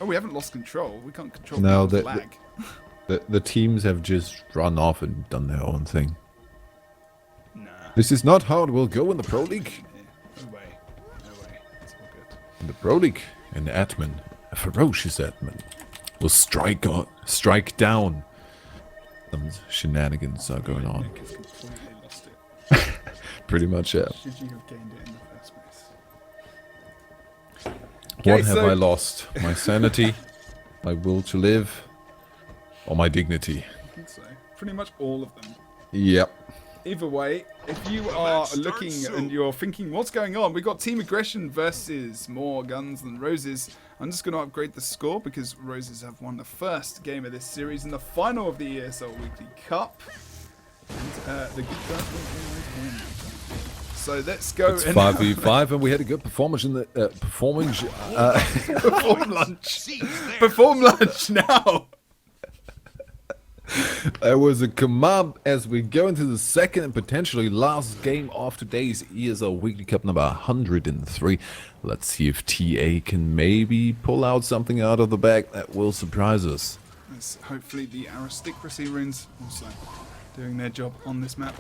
Oh, we haven't lost control. We can't control
No,
people's lag.
The teams have just run off and done their own thing.
Nah.
This is not how it will go in the Pro League.
Yeah, no way. No way. It's all good.
In the Pro League, an admin, a ferocious admin, will strike down. Some shenanigans are going on.
Nick has completely lost it.
Pretty much, yeah.
Should you have gained it in the first place?
What
Okay,
have
so-
I lost? My sanity, my will to live, or my dignity?
I think so. Pretty much all of them.
Yep.
Either way, if you are
match
looking
starts
and
soon.
you're thinking, what's going on? We've got Team Aggression versus more Guns Than Roses. I'm just going to upgrade the score because Roses have won the first game of this series in the final of the ESL Weekly Cup. And the good guys will always win. So let's go.
It's 5v5, and we had a good performance in the performance.
Perform lunch.
Seeds there.
Perform lunch now.
There was a command as we go into the second and potentially last game of today's ESL Weekly Cup number 103. Let's see if TA can maybe pull out something out of the bag that will surprise us.
Yes, hopefully the aristocracy runes also doing their job on this map.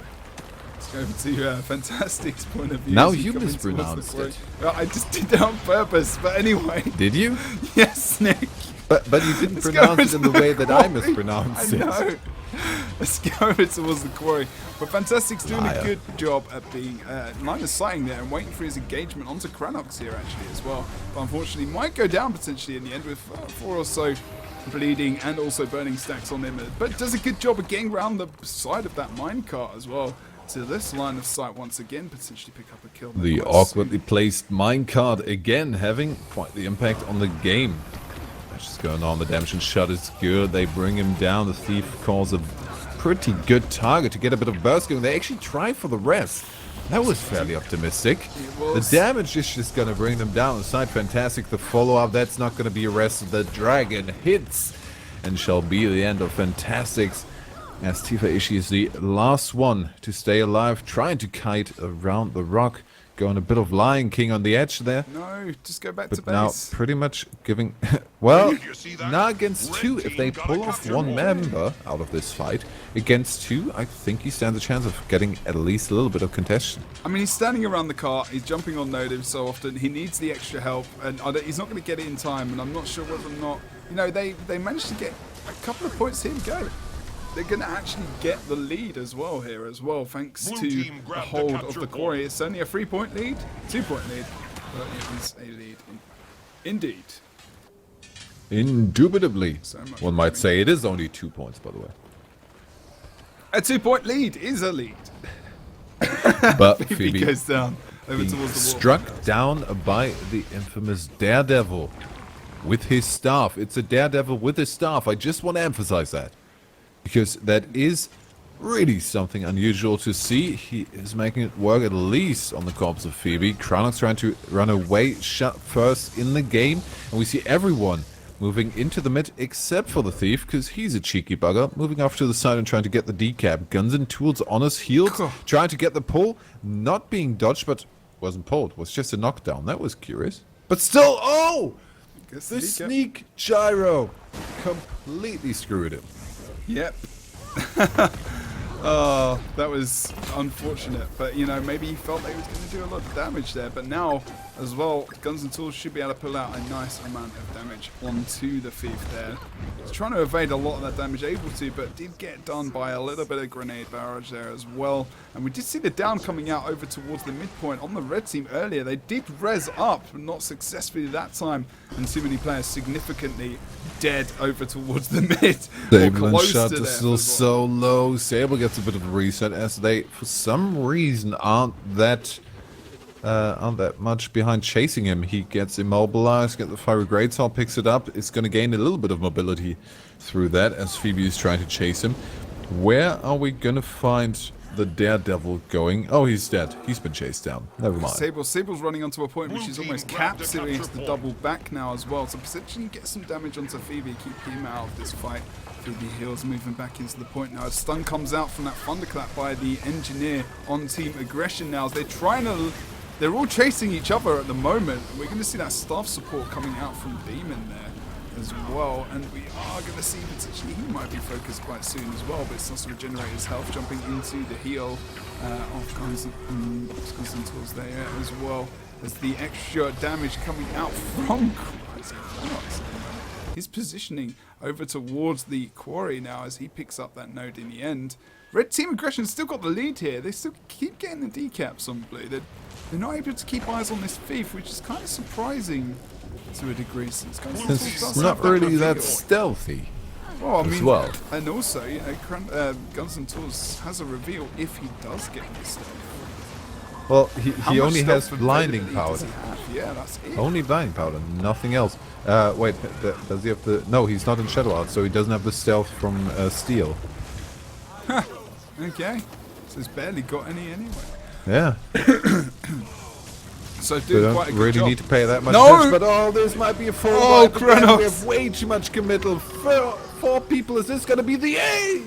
Let's go over to Fantastic's point of view.
Now
as we
you
come in towards the
mispronounced
quarry.
it.
Well, I just did that on purpose, but anyway.
Did you?
Yes, Nick.
But you didn't
Let's go
pronounce it in the
into
way
the
that I
quarry.
mispronounced
I
it.
know. Let's go over towards the quarry. But Fantastic's doing
Liar.
a good job at being line of sighting there and waiting for his engagement onto Kranox here actually as well. But unfortunately might go down potentially in the end with 4 or so bleeding and also burning stacks on him, but does a good job of getting around the side of that minecart as well to this line of sight once again, potentially pick up a kill.
The awkwardly placed minecart again having quite the impact on the game. That's just going on. The damage and shot is good. They bring him down. The thief calls a pretty good target to get a bit of burst going. They actually try for the rest. That was fairly optimistic. The damage is just going to bring them down. The side fantastic. The follow-up, that's not going to be arrested. The dragon hits and shall be the end of Fantastics. As Tifa Ishii is the last one to stay alive, trying to kite around the rock. Going a bit of Lion King on the edge there.
No, just go back to
But now
base.
pretty much giving... well,
Did you see that?
now against
Red
two, if they
team got
pull
a
off
capture
one
point.
member out of this fight, against two, I think he stands a chance of getting at least a little bit of contention.
I mean, he's standing around the cart, he's jumping on node so often, he needs the extra help, and he's not going to get it in time, and I'm not sure whether or not, you know, they managed to get a couple of points. Here we go. They're going to actually get the lead as well here as well, thanks
Blue
to
team
the
grabbed the
hold of
capture
the
point.
quarry. It's only a 3-point lead, 2-point lead, but it is a lead indeed.
Indubitably,
So much
one might say it is only 2 points, by the way.
A 2-point lead is a lead.
But
Phoebe
Phoebe
goes down over
being
towards the wall.
struck down by the infamous Daredevil with his staff. It's a Daredevil with his staff. I just want to emphasize that, because that is really something unusual to see. He is making it work at least on the corpse of Phoebe. Crownok's trying to run away, shot first in the game, and we see everyone moving into the mid except for the thief, because he's a cheeky bugger, moving off to the side and trying to get the decap. Guns and tools on his heels, trying to get the pull, not being dodged, but wasn't pulled, was just a knockdown. That was curious. But still, oh!
Gets
The
decap.
sneak gyro completely screwed him.
Yep. Oh, that was unfortunate. But, you know, maybe he felt that he was going to do a lot of damage there. But now, as well, Guns and Tools should be able to pull out a nice amount of damage onto the thief there. He's trying to evade a lot of that damage, able to, but did get done by a little bit of grenade barrage there as well. And we did see the down coming out over towards the midpoint on the red team earlier. They did res up, but not successfully that time. And too many players significantly dead over towards the mid.
Sable
or
and
close
Shot
to
is
there
still
as
so low. Sable gets a bit of a reset as they, for some reason, aren't that much behind chasing him. He gets immobilized, get the fiery great sword, picks it up. It's going to gain a little bit of mobility through that as Phoebe is trying to chase him. Where are we going to find the Daredevil going? Oh, he's dead. He's been chased down. Never mind.
Sable's running onto a point which
Blue
is
team
almost
grabbed
capped,
the
so he has
capture
to
point.
double back now as well. So potentially get some damage onto Phoebe, keep him out of this fight. Phoebe heals, moving back into the point now. A stun comes out from that thunderclap by the engineer on Team Aggression now as they're all chasing each other at the moment. We're going to see that staff support coming out from Demon there as well, and we are going to see potentially he might be focused quite soon as well, but it's also regenerate his health, jumping into the heal of Guns and Tools there as well, as the extra damage coming out from Cross. His positioning over towards the quarry now as he picks up that node in the end. Red Team Aggression still got the lead here. They still keep getting the decaps on blue. They're not able to keep eyes on this thief, which is kind of surprising to a degree, since Guns and Tools
It's
does
not
have that
really that
reveal.
stealthy.
Well, I
as
mean,
well.
and also, you know, Guns and Tools has a reveal if he does get this stuff.
Well,
How
he
much
only has
stealth
blinding
ability
powder.
does he have? Yeah, that's it.
Only blinding powder, nothing else. Wait, does he have the... No, he's not in Shadow Art, so he doesn't have the stealth from Steel.
Okay, so he's barely got any anyway.
Yeah.
So
We
doing quite a
don't
good
really
job.
need to pay that much
No!
attention, but oh, this might be a full
Oh,
wipe again.
Kronos!
We have way too much committal. Four people, is this gonna be the ace?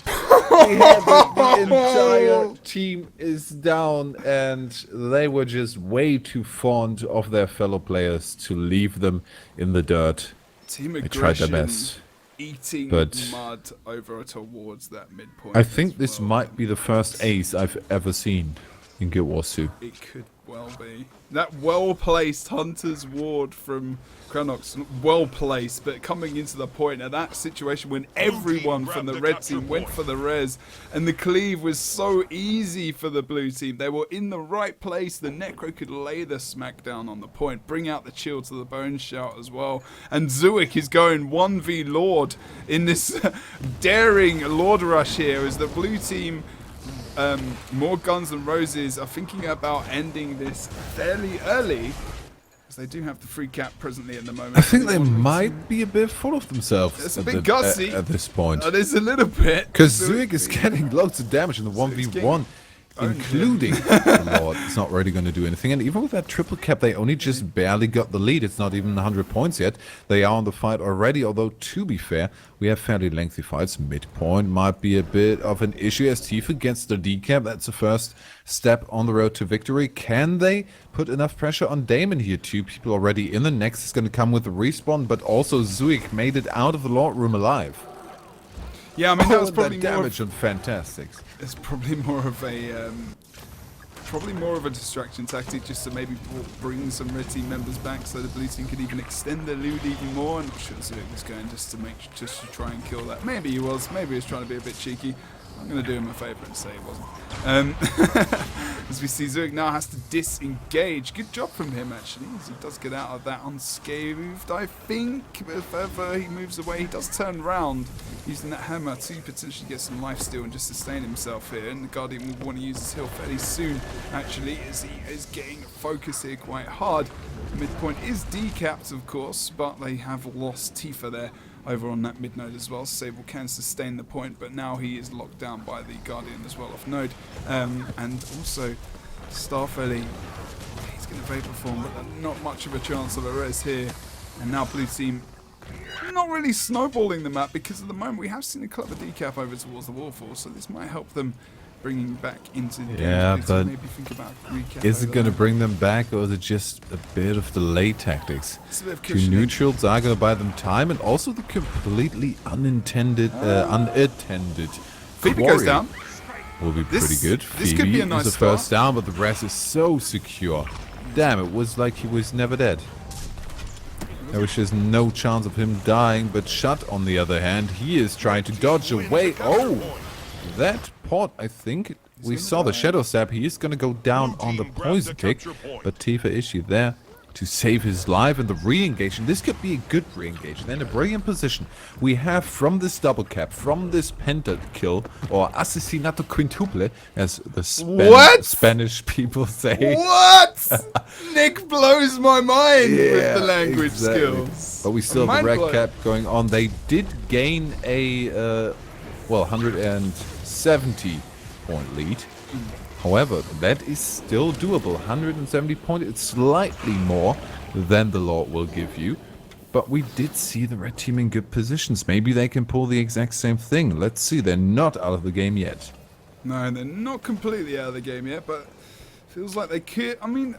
The entire team is down, and they were just way too fond of their fellow players to leave them in the dirt.
Team
They tried their
Aggression
best.
eating
but-
mud over towards that midpoint.
I think
as
this
well.
might be the first ace I've ever seen in Guild Wars 2.
It could well be. That well-placed Hunter's Ward from Cronox, well-placed, but coming into the point at that situation when everyone from the red team went for the res, and the cleave was so easy for the blue team. They were in the right place. The Necro could lay the smackdown on the point, bring out the chill to the bone shout as well. And Zuik is going 1v Lord in this daring Lord rush here as the blue team, more Guns N' Roses, are thinking about ending this fairly early. They do have the free cap presently at the moment.
I think they might be a bit full of themselves.
It's a bit gutsy
at this point.
It is a little bit.
Because Zuik is getting loads of damage in the 1v1, including the Lord. It's not really going to do anything. And even with that triple cap, they only just barely got the lead. It's not even 100 points yet. They are on the fight already, although to be fair, we have fairly lengthy fights. Midpoint might be a bit of an issue as Tifa gets the decap. That's the first step on the road to victory. Can they put enough pressure on Damon here? 2 people already in. The next is going to come with the respawn, but also Zuik made it out of the Lord room alive.
Yeah, I mean, that was probably
that
more
damage on Fantastics.
It's probably more of a distraction tactic, just to maybe bring some red team members back, so the blue team could even extend their lead even more. I'm not sure Zuik was going just to try and kill that. Maybe he was. Maybe he was trying to be a bit cheeky. I'm going to do him a favour and say he wasn't. As we see, Zuik now has to disengage. Good job from him, actually, as he does get out of that unscathed, I think. If ever he moves away, he does turn round, using that hammer to potentially get some lifesteal and just sustain himself here. And the Guardian will want to use his heal fairly soon, actually, as he is getting focus here quite hard. The midpoint is decapped, of course, but they have lost Tifa there over on that mid node as well. Sable can sustain the point, but now he is locked down by the Guardian as well off node. And also Starfelly, he's going to Vapor Form, but not much of a chance of a res here. And now blue team not really snowballing the map, because at the moment we have seen a clever decap over towards the waterfall, so this might help them bringing back into the game.
Yeah, but
maybe think about recap
is it going to
there.
bring them back, or is it just a bit of delay tactics?
It's a bit of
2
cushioning.
neutrals are going to buy them time, and also the completely unattended
Phoebe
quarry
goes down.
will be pretty good.
This
Phoebe
could be a nice
is the
start.
first down, but the rest is so secure. Damn, it was like he was never dead. There was just no chance of him dying, but Shut, on the other hand, he is trying to dodge away. Oh, that pot, I think, we saw the Shadow Stab. He is going to go down on the poison tick, but Tifa issue there to save his life, and the re-engage. And this could be a good re-engage. And then a brilliant position we have from this double cap, from this penta kill, or asesinato quintuple, as the Spanish people say.
What? Nick blows my mind with the language
exactly.
skills.
But we still have the red
Mind-blowing.
cap going on. They did gain a 170 point lead. However, that is still doable. 170 points, it's slightly more than the Lord will give you. But we did see the red team in good positions. Maybe they can pull the exact same thing. Let's see, they're not out of the game yet.
No, they're not completely out of the game yet, but feels like they could. I mean,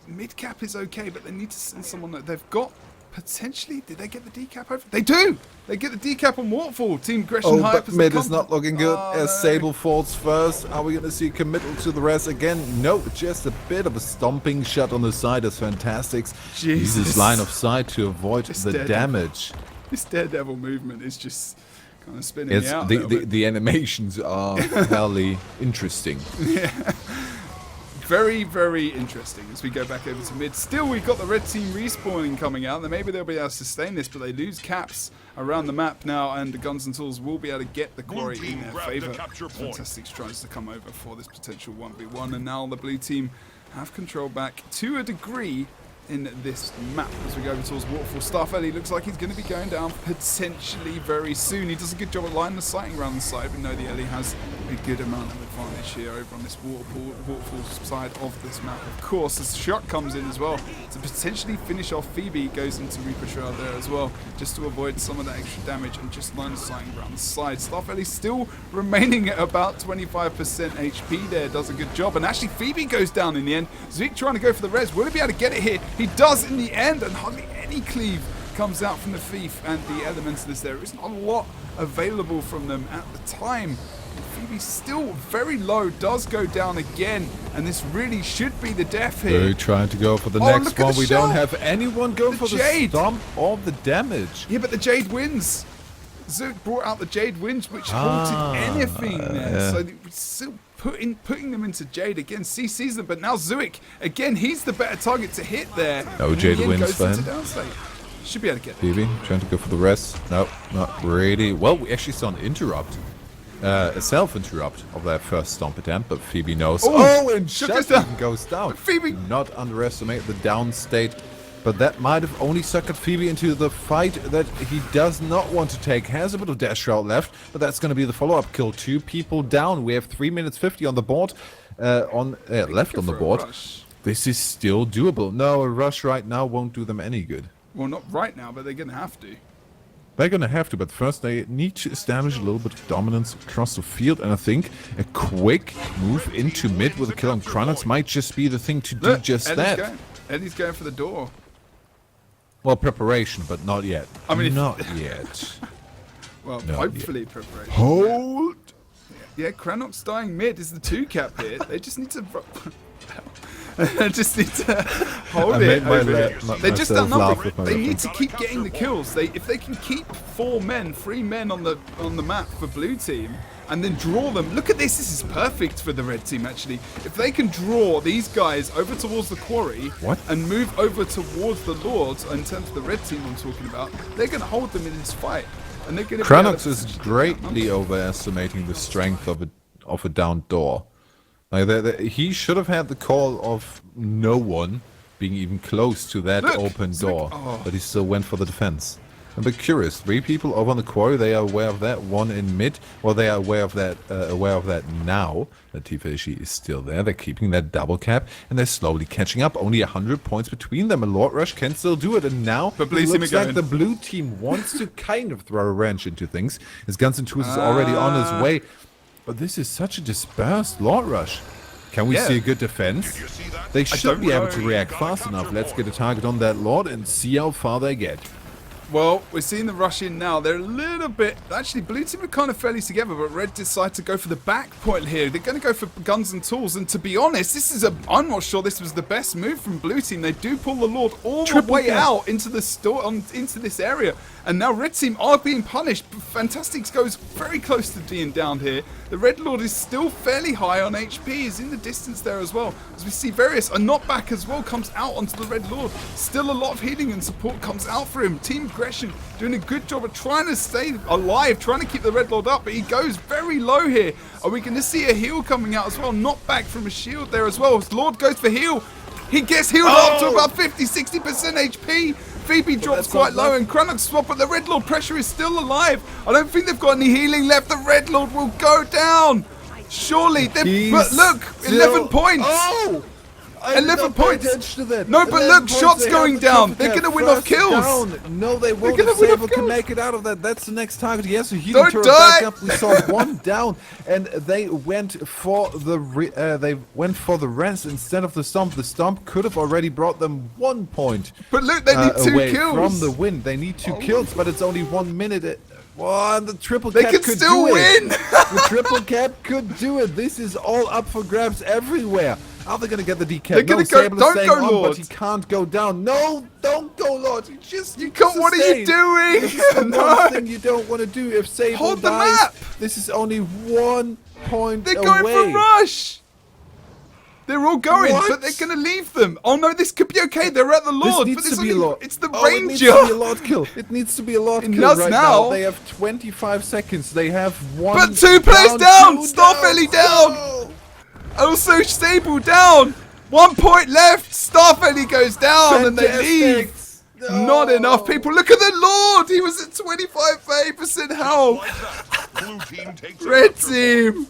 mid cap is okay, but they need to send someone that they've got. Potentially, did they get the decap over? They do! They get the decap on Waterfall. Team Gresham
Oh,
Hype
but mid is not looking good as
no.
Sable falls first. Are we going to see committal to the rest again? No, just a bit of a stomping shot on the side as Fantastics uses
Jesus.
line of sight to avoid
This
the
Daredevil.
damage.
This Daredevil movement is just kind of spinning me out a
The,
little
the,
bit.
the animations are fairly interesting.
Very, very interesting as we go back over to mid. Still, we've got the red team respawning coming out. Then maybe they'll be able to sustain this, but they lose caps around the map now, and the Guns and Tools will be able to get the quarry in their favour. Fantastic tries to come over for this potential 1v1, and now the blue team have control back to a degree in this map as we go over towards Waterfall. Starfelly looks like he's going to be going down potentially very soon. He does a good job at lining the sighting around the side. We know the Ellie has a good amount of advantage here over on this Waterfall side of this map. Of course, as Shot comes in as well to potentially finish off Phoebe, goes into Reaper Shroud there as well, just to avoid some of that extra damage and just line the sighting around the side. Starfelly still remaining at about 25% HP there, does a good job. And actually, Phoebe goes down in the end. Zeke trying to go for the res. Will he be able to get it here? He does in the end, and hardly any cleave comes out from the Thief and the Elementalist. There isn't a lot available from them at the time. Phoebe's still very low, does go down again, and this really should be the death here.
They're trying to go for the
Oh,
next
look at
one.
the
We don't
shell.
have anyone going
The
for
Jade.
the stomp or the damage.
Yeah, but the Jade wins. Zook brought out the Jade wins, which halted anything there.
yeah.
So we're still putting them into Jade again. C sees them, but now Zuik, again, he's the better target to hit there.
No,
And
Jade
Ian
wins
goes
for
into
him.
downstate. Should be able to get it.
Phoebe trying to go for the rest. No, not really. Well, we actually saw an interrupt. A self-interrupt of that first stomp attempt, but Phoebe knows.
Oh,
And
shook
just
us down.
even goes down.
Phoebe-
Do not underestimate the down state, but that might have only suckered Phoebe into the fight that he does not want to take. Has a bit of dash route left, but that's going to be the follow-up kill. 2 people down. We have 3 minutes 50 on the board. Left on the
for a
board.
rush.
This is still doable. No, a rush right now won't do them any good.
Well, not right now, but they're going to have to.
They're going to have to, but first they need to establish a little bit of dominance across the field, and I think a quick move into mid with a kill on Chronox might just be the thing to do
Look,
just
Eddie's
that.
Going. Eddie's going for the door.
Well, preparation, but not yet.
I mean, if-
not yet.
Well,
No,
hopefully preparation.
Hold!
Yeah, Cranox dying mid is the 2 cap here. They just need to... They just need to hold
I
it
made my
over
la-
here.
my-
They're just
myself laugh
outnumbered.
with my
They need
reference.
to keep getting the kills. If they can keep 3 men on the map for blue team, and then draw them. Look at this. This is perfect for the red team, actually. If they can draw these guys over towards the quarry
What?
and move over towards the Lords, in terms of the red team I'm talking about, they're going to hold them in this fight. And they're going to
Chronox is greatly overestimating the strength of a down door. Like he should have had the call of no one being even close to that
Look,
open
it's like-
door,
oh.
but he still went for the defense. I'm a bit curious. 3 people over on the quarry. They are aware of that. 1 in mid. Well, they are aware of that now. That Tifashi is still there. They're keeping that double cap, and they're slowly catching up. Only 100 points between them. A Lord Rush can still do it, and now
But blue
it
team
looks
are
like
going.
the blue team wants to kind of throw a wrench into things. His Guns and Tools is already on his way, but this is such a dispersed Lord Rush. Can we
Yeah.
see a good defense?
You see that?
They should
don't
be able
know.
to react fast enough. Let's get a target on that Lord and see how far they get.
Well, we're seeing the rush in now. They're a little bit... Actually, blue team are kind of fairly together, but red decide to go for the back point here. They're going to go for guns and tools, and to be honest, this is I'm not sure this was the best move from blue team. They do pull the Lord all the way out into the into this area, and now red team are being punished. Fantastics goes very close to being down here. The red Lord is still fairly high on HP, is in the distance there as well. As we see Various, a knockback as well comes out onto the red Lord. Still a lot of healing and support comes out for him. Team Aggression doing a good job of trying to stay alive, trying to keep the red Lord up, but he goes very low here. Are we going to see a heal coming out as well? Knockback from a shield there as well. As Lord goes for heal. He gets healed up to about 50-60% HP. Phoebe drops quite low, and Chronox swap, but the Red Lord pressure is still alive. I don't think they've got any healing left. The Red Lord will go down. Surely. But look, 11 points.
Oh!
11 points.
To that.
No, but
11
look,
points,
shots
they
going
have the
down.
triple
They're
cap.
gonna win off
First
kills.
down. No, they won't.
gonna
If
win off
Sable can
kills.
make it out of that, that's the next target. He has a healing
Don't
turret
die.
back up. We saw 1 down, and they went for the rest instead of the stomp. The stomp could have already brought them 1 point.
But look, they need 2
away
kills.
from the win. They need 2 kills, but it's only 1 minute. Well, the triple
They
cap
can
could
still
do
win.
it. The triple cap could do it. This is all up for grabs everywhere. Are they going to get the decap?
They're gonna
No,
go-
Sable is
don't
staying
go,
on,
Lord.
but he can't go down. No, don't go, Lord. You
can't- what are you doing?
This is the
No.
one thing you don't want to do. If Sable
Hold the
dies,
map.
this is only 1 point
They're
away.
going for rush. They're all going,
What?
but they're going to leave them. Oh no, this could be okay. They're at the Lord.
This
but
needs
this
to be a
only-
Lord.
It's the
Oh, it needs
Ranger.
to be a Lord kill. It needs to be a Lord
It
kill
does
right
now.
now. They have 25 seconds. They have 1
But 2 players down.
2
Starfelly down.
Oh.
Also Stable down. 1 point left. Starfelly goes down and they leave.
Fantastic.
Not enough people. Look at the Lord. He was at 25% health.
Like that. Blue team takes it
Red
after
team.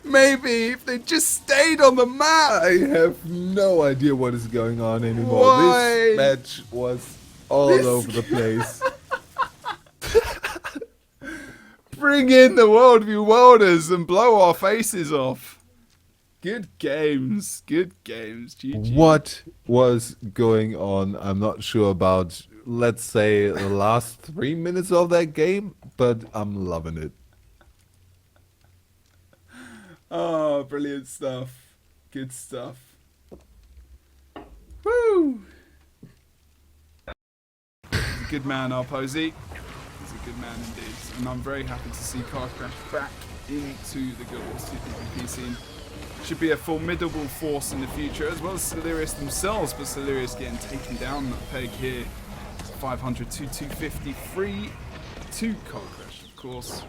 Maybe if they just stayed on the map.
I have no idea what is going on anymore.
Why?
This match was all
This-
over the place.
Bring in the Worldview Welders and blow our faces off. Good games. Good games. GG.
What was going on? I'm not sure about let's say, the last 3 minutes of that game, but I'm loving it.
Oh, brilliant stuff. Good stuff. Woo! He's a good man, our Posey. He's a good man indeed. And I'm very happy to see Car Crash back into the global sPvP scene. Should be a formidable force in the future, as well as Solarius themselves, but Solarius getting taken down that peg here. 500 to 250, free to Car Crash, of course.